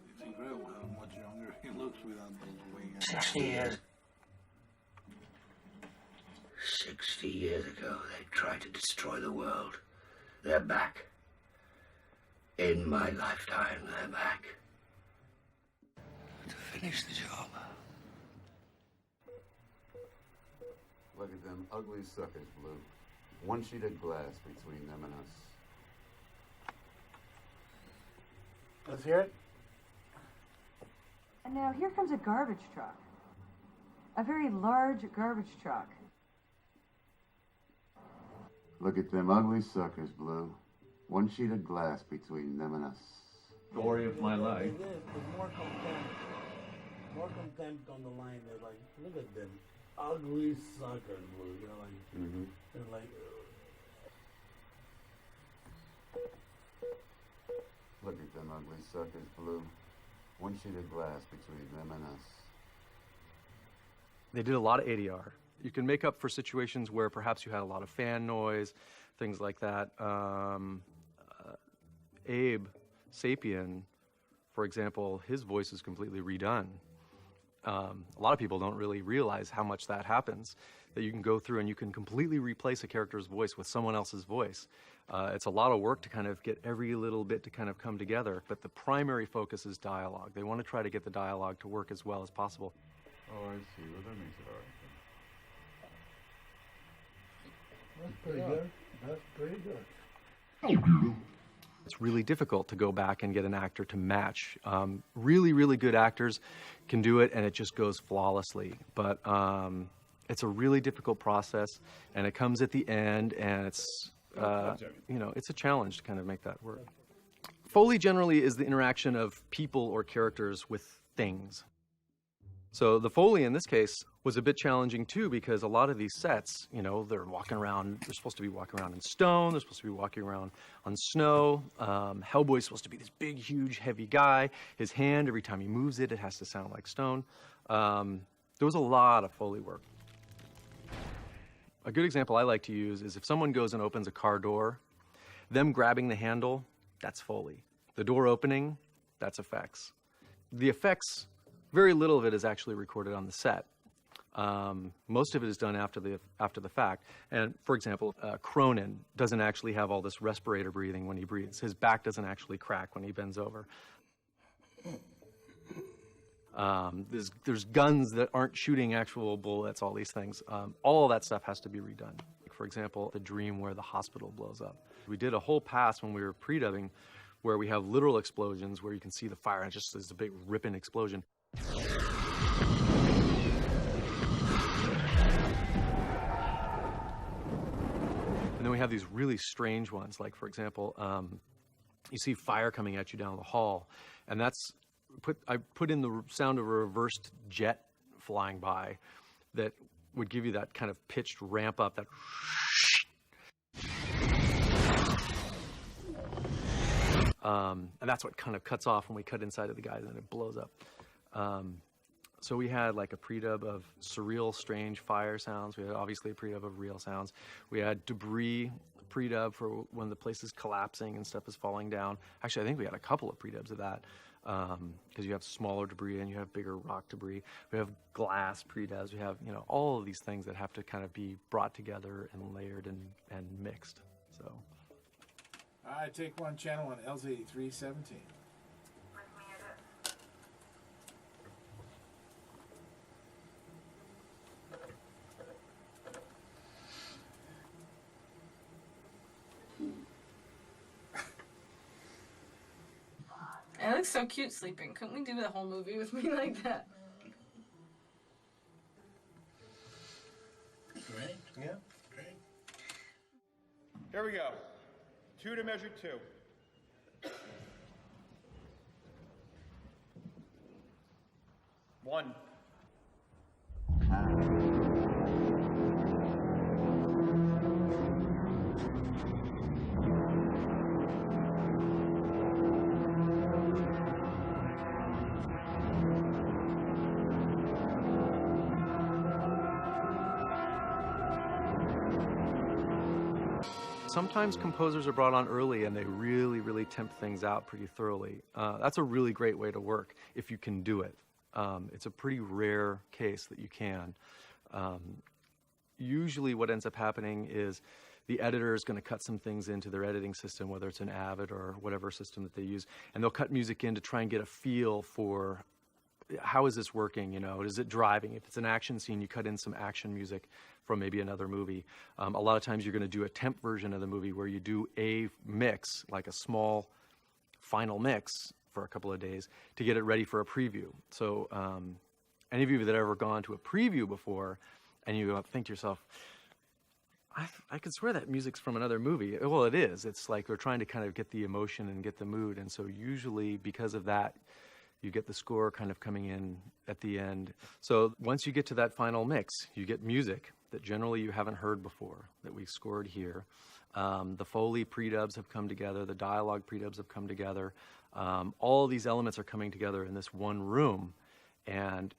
It's incredible how much younger he looks without those wings. 60 years. 60 years ago, they tried to destroy the world. They're back. In my lifetime, they're back. To finish the job. Look at them ugly suckers, Blue. One sheet of glass between them and us. Let's hear it. And now here comes a garbage truck. A very large garbage truck. Look at them ugly suckers, Blue. One sheet of glass between them and us. Story of my life. It is. There's more contempt on the line. They're like, look at them ugly suckers, Blue. You know, like, they're like, Look at them ugly suckers, Blue. One sheet of glass between them and us. They did a lot of ADR. You can make up for situations where perhaps you had a lot of fan noise, things like that. Abe Sapien, for example, his voice is completely redone. A lot of people don't really realize how much that happens, that you can go through and you can completely replace a character's voice with someone else's voice. It's a lot of work to kind of get every little bit to kind of come together, but the primary focus is dialogue. They want to try to get the dialogue to work as well as possible. Oh, I see. Well, that makes it all right. that's pretty good. That's pretty good. It's really difficult to go back and get an actor to match. Really, really good actors can do it, and it just goes flawlessly. But it's a really difficult process, and it comes at the end, and it's, you know, it's a challenge to kind of make that work. Foley generally is the interaction of people or characters with things. So the Foley in this case was a bit challenging too, because a lot of these sets, you know, they're walking around, they're supposed to be walking around in stone, they're supposed to be walking around on snow. Hellboy's supposed to be this big, huge, heavy guy. His hand, every time he moves it, it has to sound like stone. There was a lot of Foley work. A good example I like to use is if someone goes and opens a car door, them grabbing the handle, that's Foley. The door opening, that's effects. The effects, very little of it is actually recorded on the set. Most of it is done after the fact. And for example, Cronin doesn't actually have all this respirator breathing when he breathes. His back doesn't actually crack when he bends over. There's guns that aren't shooting actual bullets, all these things. All of that stuff has to be redone. For example, the dream where the hospital blows up. We did a whole pass when we were pre-dubbing where we have literal explosions where you can see the fire and it just is a big ripping explosion. And then we have these really strange ones, like for example, you see fire coming at you down the hall, and that's I put in the sound of a reversed jet flying by that would give you that kind of pitched ramp up, that and that's what kind of cuts off when we cut inside of the guy, and then it blows up. So we had like a pre-dub of surreal, strange fire sounds. We had obviously a pre-dub of real sounds. We had debris pre-dub for when the place is collapsing and stuff is falling down. Actually, I think we had a couple of pre-dubs of that because you have smaller debris and you have bigger rock debris. We have glass pre-dubs. We have, you know, all of these things that have to kind of be brought together and layered and mixed. So. All right, take one, channel on LZ 317. It looks so cute sleeping. Couldn't we do the whole movie with me like that? Ready? Yeah. Great. Here we go. 2 to measure 2. 1. Sometimes composers are brought on early and they really, really temp things out pretty thoroughly. That's a really great way to work if you can do it. It's a pretty rare case that you can. Usually what ends up happening is the editor is going to cut some things into their editing system, whether it's an Avid or whatever system that they use, and they'll cut music in to try and get a feel for how is this working, you know, is it driving? If it's an action scene, you cut in some action music from maybe another movie. A lot of times you're going to do a temp version of the movie where you do a mix, like a small final mix for a couple of days to get it ready for a preview. So any of you that have ever gone to a preview before and you think to yourself, I could swear that music's from another movie. Well, it is. It's like we're trying to kind of get the emotion and get the mood. And so usually because of that, you get the score kind of coming in at the end. So once you get to that final mix, you get music that generally you haven't heard before that we scored here. The Foley pre-dubs have come together. The dialogue pre-dubs have come together. All these elements are coming together in this one room. And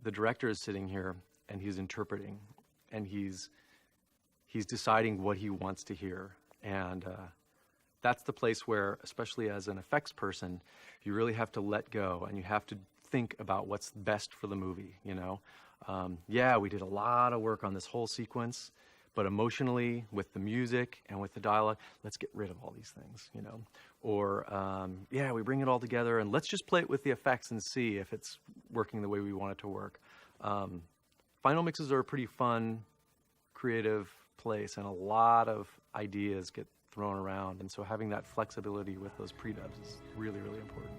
the director is sitting here and he's interpreting and he's deciding what he wants to hear. And that's the place where, especially as an effects person, you really have to let go and you have to think about what's best for the movie, you know? Yeah, we did a lot of work on this whole sequence, but emotionally, with the music and with the dialogue, let's get rid of all these things, you know? Or, yeah, we bring it all together and let's just play it with the effects and see if it's working the way we want it to work. Final mixes are a pretty fun, creative place, and a lot of ideas get thrown around, and so having that flexibility with those pre-dubs is really, really important.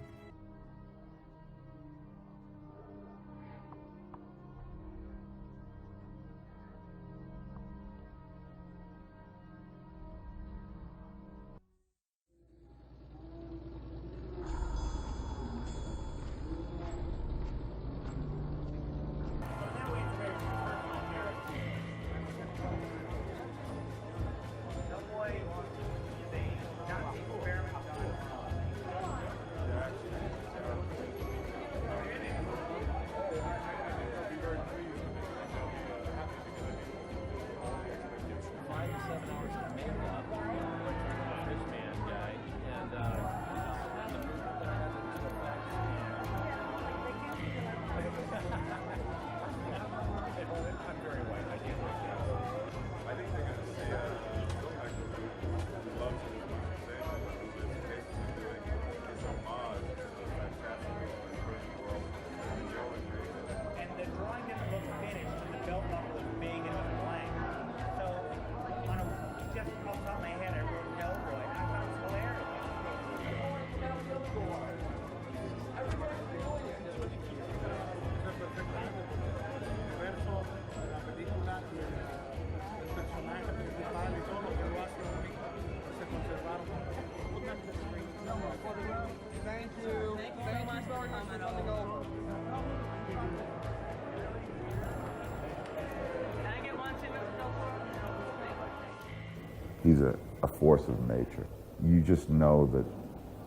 He's a force of nature. You just know that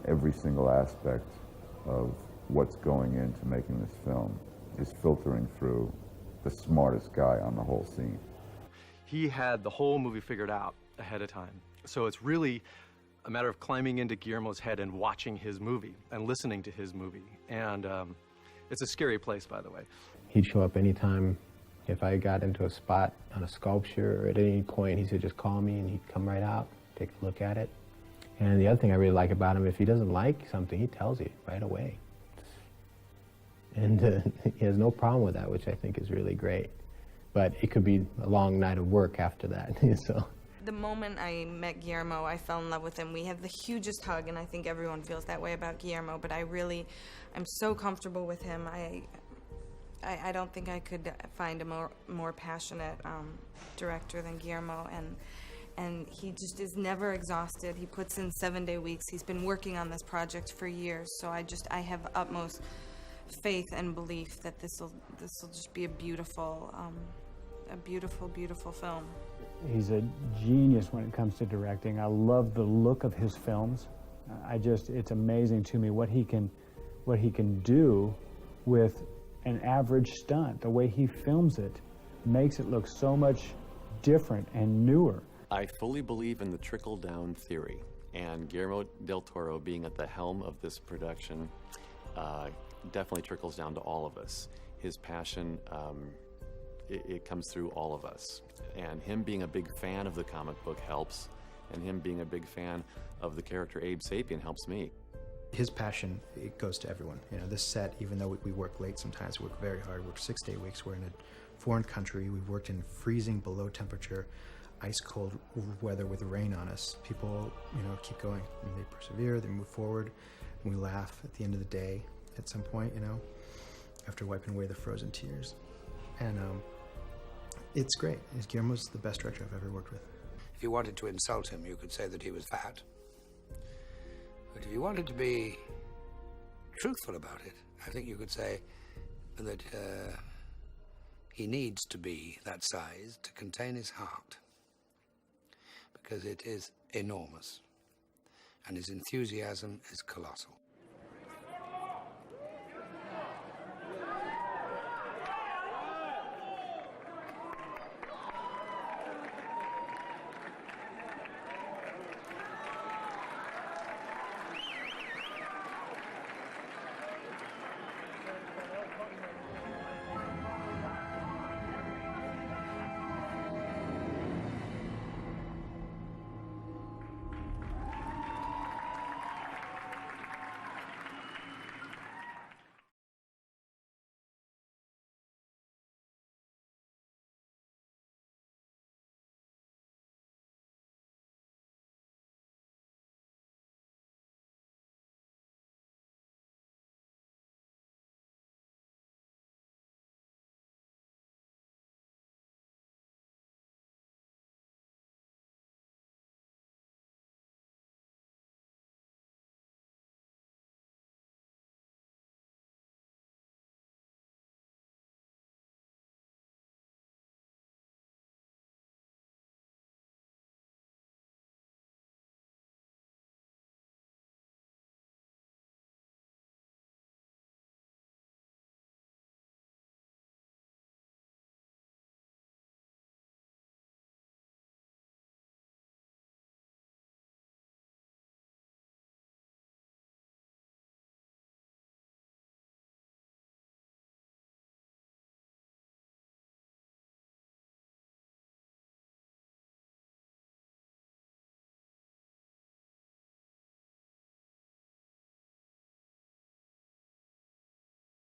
every single aspect of what's going into making this film is filtering through the smartest guy on the whole scene. He had the whole movie figured out ahead of time. So it's really a matter of climbing into Guillermo's head and watching his movie and listening to his movie. And it's a scary place, by the way. He'd show up anytime. If I got into a spot on a sculpture or at any point, he said, just call me, and he'd come right out, take a look at it. And the other thing I really like about him, if he doesn't like something, he tells you right away. And he has no problem with that, which I think is really great. But it could be a long night of work after that, so. The moment I met Guillermo, I fell in love with him. We had the hugest hug, and I think everyone feels that way about Guillermo, but I'm so comfortable with him. I don't think I could find a more passionate director than Guillermo, and he just is never exhausted. He puts in 7-day weeks. He's been working on this project for years, so I have utmost faith and belief that this will just be a beautiful, beautiful film. He's a genius when it comes to directing. I love the look of his films. It's amazing to me what he can do with an average stunt. The way he films it makes it look so much different and newer. I fully believe in the trickle-down theory, and Guillermo del Toro being at the helm of this production definitely trickles down to all of us. His passion, it comes through all of us. And him being a big fan of the comic book helps, and him being a big fan of the character Abe Sapien helps me. His passion, it goes to everyone. You know, this set, even though we work late sometimes, we work very hard, we work 6-day weeks, we're in a foreign country, we've worked in freezing below temperature, ice cold weather with rain on us. People, keep going, and they persevere, they move forward, and we laugh at the end of the day at some point, after wiping away the frozen tears. And it's great. Guillermo's the best director I've ever worked with. If you wanted to insult him, you could say that he was fat. But if you wanted to be truthful about it, I think you could say that he needs to be that size to contain his heart, because it is enormous, and his enthusiasm is colossal.